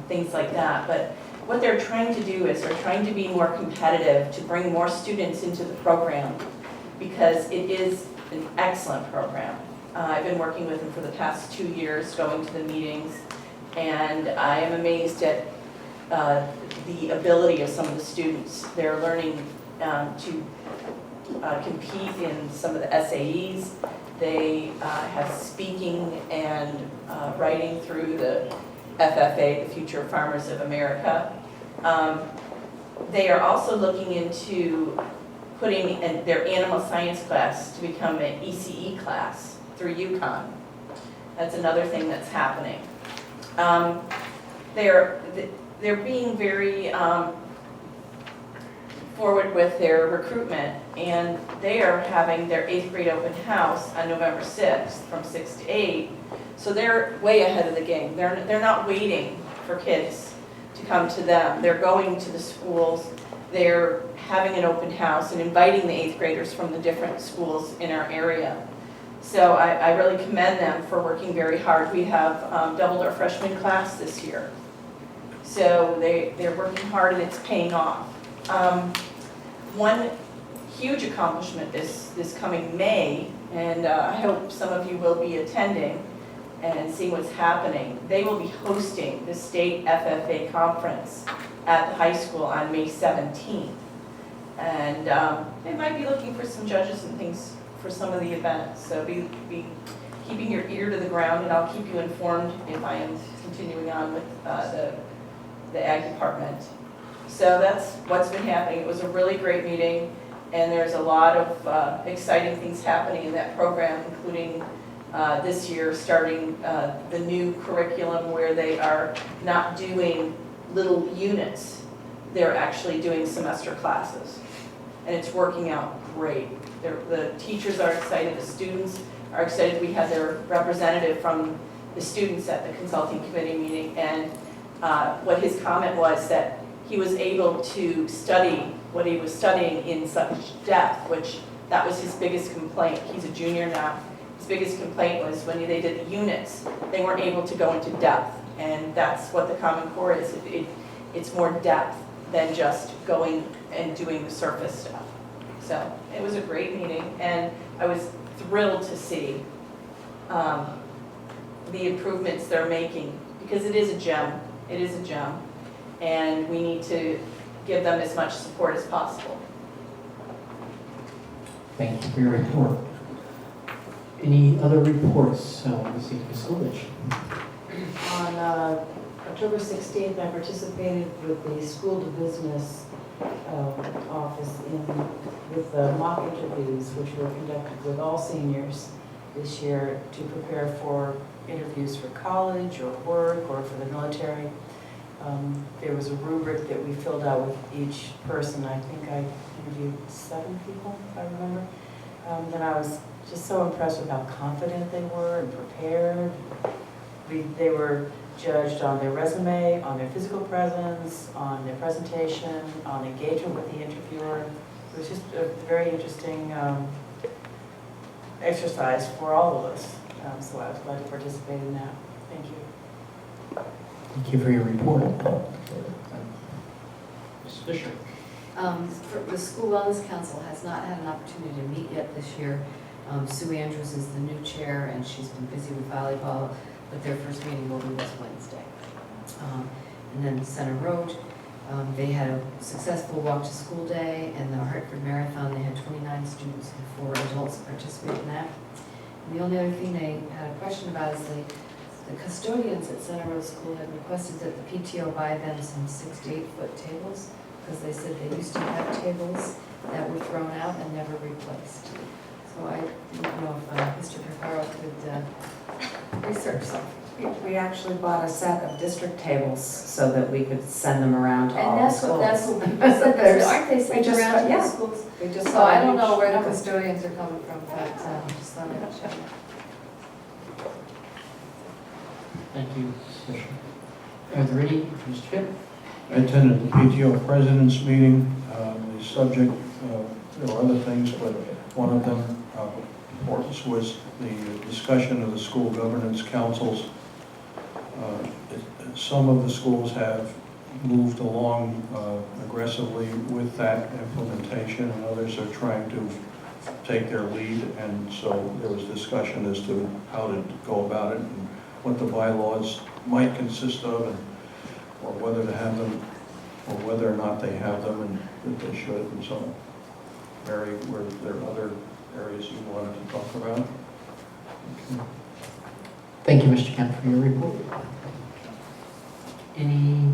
things like that. But what they're trying to do is they're trying to be more competitive, to bring more students into the program, because it is an excellent program. I've been working with them for the past 2 years, going to the meetings, and I am amazed at the ability of some of the students. They're learning to compete in some of the SAEs. They have speaking and writing through the FFA, the Future Farmers of America. They are also looking into putting their animal science class to become an ECE class through UConn. That's another thing that's happening. They're being very forward with their recruitment, and they are having their 8th grade open house on November 6th from 6 to 8. So they're way ahead of the game. They're not waiting for kids to come to them. They're going to the schools. They're having an open house and inviting the 8th graders from the different schools in our area. So I really commend them for working very hard. We have doubled our freshman class this year. So they're working hard, and it's paying off. One huge accomplishment this coming May, and I hope some of you will be attending and seeing what's happening. They will be hosting the state FFA conference at the high school on May 17th. And they might be looking for some judges and things for some of the events. So be keeping your ear to the ground, and I'll keep you informed if I am continuing on with the ag department. So that's what's been happening. It was a really great meeting, and there's a lot of exciting things happening in that program, including this year starting the new curriculum where they are not doing little units. They're actually doing semester classes, and it's working out great. The teachers are excited, the students are excited. We had their representative from the students at the consulting committee meeting, and what his comment was that he was able to study what he was studying in such depth, which that was his biggest complaint. He's a junior now. His biggest complaint was when they did the units, they weren't able to go into depth, and that's what the Common Core is. It's more depth than just going and doing the surface stuff. So it was a great meeting, and I was thrilled to see the improvements they're making, because it is a gem. It is a gem, and we need to give them as much support as possible. Thank you for your report. Any other reports, Ms. Skolich? On October 16th, I participated with the School to Business office with the mock interviews, which were conducted with all seniors this year to prepare for interviews for college or work or for the military. There was a rubric that we filled out with each person. I think I interviewed 7 people, if I remember. And I was just so impressed with how confident they were and prepared. They were judged on their resume, on their physical presence, on their presentation, on engagement with the interviewer. It was just a very interesting exercise for all of us. So I was glad to participate in that. Thank you. Thank you for your report. Ms. Fisher? The School Wellness Council has not had an opportunity to meet yet this year. Sue Andrews is the new chair, and she's been busy with volleyball, but their first meeting will be this Wednesday. And then Center Road, they had a successful walk to school day, and the Hartford Marathon, they had 29 students and 4 adults participate in that. And the only other thing they had a question about is the custodians at Center Road School had requested that the PTO buy them some 6 to 8 foot tables, because they said they used to have tables that were thrown out and never replaced. So I didn't know if Mr. Picaro could research something. We actually bought a set of district tables so that we could send them around to all the schools. And that's what people said, aren't they sent around to the yeah. schools? We just So I don't bought know where the each- custodians are coming from, but just thought I'd check. Thank you, Ms. Fisher. Are there any, Mr. Kipp? I attended the PTO president's meeting. The subject, there were other things, but one of them, importance was the discussion of the school governance councils. Some of the schools have moved along aggressively with that implementation, and others are trying to take their lead. And so there was discussion as to how to go about it and what the bylaws might consist of, and or whether to have them, or whether or not they have them, and that they should, and so on. Mary, were there other areas you wanted to talk about? Okay. Thank you, Mr. Kemp, for your report. Any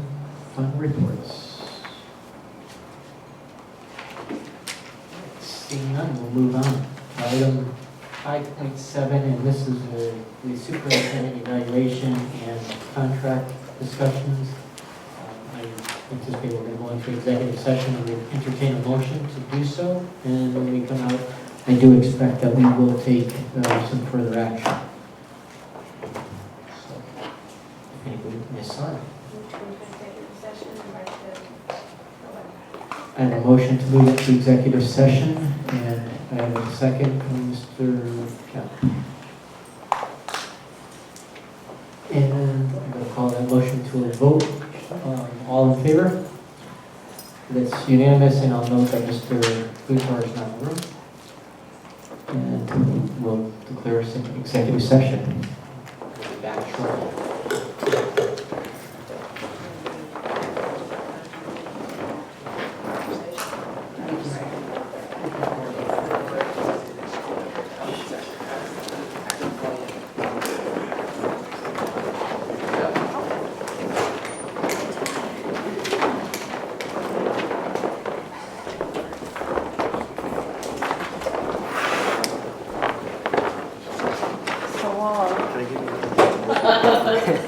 final reports? Seeing none, we'll move on. Item 5.7, and this is the superintendent evaluation and contract discussions. I anticipate we're going to go into executive session and we'll entertain a motion to do so. And when we come out, I do expect that we will take some further action. So, I think Ms. Sarno. I have a motion to move into executive session, and I have a second from Mr. Kemp. And I'm going to call that motion to a vote. All in favor? That's unanimous, and I'll note that Mr. Gutar is not in the room. And we'll declare us in executive session. We'll be back shortly.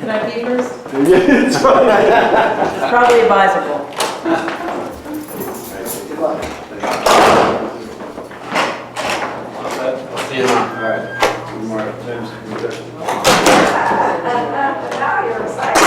Can I be first? It's Probably advisable. Good luck. I'll see you tomorrow. All right. Good morning. James. Now you're excited.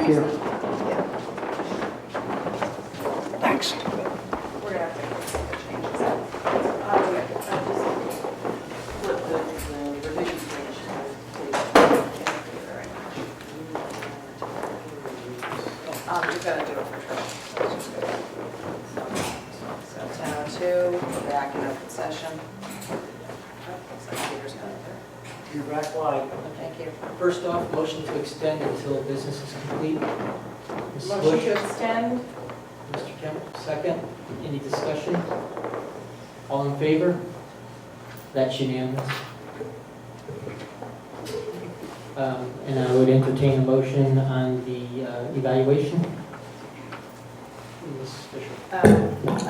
Thank you. Next. We're gonna have to make some changes. I'll just flip the revision page, please. You're gonna do it for sure. So 10:02, we're back in open session. Looks like Peter's got it there. You're back live. Thank you. First off, motion to extend until business is complete. Mrs. Motion Bush, to extend? Mr. Kemp, second. Any discussion? All in favor? That's unanimous. And I would entertain a motion on the evaluation. Mrs. Fisher.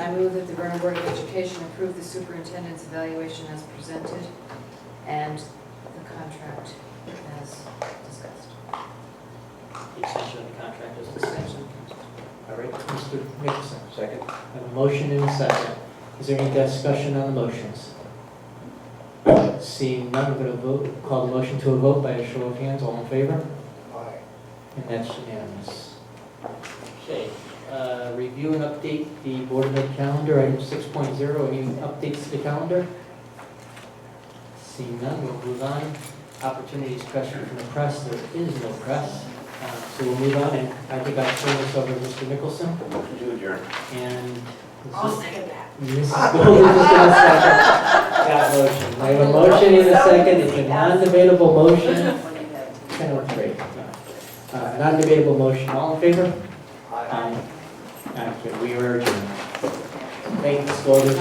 I move that the Vernon Board of Education approve the superintendent's evaluation as presented and the contract as discussed. The extension of the contract is discussed. All right, Mr. Nicholson. Second. I have a motion and a second. Is there any discussion on the motions? Seeing none, I'm going to call the motion to a vote by a show of hands. All in favor? Aye. And that's unanimous. Okay, review and update the Board of Ed calendar, item 6.0. Any updates to the calendar? Seeing none, we'll move on. Opportunities, question from the press. There is no press. So we'll move on, and I think I'll turn this over to Mr. Nicholson. Motion to adjourn. And I'll second that. Mrs. Gold is just going to second that motion. I have a motion in a second. It's a non-debatable motion. Kind of works great. Non-debatable motion. All in favor? Aye. We are adjourned. Thank you, Ms. Golden.